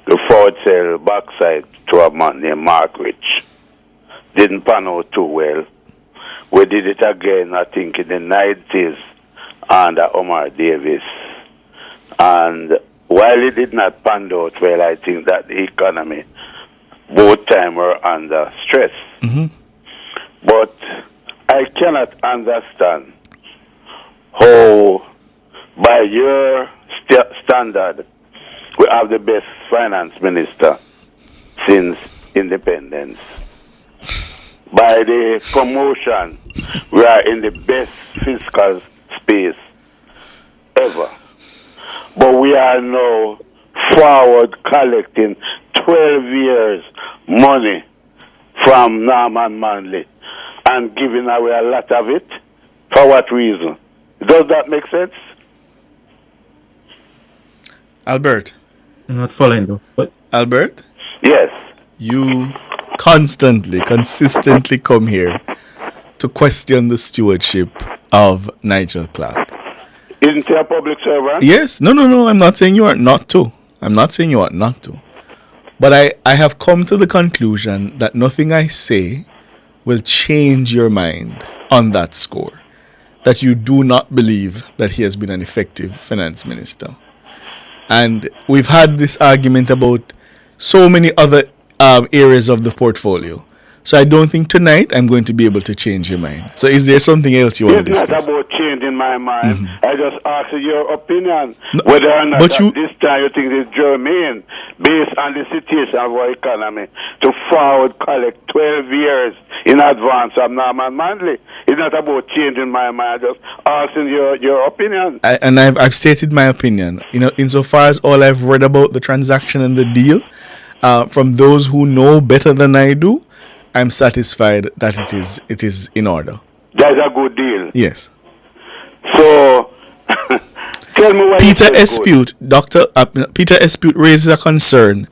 the forward sell backside to a man named Mark Rich didn't pan out too well. We did it again, I think, in the 90s under Omar Davis. And while it did not pan out well, I think that the economy, both times were under stress. But I cannot understand how, by your standard, we have the best finance minister since independence. By the promotion, we are in the best fiscal space ever. But we are now forward collecting 12 years money from Norman Manley and giving away a lot of it. For what reason? Does that make sense? Albert. I'm not following though. What? Albert? Yes. You consistently come here to question the stewardship of Nigel Clark. Isn't he a public servant? Yes. No. I'm not saying you are not to. But I have come to the conclusion that nothing I say will change your mind on that score. that you do not believe that he has been an effective finance minister. And we've had this argument about so many other areas of the portfolio. So I don't think tonight I'm going to be able to change your mind. So is there something else you want to discuss? It's not about changing my mind. I just asked your opinion whether or not at this time you think it's germane, based on the situation of our economy, to forward collect 12 years in advance of Norman Manley. It's not about changing my mind. I'm just asking your opinion. I've stated my opinion. You know, insofar as all I've read about the transaction and the deal, from those who know better than I do, I'm satisfied that it is in order. That's a good deal. Yes. So, tell me why Peter Espute, Peter Espute raises a concern,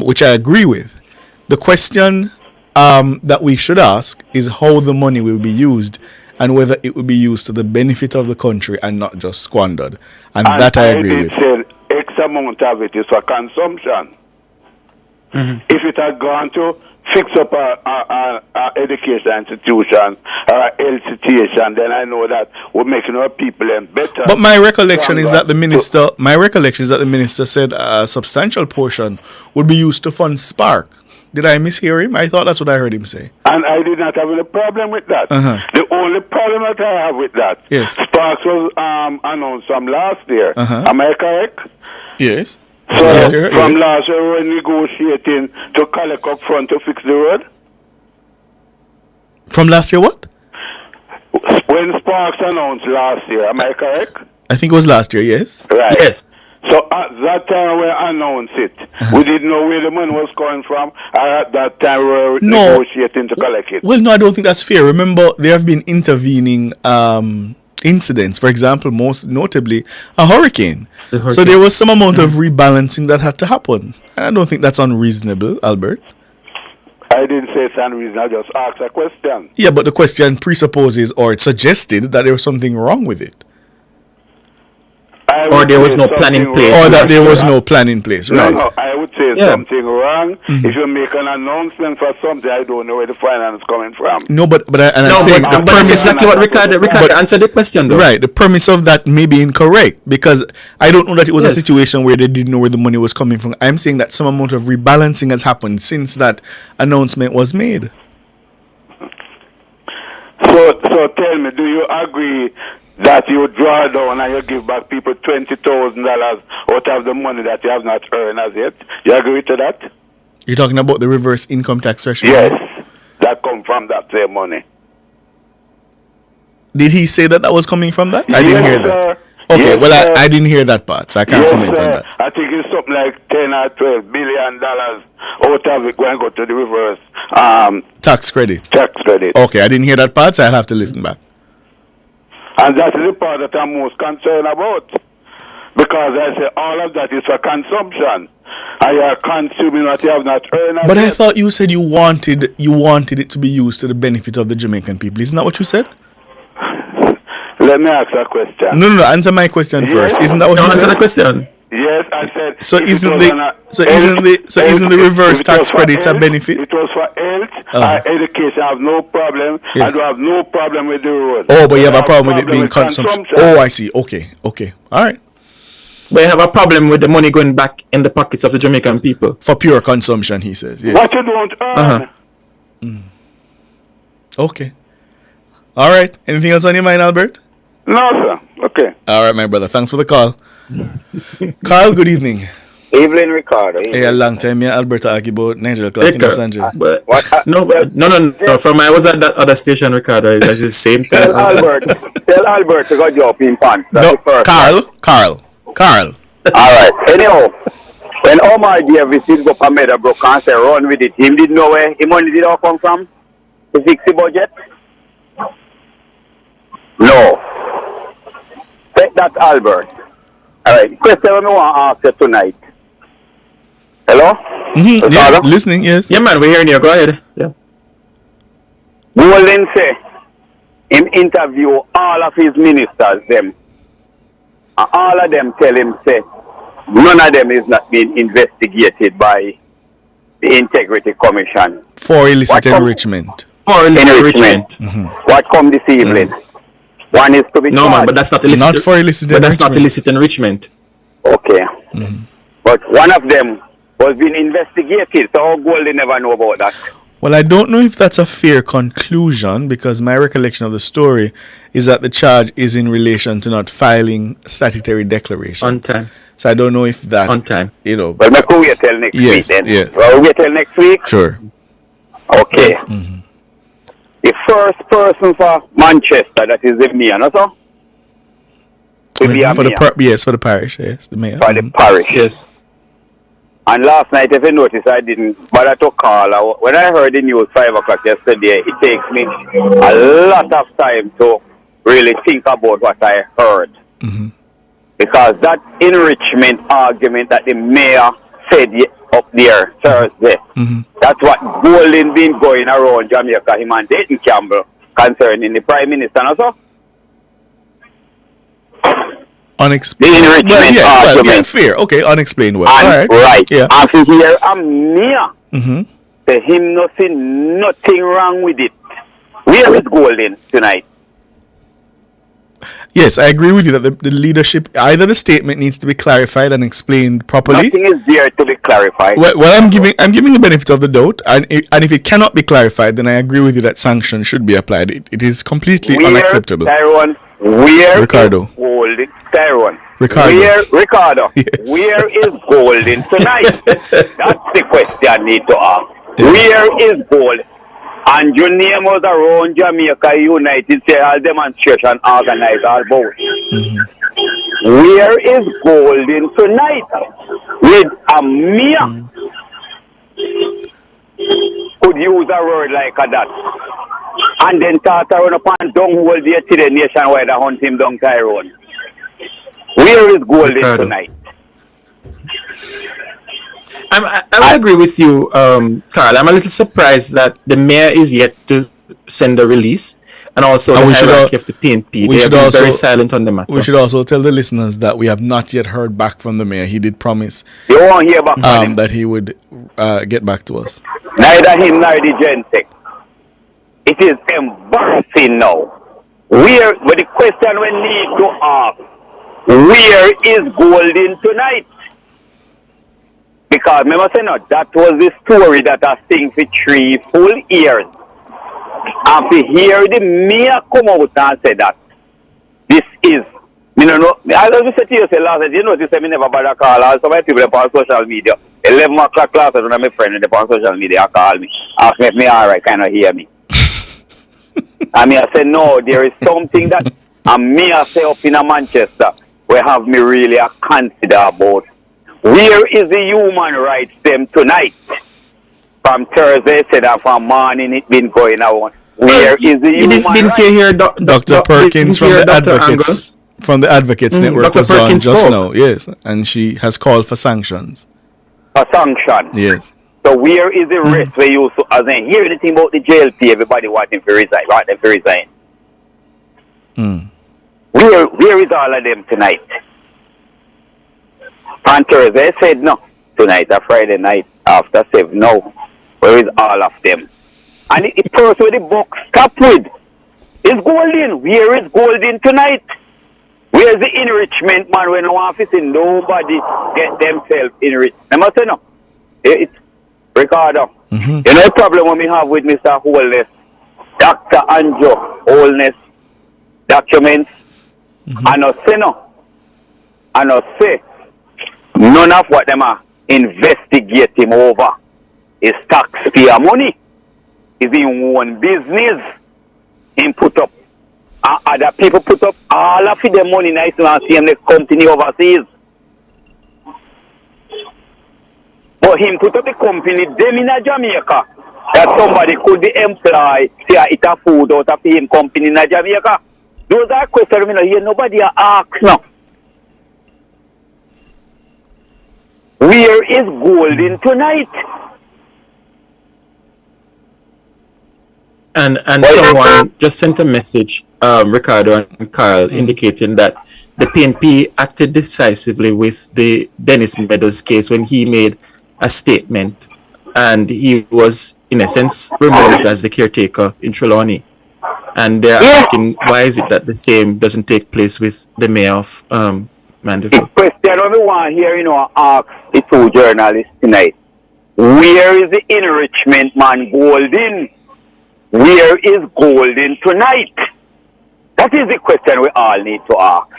which I agree with. The question that we should ask is how the money will be used and whether it will be used to the benefit of the country and not just squandered. And that I agree with. Said X amount of it is for consumption. If it had gone to fix up our education institution or our health situation, then I know that we're making our people better. But my recollection is that the minister said a substantial portion would be used to fund Spark. Did I mishear him? I thought that's what I heard him say. And I did not have any problem with that. The only problem that I have with that, Sparks was announced from last year. Am I correct? Yes. So from last year, we were negotiating to collect up front to fix the road. From last year, what? When Sparks announced last year, am I correct? I think it was last year, yes. Right. Yes. So at that time we announced it. We didn't know where the money was coming from. At that time we were negotiating to collect it. Well, no, I don't think that's fair. Remember, there have been intervening incidents. For example, most notably, a hurricane. So there was some amount of rebalancing that had to happen. And I don't think that's unreasonable, Albert. I didn't say it's unreasonable. I just asked a question. Yeah, but the question presupposes or it suggested that there was something wrong with it. Or there was no plan in place. Or that there was no plan in place, right? No, I would say something wrong. If you make an announcement for something, I don't know where the finance is coming from. No, but that's exactly what Ricardo answered the question, though. Right, the premise of that may be incorrect because I don't know that it was a situation where they didn't know where the money was coming from. I'm saying that some amount of rebalancing has happened since that announcement was made. So tell me, do you agree that you draw down and you give back people $20,000 out of the money that you have not earned as yet? You agree to that? You're talking about the reverse income tax threshold? Yes, that come from that same money. Did he say that was coming from that? I didn't hear that. Okay, I didn't hear that part, so I can't comment on that. I think it's something like $10 or $12 billion out of it going to go to the reverse tax credit. Tax credit. Okay, I didn't hear that part, so I'll have to listen back. And that is the part that I'm most concerned about. Because I say all of that is for consumption. And you are consuming what you have not earned. But I thought you said you wanted it to be used to the benefit of the Jamaican people. Isn't that what you said? Let me ask a question. No, answer my question first. Isn't that what you said? Answer the question. Yes, I said. So isn't the reverse tax credit a benefit? It was for health, education. I have no problem. I do have no problem with the road. Oh, but you have a problem with it being consumption. Oh, I see. Okay, all right. But you have a problem with the money going back in the pockets of the Jamaican people for pure consumption. He says. Yes. What you don't earn. Okay. All right. Anything else on your mind, Albert? No, sir. Okay. All right, my brother. Thanks for the call. Carl, good evening. Evening, Ricardo. Hey, a long time, yeah, Alberta argue about Nigeria clock in Los Angeles. No. From I was at that other station, Ricardo. It's the same thing. Tell Albert to go jump in pants. Carl. All right. Anyhow, when Omar Davis did go for Meadowbrook and say run with it, he didn't know where the money did all come from to fix the budget. No. Take that, Albert. All right. Question I want to ask you tonight. Hello? Mm-hmm. Yeah, listening, yes. Yeah, man, we're hearing you. Go ahead. Yeah. Golden say, him interview all of his ministers, them. And all of them tell him, say, none of them is not being investigated by the Integrity Commission. For illicit enrichment. Mm-hmm. What come this evening? One is to be No, man, charged. but that's not illicit. Not for illicit But that's not enrichment. illicit enrichment. Okay. But one of them was being investigated, so how Goldie never know about that? Well, I don't know if that's a fair conclusion because my recollection of the story is that the charge is in relation to not filing statutory declarations. On time. So I don't know if that... On time. You know... Well, maybe we'll wait till next week then. Yes. Well, we'll wait till next week? Sure. Okay. The first person for Manchester, that is the mayor, no, sir? To be a For mayor. yes, for the parish, yes, the mayor. For the parish. Yes. And last night, if you notice, I didn't bother to call. When I heard the news 5 o'clock yesterday, it takes me a lot of time to really think about what I heard. Because that enrichment argument that the mayor said up there Thursday, that's what Golding been going around Jamaica, him and Dayton Campbell, concerning the Prime Minister, also. Unexplained. The enrichment argument. Fair. Okay, unexplained well. And, All right. right. Yeah. And to hear a mayor say him nothing wrong with it. Where is Golding tonight? Yes, I agree with you that the leadership, either the statement needs to be clarified and explained properly. Nothing is there to be clarified. Well, I'm giving the benefit of the doubt, and if it cannot be clarified, then I agree with you that sanctions should be applied. It is completely unacceptable. Tyrone, where Ricardo. is Golding? Tyrone. Ricardo. Ricardo. Yes. Where is Golding tonight? That's the question I need to ask. Where is Golding? And your name was around Jamaica United, say all demonstration organized all both. Where is Golding tonight? With a mayor could use a word like that. And then start around upon dung hole there to the nationwide and hunt him down Tyrone. Where is Golding tonight? I would agree with you, Carl. I'm a little surprised that the mayor is yet to send a release, and also the hierarchy of the PNP. They have been very silent on the matter. We should also tell the listeners that we have not yet heard back from the mayor. He did promise You won't hear back from him. that he would get back to us. Neither him nor the Gentech. It is embarrassing now. But the question we need to ask, where is Golding tonight? Because remember saying that was the story that I sing for 3 full years. And to hear the mayor come out and say that this is, I just said to you, last night, this I never bother call. Also, my people on social media, 11 o'clock classes, when my friend on social media call me, ask me if me alright, kind of hear me. And I said, no, there is something that me I say up in Manchester where have me really consider about. Where is the human rights them tonight? From Thursday, said that from morning it been going on. Where is the human rights? Didn't you hear Dr. Perkins from the Advocates Network Dr. was on Perkins just spoke. now, yes, and she has called for sanctions. For sanction. Yes. So where is the rest where you as in hear anything about the JLP, everybody wanting to resign, want them to resign. Where is all of them tonight? On Thursday said no. Tonight, a Friday night after 7, no. Where is all of them? And the person with the book stop with is Golding. Where is Golding tonight? Where's the enrichment man when no office in nobody get themselves enriched? I must say no. It's Ricardo. You know the problem when we have with Mr. Holness, Dr. Andrew Holness documents, and I say no. And I say none of what them are investigating over is taxpayer money. Is in one business. In put up other people put up all of their money in Iceland and see them they continue overseas. But him put up the company them in Jamaica that somebody could be employed to eat a food out of him company in Jamaica. Those are questions I hear nobody ask now. Where is Golding tonight? And someone just sent a message, Ricardo and Carl, indicating that the PNP acted decisively with the Dennis Meadows case when he made a statement and he was, in essence, removed as the caretaker in Trelawney. And they're asking why is it that the same doesn't take place with the mayor of Mandeville? The question of the one here, ask the two journalists tonight. Where is the enrichment man Golden? Where is Golden tonight? That is the question we all need to ask.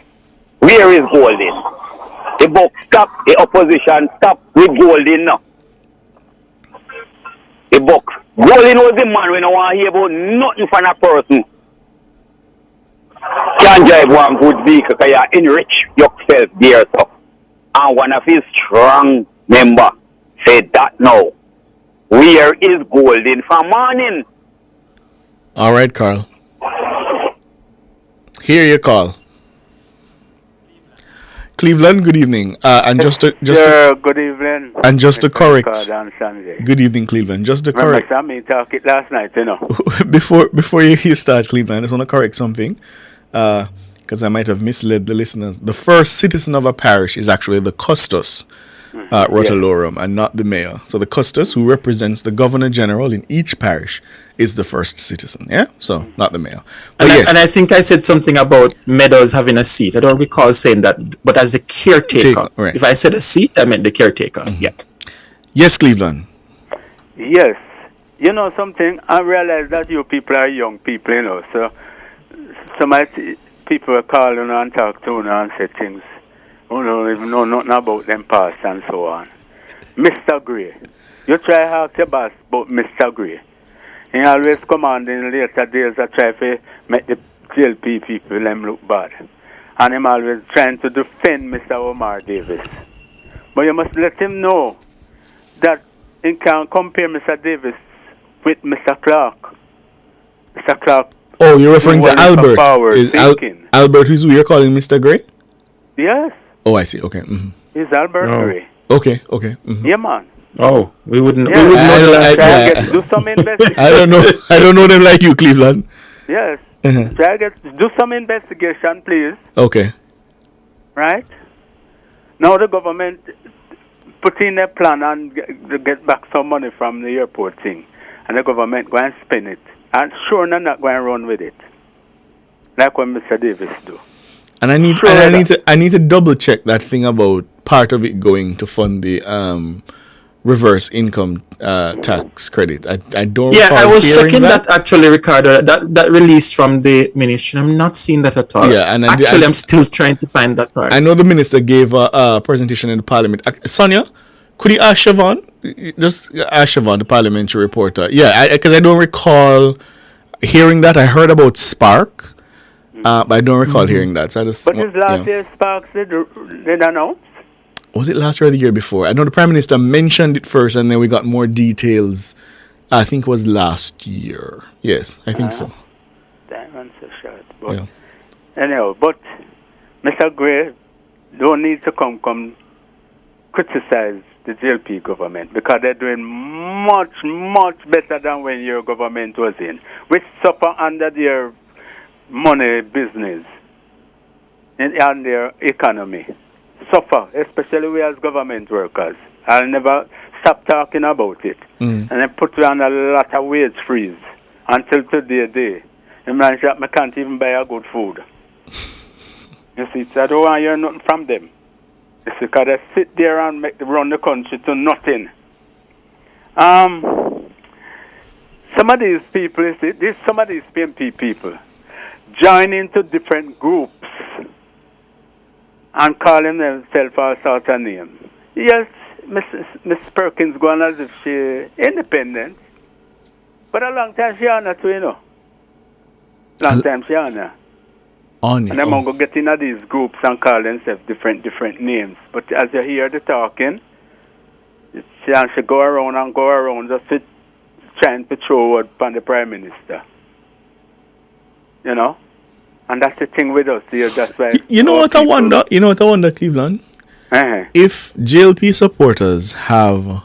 Where is Golden? The book stop, the opposition stop with Golden now. The book. Golden was the man we don't want to hear about nothing from a person. Can't drive one good vehicle because you enrich yourself there. So. And one of his strong member said that now. Where is Golden from morning? All right, Carl. Here you call. Cleveland, good evening. And just to good evening. And just to correct. Good Good evening, Cleveland. Just to correct. Remember, me talk it last night, before you start, Cleveland, I just want to correct something. Because I might have misled the listeners. The first citizen of a parish is actually the custos rotalorum and not the mayor. So the custos, who represents the governor general in each parish, is the first citizen. Yeah, so not the mayor. But and I think I said something about Meadows having a seat. I don't recall saying that, but as the caretaker. Right. If I said a seat, I meant the caretaker. Yeah. Yes, Cleveland. Yes. You know something? I realize that you people are young people, so some people are calling and talk to you and say things. You don't even know nothing about them past and so on. Mr. Gray. You try to ask your boss about Mr. Gray. He always come on in later days and try to make the JLP people them look bad. And him always trying to defend Mr. Omar Davis. But you must let him know that he can't compare Mr. Davis with Mr. Clark. Mr. Clark. Oh, you're referring to Albert. Albert, who's you're calling Mr. Gray? Yes. Oh, I see. Okay. Mm-hmm. It's Albert Gray. Okay. Mm-hmm. Yeah, man. Oh, we wouldn't. Yeah. We wouldn't know the do some investigation. I don't know them like you, Cleveland. Yes. Do some investigation, please. Okay. Right. Now the government put in a plan and get back some money from the airport thing, and the government go and spend it, and sure they're not going to run with it, like what Mr. Davis do. And I need to double check that thing about part of it going to fund the reverse income tax credit. I don't. Yeah, I was checking that actually, Ricardo. That released from the ministry. I'm not seeing that at all. Yeah, and I'm still trying to find that part. I know the minister gave a presentation in the parliament. Sonia, could you ask Siobhan? Just ask Siobhan, the parliamentary reporter. Yeah, because I don't recall hearing that. I heard about Spark. But I don't recall hearing that. So I just. But this last year, Sparks did announce? Was it last year or the year before? I know the Prime Minister mentioned it first, and then we got more details. I think it was last year. Yes, I think so. That one's so short. But anyhow, but Mr. Gray don't need to come criticize the JLP government because they're doing much, much better than when your government was in. We suffer under their money business and their economy. Suffer, especially we as government workers. I'll never stop talking about it. And then put on a lot of wage freeze until today. The man shop, I can't even buy a good food. You see, so I don't want to hear nothing from them. It's because they sit there and run the country to nothing. Some of these people, you see, some of these PMP people join into different groups and calling themselves all sorts of names. Yes, Miss Perkins going as if she independent, but a long time she on her too, Long time she on her. And them go get into these groups and call themselves different names. But as you hear the talking, she go around just trying to throw word upon the Prime Minister. And that's the thing with us here. That's why. You know what I wonder, Cleveland? If JLP supporters have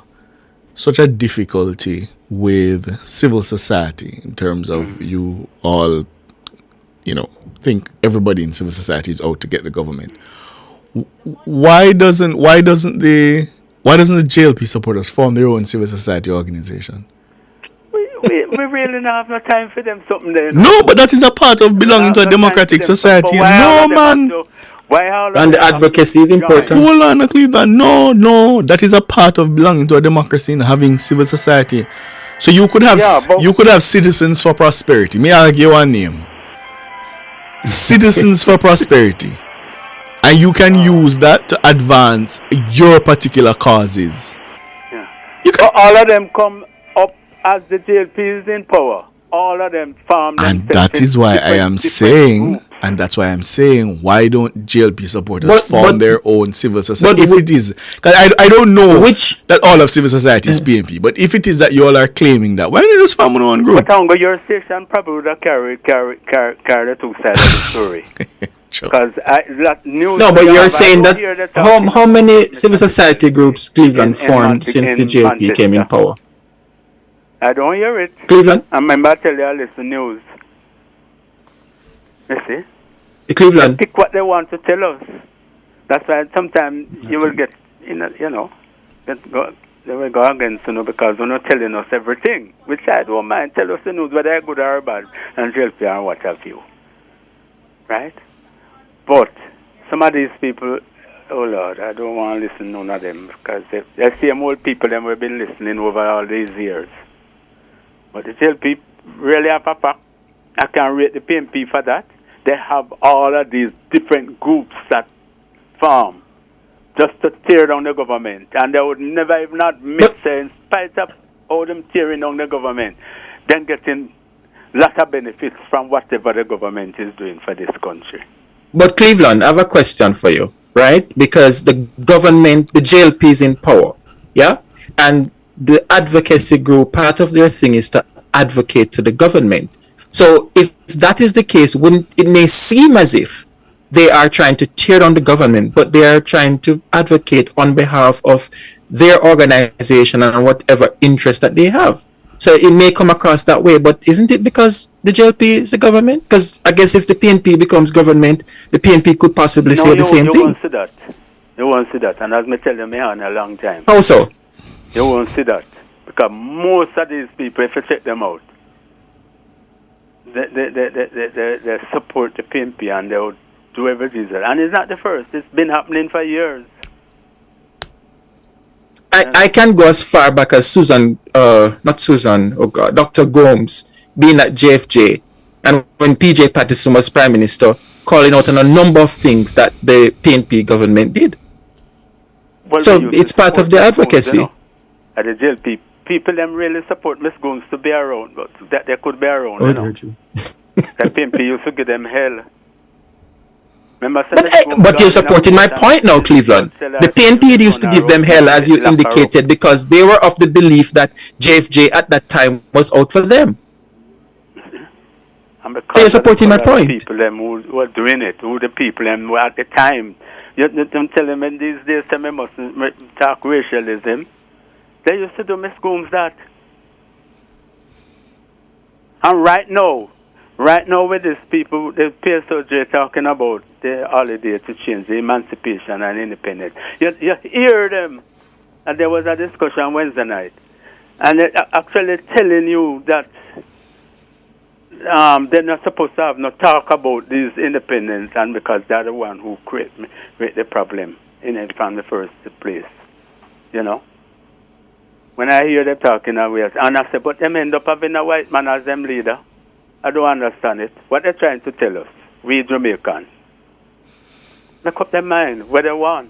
such a difficulty with civil society in terms of you all, think everybody in civil society is out to get the government. Why doesn't the JLP supporters form their own civil society organization? we really don't have no time for them something there. No, but that is a part of belonging to a democratic society. No, man. And the advocacy is important. Hold on, Cleveland. No, that is a part of belonging to a democracy and having civil society. So you could have Citizens for Prosperity. May I give one name? Citizens for Prosperity. And you can use that to advance your particular causes. All of them come up as the JLP is in power. All of them farm. And that is why I am saying, why don't JLP supporters form their own civil society? If it is, because I don't know that all of civil society is PNP, but if it is that you all are claiming that, why don't you just form your own group? But your station probably would have carry the two sides of the story. Because that news. No, but you're saying that how many civil society groups Cleveland formed since the JLP came in power? I don't hear it. Cleveland? I remember I tell you I listen news. You see? The Cleveland. They pick what they want to tell us. That's why sometimes you will get, they will go against, because they're not telling us everything. Which I don't mind. Tell us the news, whether they're good or bad, and JLP and what have you. Right? But some of these people, oh Lord, I don't want to listen to none of them, because they're the same old people that we've been listening over all these years. But the JLP really have a pack. I can rate the PNP for that. They have all of these different groups that form just to tear down the government. And they would never even admit, in spite of all them tearing down the government, then getting lot of benefits from whatever the government is doing for this country. But Cleveland, I have a question for you, right? Because the government, the JLP is in power, yeah? And the advocacy group, part of their thing is to advocate to the government. So if that is the case, it may seem as if they are trying to tear down the government, but they are trying to advocate on behalf of their organization and whatever interest that they have. So it may come across that way, but isn't it because the JLP is the government? Because I guess if the PNP becomes government, the PNP could possibly say the same thing. You won't see that. You won't see that. And as I tell you, me on a long time. How so? You won't see that. Because most of these people, if you check them out, they support the PNP and they would do everything. And it's not the first. It's been happening for years. I can go as far back as Dr. Gomes being at JFJ, and when PJ Patterson was Prime Minister, calling out on a number of things that the PNP government did. Well, so it's part of the advocacy. At the JLP, people them really support Miss Gomes to be around, but that they could be around. The PNP used to give them hell. But you're supporting my point now, Cleveland. The PNP used to give them hell, as you indicated, because they were of the belief that JFJ at that time was out for them. So you're supporting my point. People them who were doing it, who the people them were at the time. You don't tell them in these days they mustn't talk racialism. They used to do Miss Gomes that. And right now with these people, the PSOJ talking about the holiday to change, the emancipation and independence. You hear them, and there was a discussion Wednesday night, and they're actually telling you that they're not supposed to have no talk about these independence, and because they're the one who create the problem in it from the first place, When I hear them talking, and I say, but them end up having a white man as them leader. I don't understand it. What they're trying to tell us, we Jamaicans, make up their mind what they want.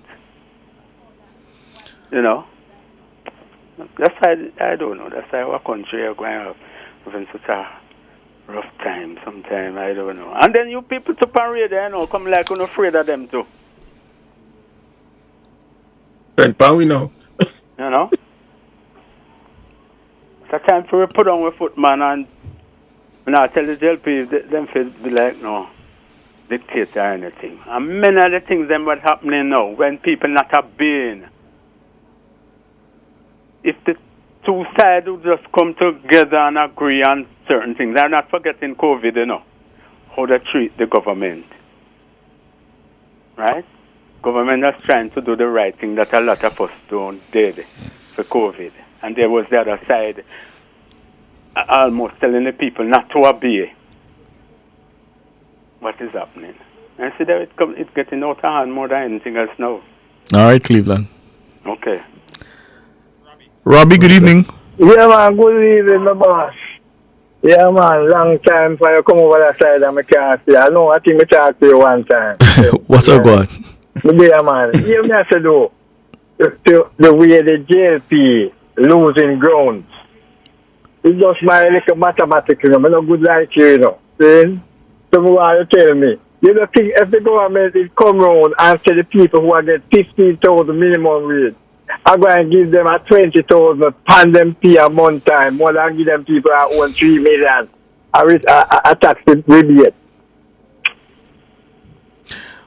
That's why I don't know. That's why our country are going having such a rough time sometimes. I don't know. And then you people to parade, come like you're afraid of them too. We know. It's a time for we put on our foot, man, and when I tell the JLP, them feel be like, no, dictator or anything. And many of the things them what's happening now, when people not obeying. If the two sides would just come together and agree on certain things, they're not forgetting COVID, how they treat the government. Right? Government is trying to do the right thing that a lot of us did for COVID. And there was the other side almost telling the people not to obey what is happening. And see that it's getting out of hand more than anything else now. All right, Cleveland. Okay. Robbie, good evening. Yeah, man, good evening, my boss. Yeah, man, long time for you come over that side and I can't see. I know, I think I talked to you one time. What's up, God? Yeah, man. You know, I said, though, the way the JLP losing grounds. It's just my little mathematics, you know. I'm not good like you, you know. See? So what you tell me? You don't think if the government is come around and say the people who are get 15,000 minimum wage, I'm going to give them a 20,000 pandemic pay a month time, more than give them people who own 3 million a tax rebate.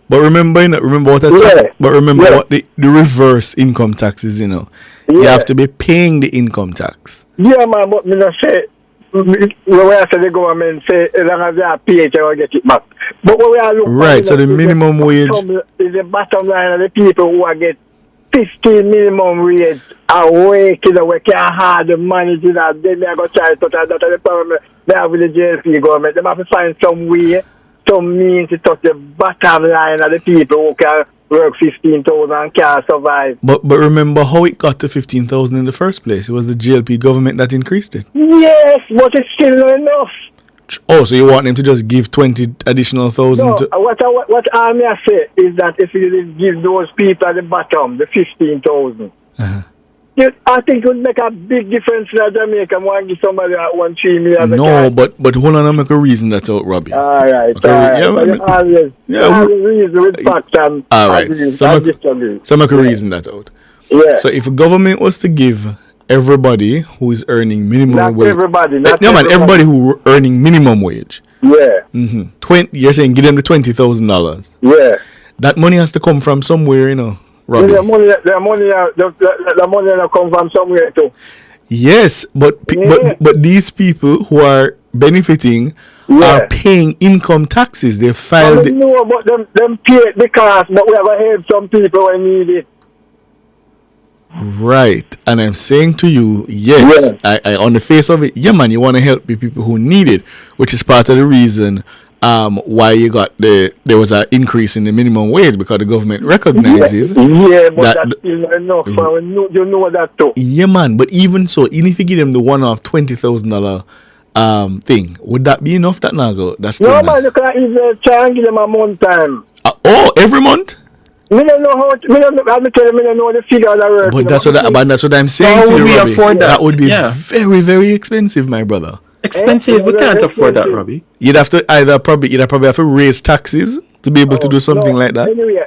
But remember, you know, what what the reverse income tax is, you know. You have to be paying the income tax. Yeah, man, but me not say, when I say the government say, as long as they are paid, they will get it back. But when we are looking right, so the minimum wage is the bottom line of the people who are get 15 minimum wage away, you know, we can't have the money to that. Then they are going to try to touch that. That's the problem they have with the JLP government. They have to find some way, some means to touch the bottom line of the people who can work 15,000 and can't survive. But remember how it got to 15,000 in the first place. It was the JLP government that increased it. Yes, but it's still not enough. Oh, so you want them to just give 20 additional thousand? No, what I may say is that if you give those people at the bottom the 15,000, I think it would make a big difference in Jamaica. Want to give somebody that 1 3 million. No, but hold on, I'll make a reason that's out, Robbie. All right, okay, all right. Always reason with facts and all right. So make a reason that out. Yeah. So if a government was to give everybody who is earning minimum wage, everybody who earning minimum wage, you're saying give them the $20,000. Yeah. That money has to come from somewhere, you know. Robbie. The money will come from somewhere too. Yes, but these people who are benefiting are paying income taxes. They filed. No, but them pay it because but we have to help some people when need it. Right, and I'm saying to you, yes, I on the face of it, yeah, man, you want to help the people who need it, which is part of the reason why you got there was an increase in the minimum wage because the government recognizes but that's still not enough. You know that too. Yeah, man, but even so, even if you give them the one-off $20,000 thing, would that be enough? That now go? That's still man, you can't even try and give them a month time. Every month? Me don't know how. Me don't know the figure of the work. But that's what I'm saying to you, Robbie. That would be very, very expensive, my brother. Expensive? We can't afford that, Robbie. You'd have to probably have to raise taxes to be able to do something like that. Anyway,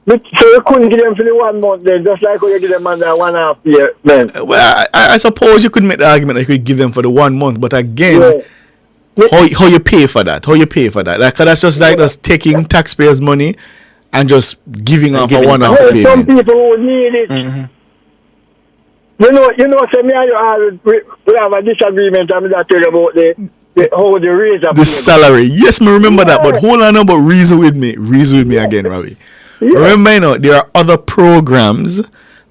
so you couldn't give them for the 1 month then, just like how you give them under 1.5 year then. Well, I suppose you could make the argument that you could give them for the 1 month, but again, how you pay for that? How you pay for that? Like, that's just like us taking taxpayers' money and just giving off a one-off payment. Some people who need it. You know, say me and you we have a disagreement. I'm not telling you about how the raise up. The salary. Yes, me remember that. But hold on, but reason with me again, Robbie. Remember, you know, there are other programs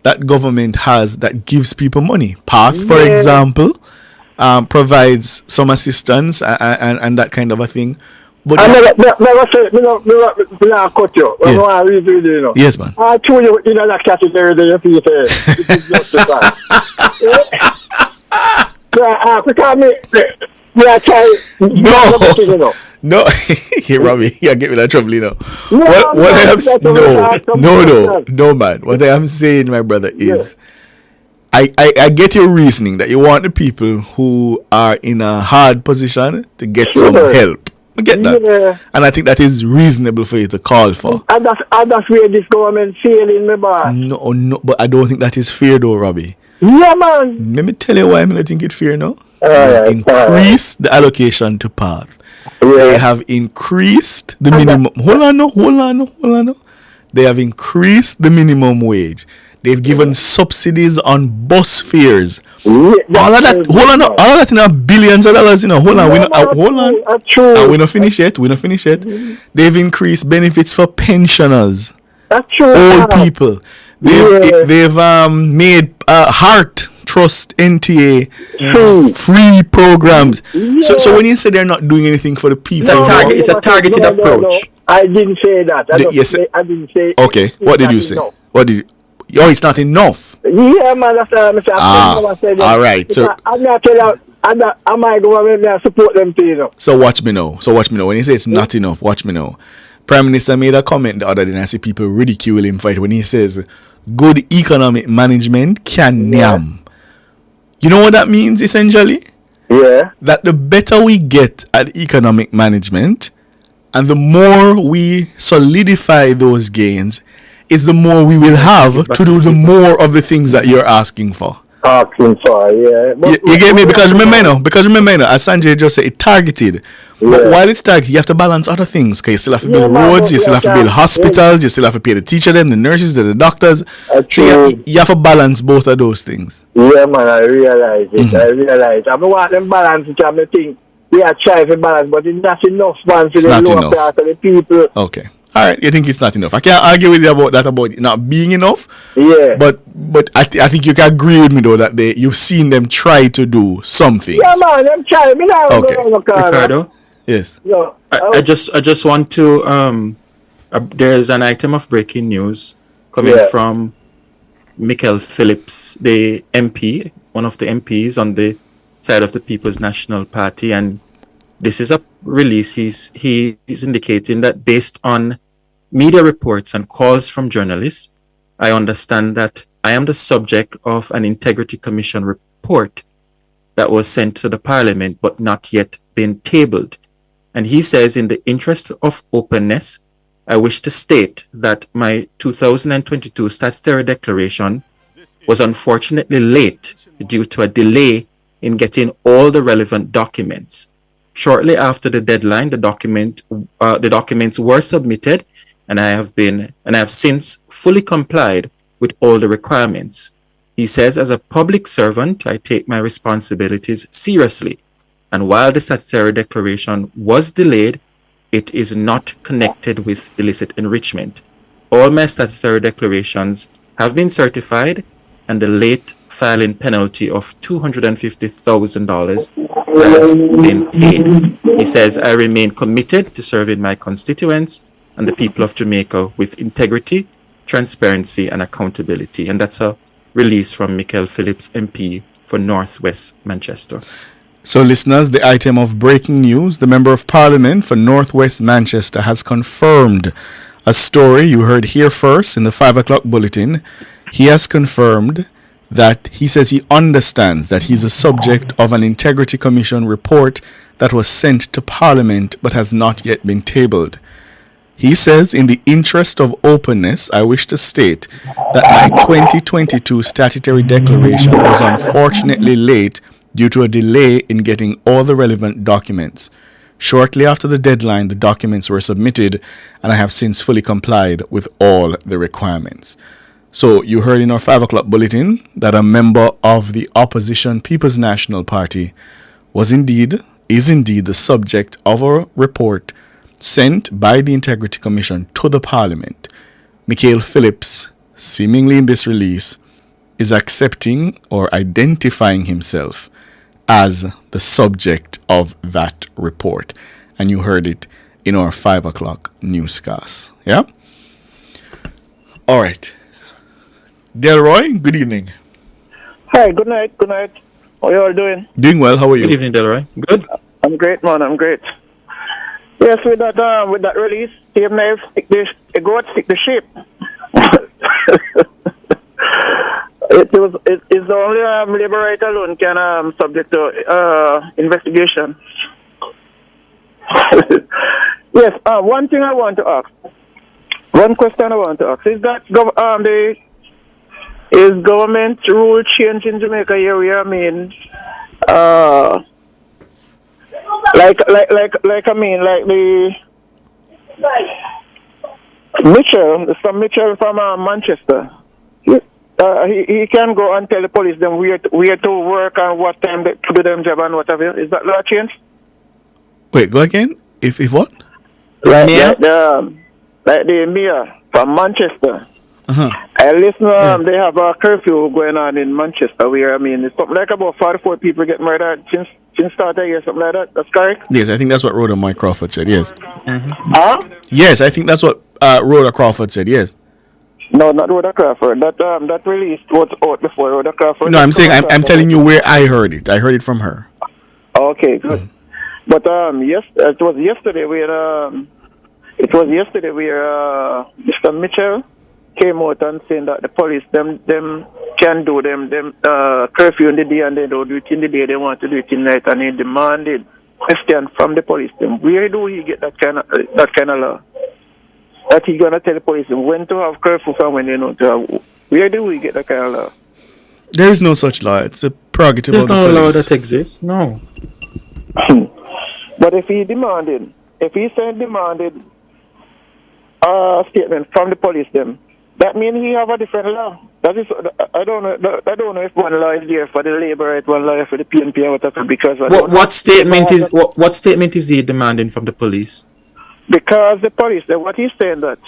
that government has that gives people money. PATH, for example, provides some assistance and that kind of a thing. But I never say, me not cut you. Yeah. I read you, you know. Yes, man. I told you in that category that you feel it is justified. No, here, Robbie, you get me that trouble, you know. No, man. What I am saying, my brother, is I get your reasoning that you want the people who are in a hard position to get some help. I get that. And I think that is reasonable for you to call for. And that's where this government failing, me boss. No, but I don't think that is fair though, Robbie. Yeah, man. Let me tell you why I think it's fair now. Increase the allocation to PATH. They have increased the minimum. Hold on. They have increased the minimum wage. They've given subsidies on bus fares. All of that in billions of dollars. You know, hold on. We're not finished yet. They've increased benefits for pensioners, old people. They've made heart trust NTA free programs. So when you say they're not doing anything for the people, it's a targeted approach. I didn't say that. I didn't say. Okay, what did you say? What did? Oh, it's not enough. Yeah, man. That's what I'm saying. All right. So I'm not telling you. Am I going to support them too, you know? So watch me now. When you say it's not enough, watch me now. Prime Minister made a comment the other day, and I see people ridicule him for it when he says, "Good economic management can yam." You know what that means essentially? Yeah. That the better we get at economic management, and the more we solidify those gains, is the more we will have to do the more of the things that you're asking for. Asking for, yeah. You get me? Because remember, as Sanjay just said, it's targeted. Yeah. But while it's targeted, you have to balance other things. Because you still have to build roads, you still have to build hospitals, you still have to pay the teacher, them, the nurses, the doctors. So you have to balance both of those things. Yeah, man, I realize it. I realize. I want them balance, which I think we are trying to balance, but it's not enough, man, for the lower class of the people. Okay. All right, you think it's not enough. I can't argue with you about it not being enough. Yeah. But I think you can agree with me though that you've seen them try to do something. Yeah, man, them trying. Okay. Ricardo. Yes. No. I just want to there's an item of breaking news coming from Michael Phillips, the MP, one of the MPs on the side of the People's National Party, and this is a release. He is indicating that based on media reports and calls from journalists, I understand that I am the subject of an Integrity Commission report that was sent to the Parliament but not yet been tabled. And he says, in the interest of openness, I wish to state that my 2022 statutory declaration was unfortunately late due to a delay in getting all the relevant documents. Shortly after the deadline, the documents were submitted, and I have since fully complied with all the requirements. He says, as a public servant, I take my responsibilities seriously, and while the statutory declaration was delayed, it is not connected with illicit enrichment. All my statutory declarations have been certified, and the late filing penalty of $250,000 has been paid. He says, I remain committed to serving my constituents and the people of Jamaica with integrity, transparency, and accountability. And that's a release from Michael Phillips, MP for Northwest Manchester. So, listeners, the item of breaking news, the Member of Parliament for Northwest Manchester has confirmed a story you heard here first in the 5 o'clock bulletin. He has confirmed that he says he understands that he's a subject of an Integrity Commission report that was sent to Parliament but has not yet been tabled. He says, in the interest of openness, I wish to state that my 2022 statutory declaration was unfortunately late due to a delay in getting all the relevant documents. Shortly after the deadline, the documents were submitted, and I have since fully complied with all the requirements. So you heard in our 5 o'clock bulletin that a member of the opposition People's National Party is indeed the subject of a report sent by the Integrity Commission to the Parliament. Michael Phillips, seemingly in this release, is accepting or identifying himself as the subject of that report. And you heard it in our 5 o'clock newscast. Yeah? All right. Delroy, good evening. Hi, good night, good night. How you all doing? Doing well, how are you? Good evening, Delroy. Good. I'm great, man, I'm great. Yes, with that release, Steve Knife, stick the goat, stick the sheep. It's only labor right alone can subject to investigation. Yes, one thing I want to ask. One question I want to ask is that is government rule change in Jamaica area? I mean, like the Mitchell from Manchester. He can go and tell the police them where to work and what time to do them job and whatever. Is that law change? Wait, go again. If what? Like the mayor from Manchester. I listen, they have a curfew going on in Manchester where, I mean, it's something like about 44 people get murdered since start of the year, something like that. That's correct? Yes, I think that's what Rhoda Mike Crawford said, yes. Huh? Yes, I think that's what Rhoda Crawford said, yes. No, not Rhoda Crawford. That release was out before Rhoda Crawford. No, I'm saying, I'm telling you where I heard it. I heard it from her. Okay, good. But yes, it was yesterday where Mr. Mitchell came out and saying that the police them can do them curfew in the day and they don't do it in the day. They want to do it in the night, and he demanded question from the police. Them where do he get that kind of law? That he gonna tell the police when to have curfew from when they not to have. Where do we get that kind of law? There is no such law. It's a prerogative of the police. There's no law that exists. No. But if he demanded a statement from the police, then that means he have a different law. That is, I don't know if one law is there for the labor right, one law for the PNP or whatever. Because what statement is he demanding from the police? Because the police, what he's saying that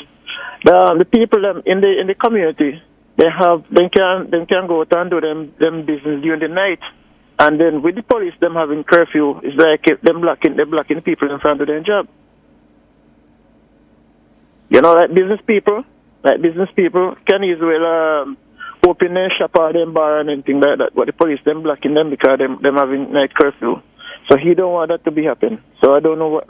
the people in the community they can go out and do them business during the night. And then with the police, them having curfew, it's like they're blocking people in front of their job. You know, like business people can easily open their shop or their bar and anything like that. But the police, them blocking them because them having night curfew. So he don't want that to be happen. So I don't know.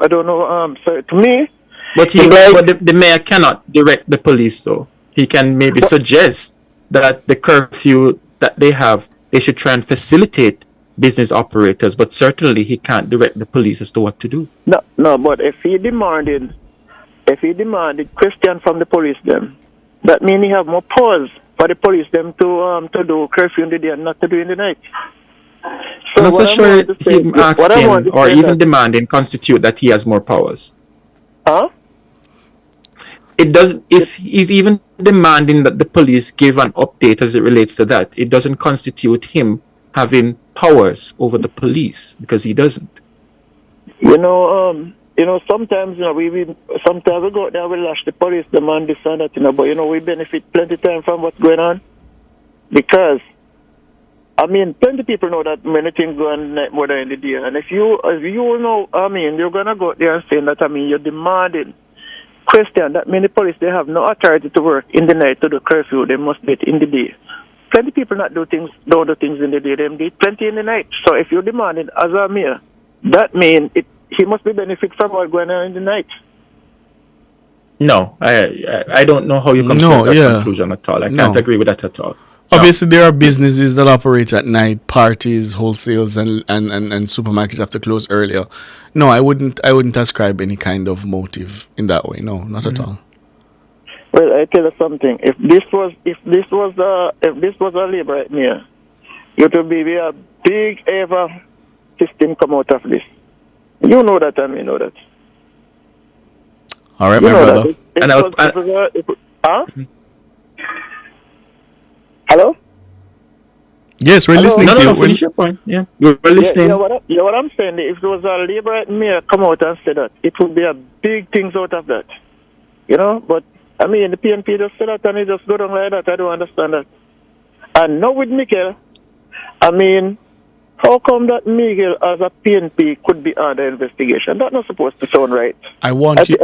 So to me, but the mayor cannot direct the police though. He can maybe suggest that the curfew that they have, they should try and facilitate business operators, but certainly he can't direct the police as to what to do. No, but if he demanded question from the police them, that means he have more powers for the police them to do curfew in the day and not to do in the night. So I'm not so sure him asking or even demanding constitute that he has more powers. Huh? It doesn't. If he's even demanding that the police give an update as it relates to that, it doesn't constitute him having powers over the police because he doesn't. Sometimes we sometimes we go out there we lash the police, the man, this and that, but we benefit plenty time from what's going on because plenty people know that many things go on night more than in the day, and if you know, you're gonna go out there and say that you're demanding question that many police they have no authority to work in the night to do curfew, they must do it in the day. Plenty people don't do things in the day, they do plenty in the night. So if you're demanding as a mayor, that means he must be benefit from what's going on in the night. No, I don't know how you come to that conclusion at all. I can't agree with that at all. Obviously, there are businesses that operate at night, parties, wholesales, and supermarkets have to close earlier. No, I wouldn't ascribe any kind of motive in that way. No, not at all. Well, I tell you something. If this was a labor right mayor, it would be a big ever system come out of this. You know that, and we know that. All right, my brother. Hello? Yes, we're listening to you. Finish your point. Yeah, we're listening. What I'm saying, if there was a labor mayor come out and say that, it would be a big things out of that. But the PNP just say that and it just go down like that. I don't understand that. And now with Miguel, how come that Miguel as a PNP could be under investigation? That's not supposed to sound right. Hold on. He's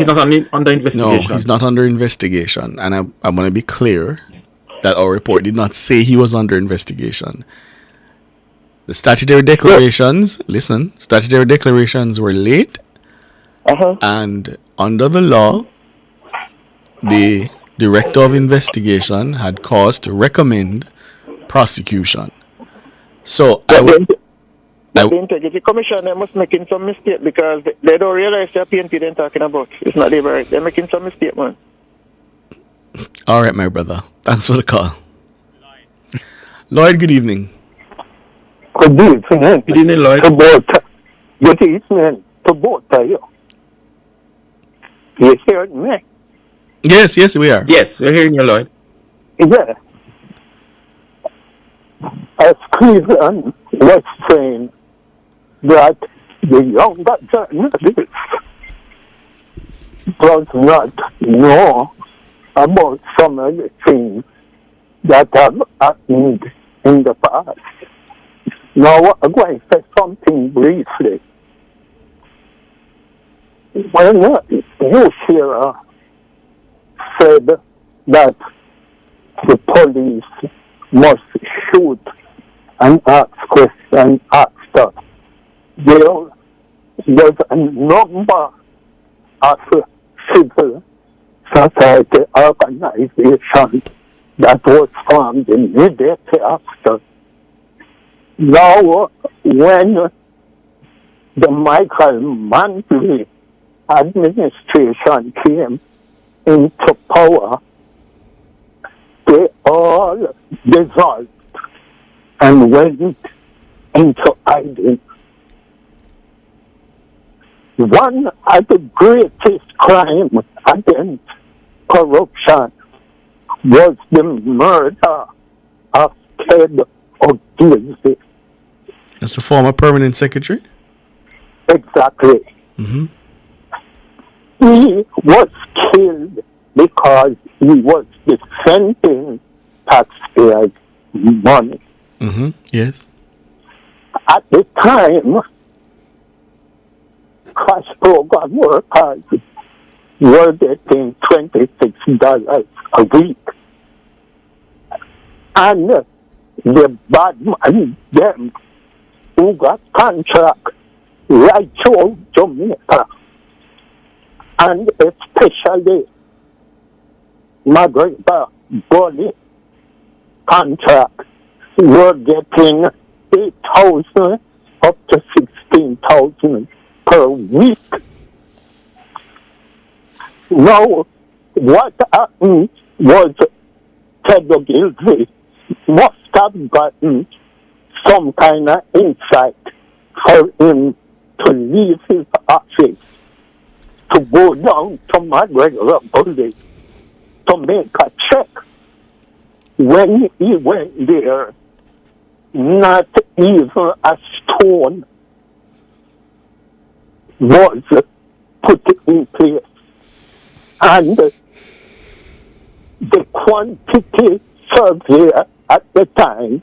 not under investigation. No, he's not under investigation. And I want to be clear that our report did not say he was under investigation. The statutory declarations, statutory declarations were late. And under the law, the director of investigation had cause to recommend prosecution. So the Integrity Commission, they must making some mistake because they don't realize the PNP they're talking about. It's not labor right. They're making some mistake, man. All right, my brother. Thanks for the call. Lloyd, good evening. Good evening. Good evening, Lloyd. Good evening to both of you. You hearing me? Yes, we are. Yes, we're hearing you, Lloyd. Yeah. As Cleveland was saying that the younger journalists does not know about some of the things that have happened in the past. Now, I'm going to say something briefly. When you hear said that the police must shoot and ask questions after, there's a number of civil society organizations that was formed immediately after. Now, when the Michael Manley administration came into power, they all dissolved and went into hiding. One of the greatest crimes against corruption was the murder of Ted O'Gilvy. That's the former permanent secretary? Exactly. Mm-hmm. He was killed because he was defending taxpayers' money. Mm-hmm. Yes. At the time, cash program workers were getting $26 a week. And the bad man, them who got contract right through Jamaica, and especially McGregor Bunny contract, were getting 8,000 up to 16,000 per week. Now, what happened was Ted Ogilvy must have gotten some kind of insight for him to leave his office, to go down to McGregor Bunny to make a check. When he went there, not even a stone was put in place. And the quantity surveyor at the time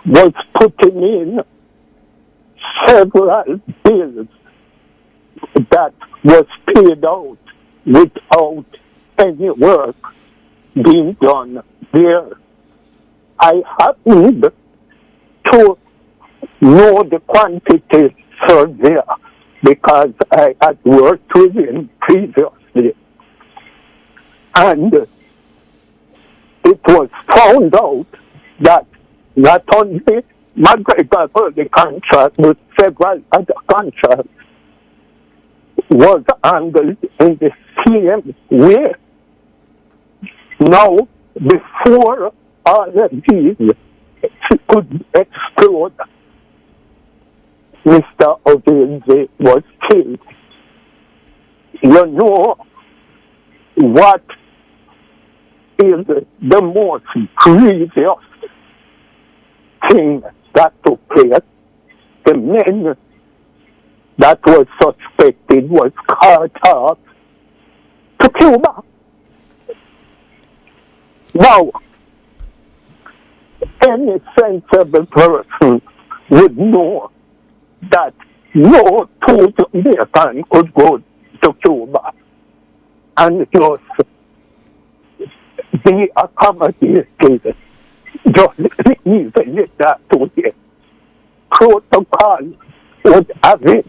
was putting in several bills that was paid out without any work being done there. I happened to know the quantity surveyor because I had worked with him previously. And it was found out that not only McGregor for the contract, but several other contracts was handled in the same way. Now, before all of these could explode, Mr. Ogilvy was killed. You know what is the most grievous thing that took place? The men that was suspected was caught off to Cuba. Now, any sensible person would know that no two Jamaican could go to Cuba and just be accommodated. Just even if that today. Protocol would have it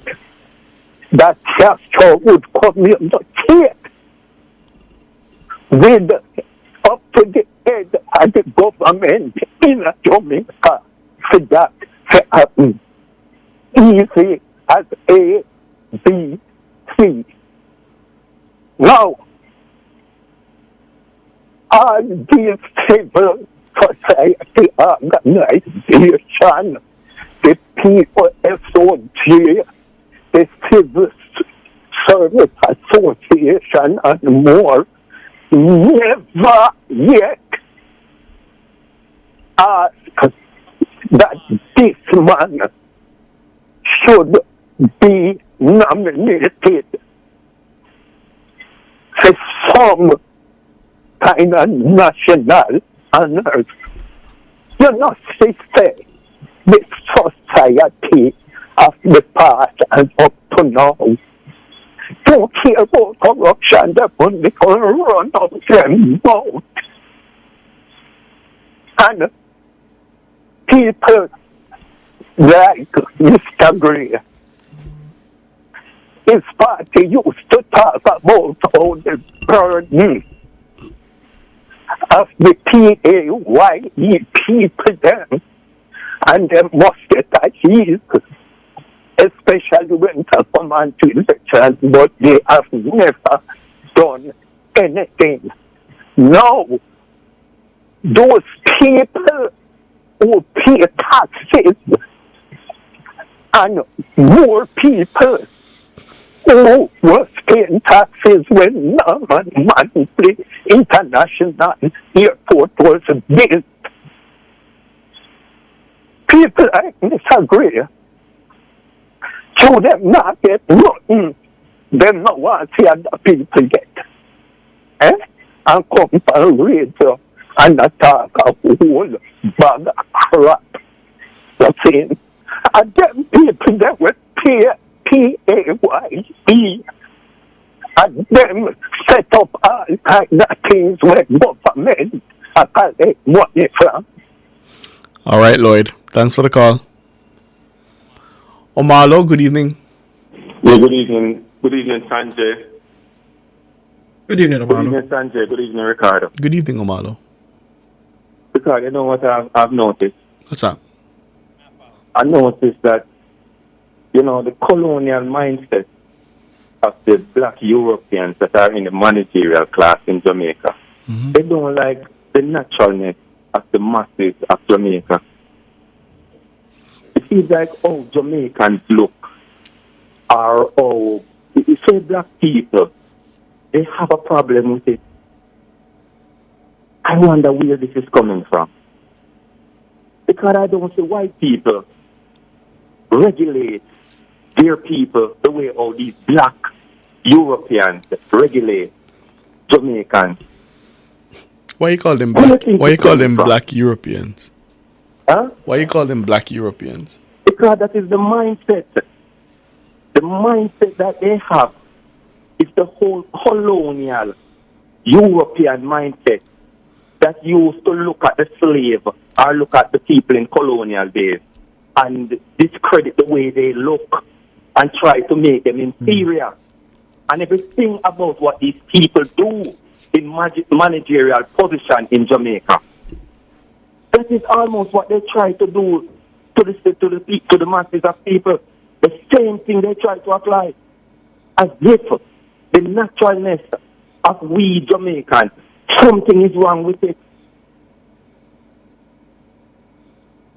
that Castro would communicate with up to the head of the government in Jamaica for that to happen. Easy as A, B, C. Now, all these civil society organizations, the People SOG, the Civil Service Association, and more, never yet asked that this man should be nominated some kind of national honors. You know, sister, the society of the past and up to now don't care about corruption. They're only going to run out them vote. And people like Mr. Gray, his party used to talk about all the burden of the PAYE people then, and they must get at ease, especially when they come on to elections, but they have never done anything. Now, those people who pay taxes and more people who was paying taxes when monthly international airport was built. People like Mr. Gray, to them not get nothing, them not want to see other people get. And come from radio and attack a whole bag of crap. The same. And them people that would pay PAYE and them set up all kinds of things where government are collect money from. All right, Lloyd. Thanks for the call. Omalo, good evening. Yeah, good evening. Good evening, Sanjay. Good evening, Omalo. Good evening, Sanjay. Good evening, Ricardo. Good evening, Omalo. Ricardo, you know what I've noticed? What's up? I noticed that, you know, the colonial mindset of the black Europeans that are in the managerial class in Jamaica, they don't like the naturalness of the masses of Jamaica. It feels like, oh, Jamaicans look, or, oh, you say black people, they have a problem with it. I wonder where this is coming from. Because I don't see white people regulate their people the way all these black Europeans regulate Jamaicans. Why you call them black? Why you call them black Europeans? Huh? Why you call them black Europeans? Because that is the mindset. The mindset that they have is the whole colonial European mindset that used to look at the slave or look at the people in colonial days and discredit the way they look and try to make them inferior. And everything about what these people do in managerial position in Jamaica. That is almost what they try to do to the masses of people. The same thing they try to apply. As if the naturalness of we Jamaicans, something is wrong with it.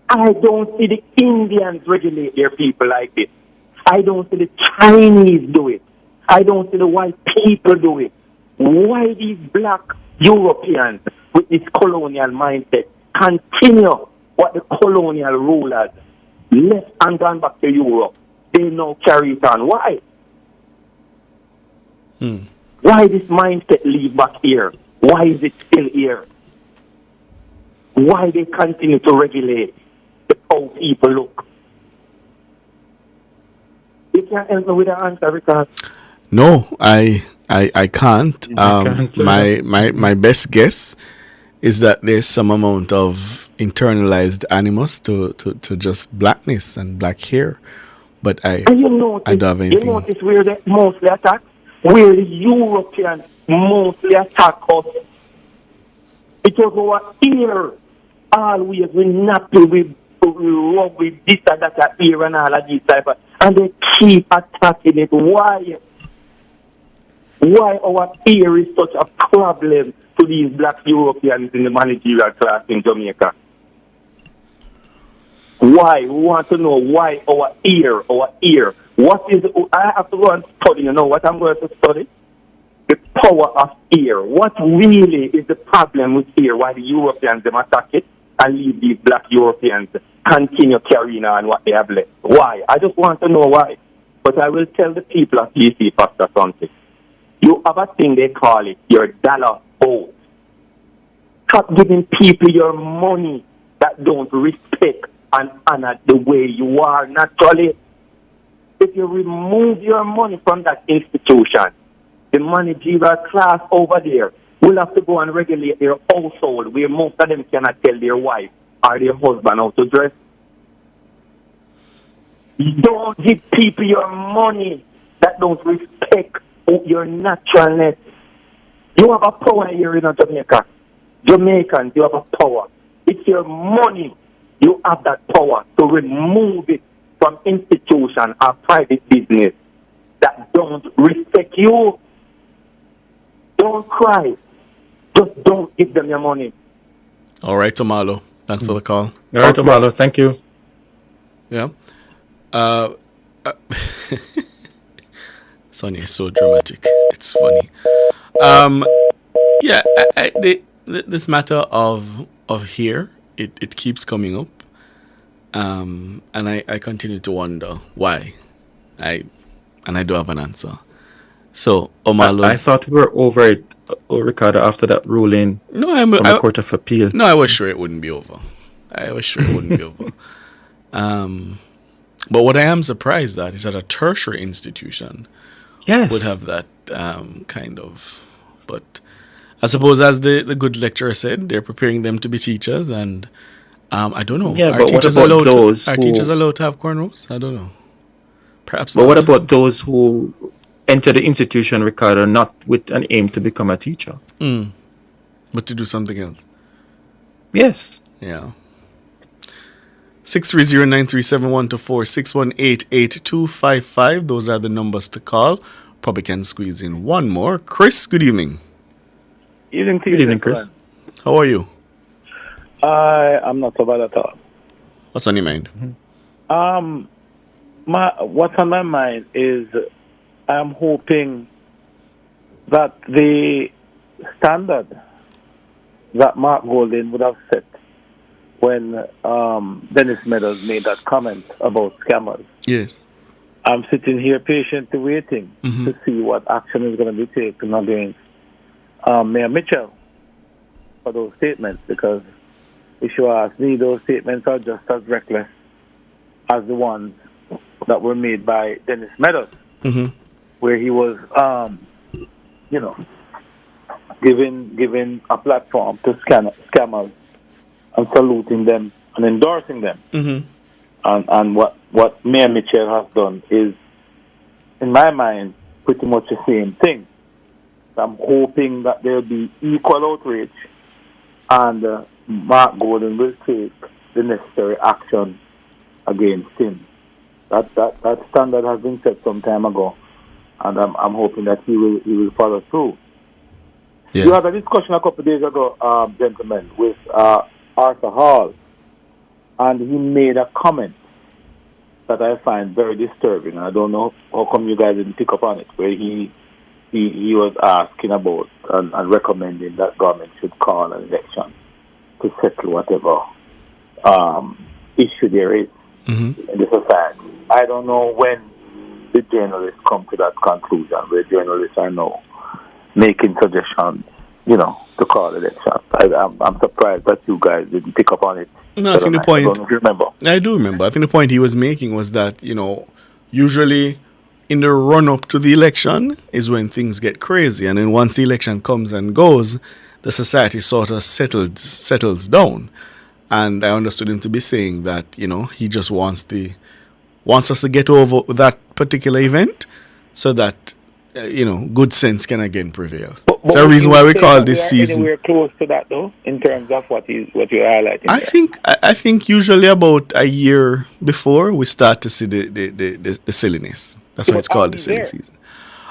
I don't see the Indians regulate their people like this. I don't see the Chinese do it. I don't see the white people do it. Why these black Europeans with this colonial mindset continue what the colonial rulers left and gone back to Europe? They now carry it on. Why? Why this mindset leave back here? Why is it still here? Why they continue to regulate how people look? You can't help me with the answer, because No, I can't. My best guess is that there's some amount of internalized animus to just blackness and black hair. But I don't have anything. You notice where they mostly attack? Where the Europeans mostly attack us. It was our ear. Always we nappy, we rub with this and that ear and all of these type of, and they keep attacking it. Why? Why our ear is such a problem to these black Europeans in the managerial class in Jamaica? Why? We want to know why our ear. What is, I have to go and study, you know what I'm going to study? The power of ear. What really is the problem with ear? Why the Europeans them attack it and leave these black Europeans continue carrying on what they have left? Why? I just want to know why. But I will tell the people of DC Pastor something. You have a thing they call it your dollar vote. Stop giving people your money that don't respect and honor the way you are naturally. If you remove your money from that institution, the managerial class over there will have to go and regulate their household, where most of them cannot tell their wife or their husband how to dress. Don't give people your money that don't respect your naturalness. You have a power here in Jamaica. Jamaicans, you have a power. It's your money. You have that power to remove it from institution or private business that don't respect you. Don't cry. Just don't give them your money. All right, Tomalo. Thanks for the call. All right, Tomalo. Thank you. Yeah. Sonia is so dramatic. It's funny. Yeah, this matter of here, it keeps coming up. And I continue to wonder why. I don't have an answer. So Omalo's, I thought we were over it, Ricardo, after that ruling from the Court of Appeal. No, I was sure it wouldn't be over. But what I am surprised at is that a tertiary institution would have that kind of. But I suppose, as the good lecturer said, they're preparing them to be teachers, and I don't know. Yeah, but what about those? Are teachers allowed to have cornrows? I don't know. Perhaps. But not. what about those who enter the institution, Ricardo, not with an aim to become a teacher, but to do something else? Yes. Yeah. 630-9371-4 618-8255. Those are the numbers to call. Probably can squeeze in one more. Chris, good evening. Good evening, Chris. How are you? I'm not so bad at all. What's on your mind? What's on my mind is I'm hoping that the standard that Mark Golding would have set when Dennis Meadows made that comment about scammers. Yes. I'm sitting here patiently waiting to see what action is going to be taken against Mayor Mitchell for those statements, because if you ask me, those statements are just as reckless as the ones that were made by Dennis Meadows, where he was, giving a platform to scammers and saluting them and endorsing them. And what Mayor Mitchell has done is, in my mind, pretty much the same thing. I'm hoping that there will be equal outrage, and Mark Gordon will take the necessary action against him. That standard has been set some time ago, and I'm hoping that he will follow through. Yeah. We had a discussion a couple of days ago, gentlemen, with Arthur Hall, and he made a comment that I find very disturbing. I don't know how come you guys didn't pick up on it, where he was asking about and recommending that government should call an election to settle whatever issue there is in the society. I don't know when the journalists come to that conclusion, where journalists are now making suggestions, to call elections. I'm surprised that you guys didn't pick up on it. No, I think the point. I don't know if you remember. I do remember. I think the point he was making was that, usually in the run up to the election is when things get crazy, and then once the election comes and goes, the society sort of settles down. And I understood him to be saying that, he just wants us to get over that particular event so that good sense can again prevail. That's the reason why we call this season. Anywhere close to that, though, in terms of what you're highlighting. I think usually about a year before we start to see the silliness. That's why it's called the silly season.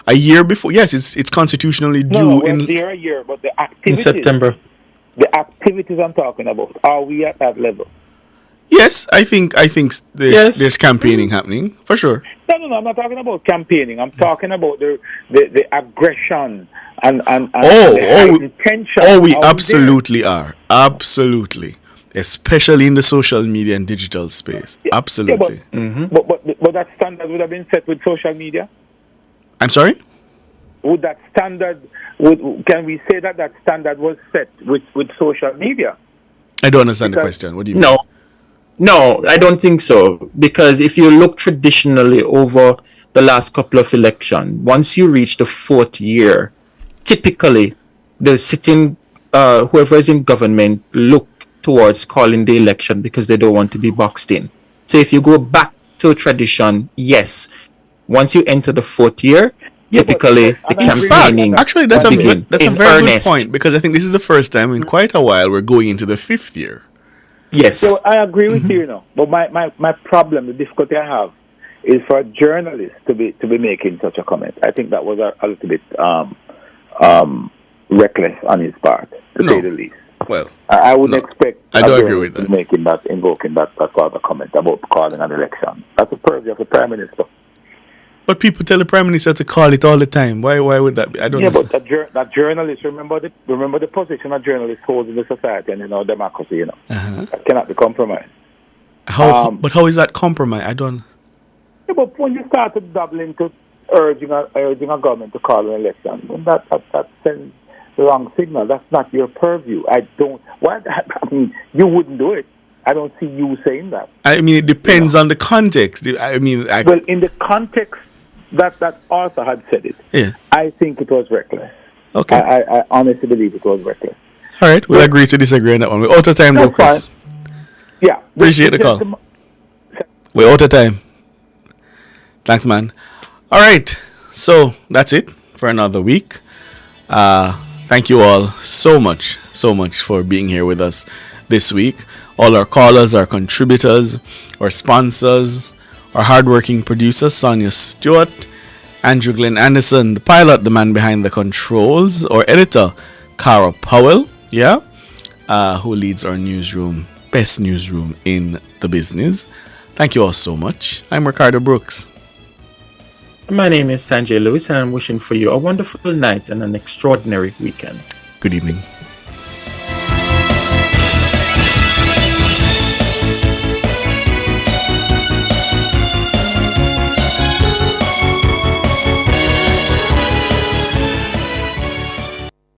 A year before, yes, it's constitutionally due in there a year, but the activities in September. The activities I'm talking about, are we at that level? Yes, I think there's campaigning happening for sure. No, I'm not talking about campaigning. I'm talking about the aggression and the intention. Oh, we absolutely are. Absolutely. Especially in the social media and digital space. Absolutely. Yeah, but that standard would have been set with social media. I'm sorry? would that standard, can we say that standard was set with social media? I don't understand the question. What do you mean? No, I don't think so. Because if you look traditionally over the last couple of elections, once you reach the fourth year, typically the sitting, whoever is in government, look towards calling the election because they don't want to be boxed in. So if you go back to tradition, yes, once you enter the fourth year, typically the campaigning. Actually, that's a very good point, because I think this is the first time in quite a while we're going into the fifth year. Yes. So I agree with you, but my problem, the difficulty I have, is for a journalist to be making such a comment. I think that was a little bit reckless on his part, to say the least. Well, I wouldn't expect. I don't agree with that. Invoking that sort of comment about calling an election. That's a purview of the Prime Minister. But people tell the Prime Minister to call it all the time. Why would that be? I don't know. But that journalist, remember the position a journalist holds in the society and in our democracy, that cannot be compromised. But how is that compromised? I don't. Yeah, but when you start to dabble into urging a government to call an election, then that sends the wrong signal. That's not your purview. I mean, you wouldn't do it. I don't see you saying that. I mean, it depends on the context. I mean, well, in the context that Arthur had said it, I think it was reckless. Okay. I honestly believe it was reckless. All right, we'll agree to disagree on that one. We're out of time, though, Chris. Yeah. Appreciate the call. We're out of time. Thanks, man. All right, so that's it for another week. Thank you all so much for being here with us this week. All our callers, our contributors, our sponsors, our hardworking producer, Sonia Stewart, Andrew Glenn Anderson, the pilot, the man behind the controls, our editor, Cara Powell, who leads our newsroom, best newsroom in the business. Thank you all so much. I'm Ricardo Brooks. My name is Sanjay Lewis, and I'm wishing for you a wonderful night and an extraordinary weekend. Good evening.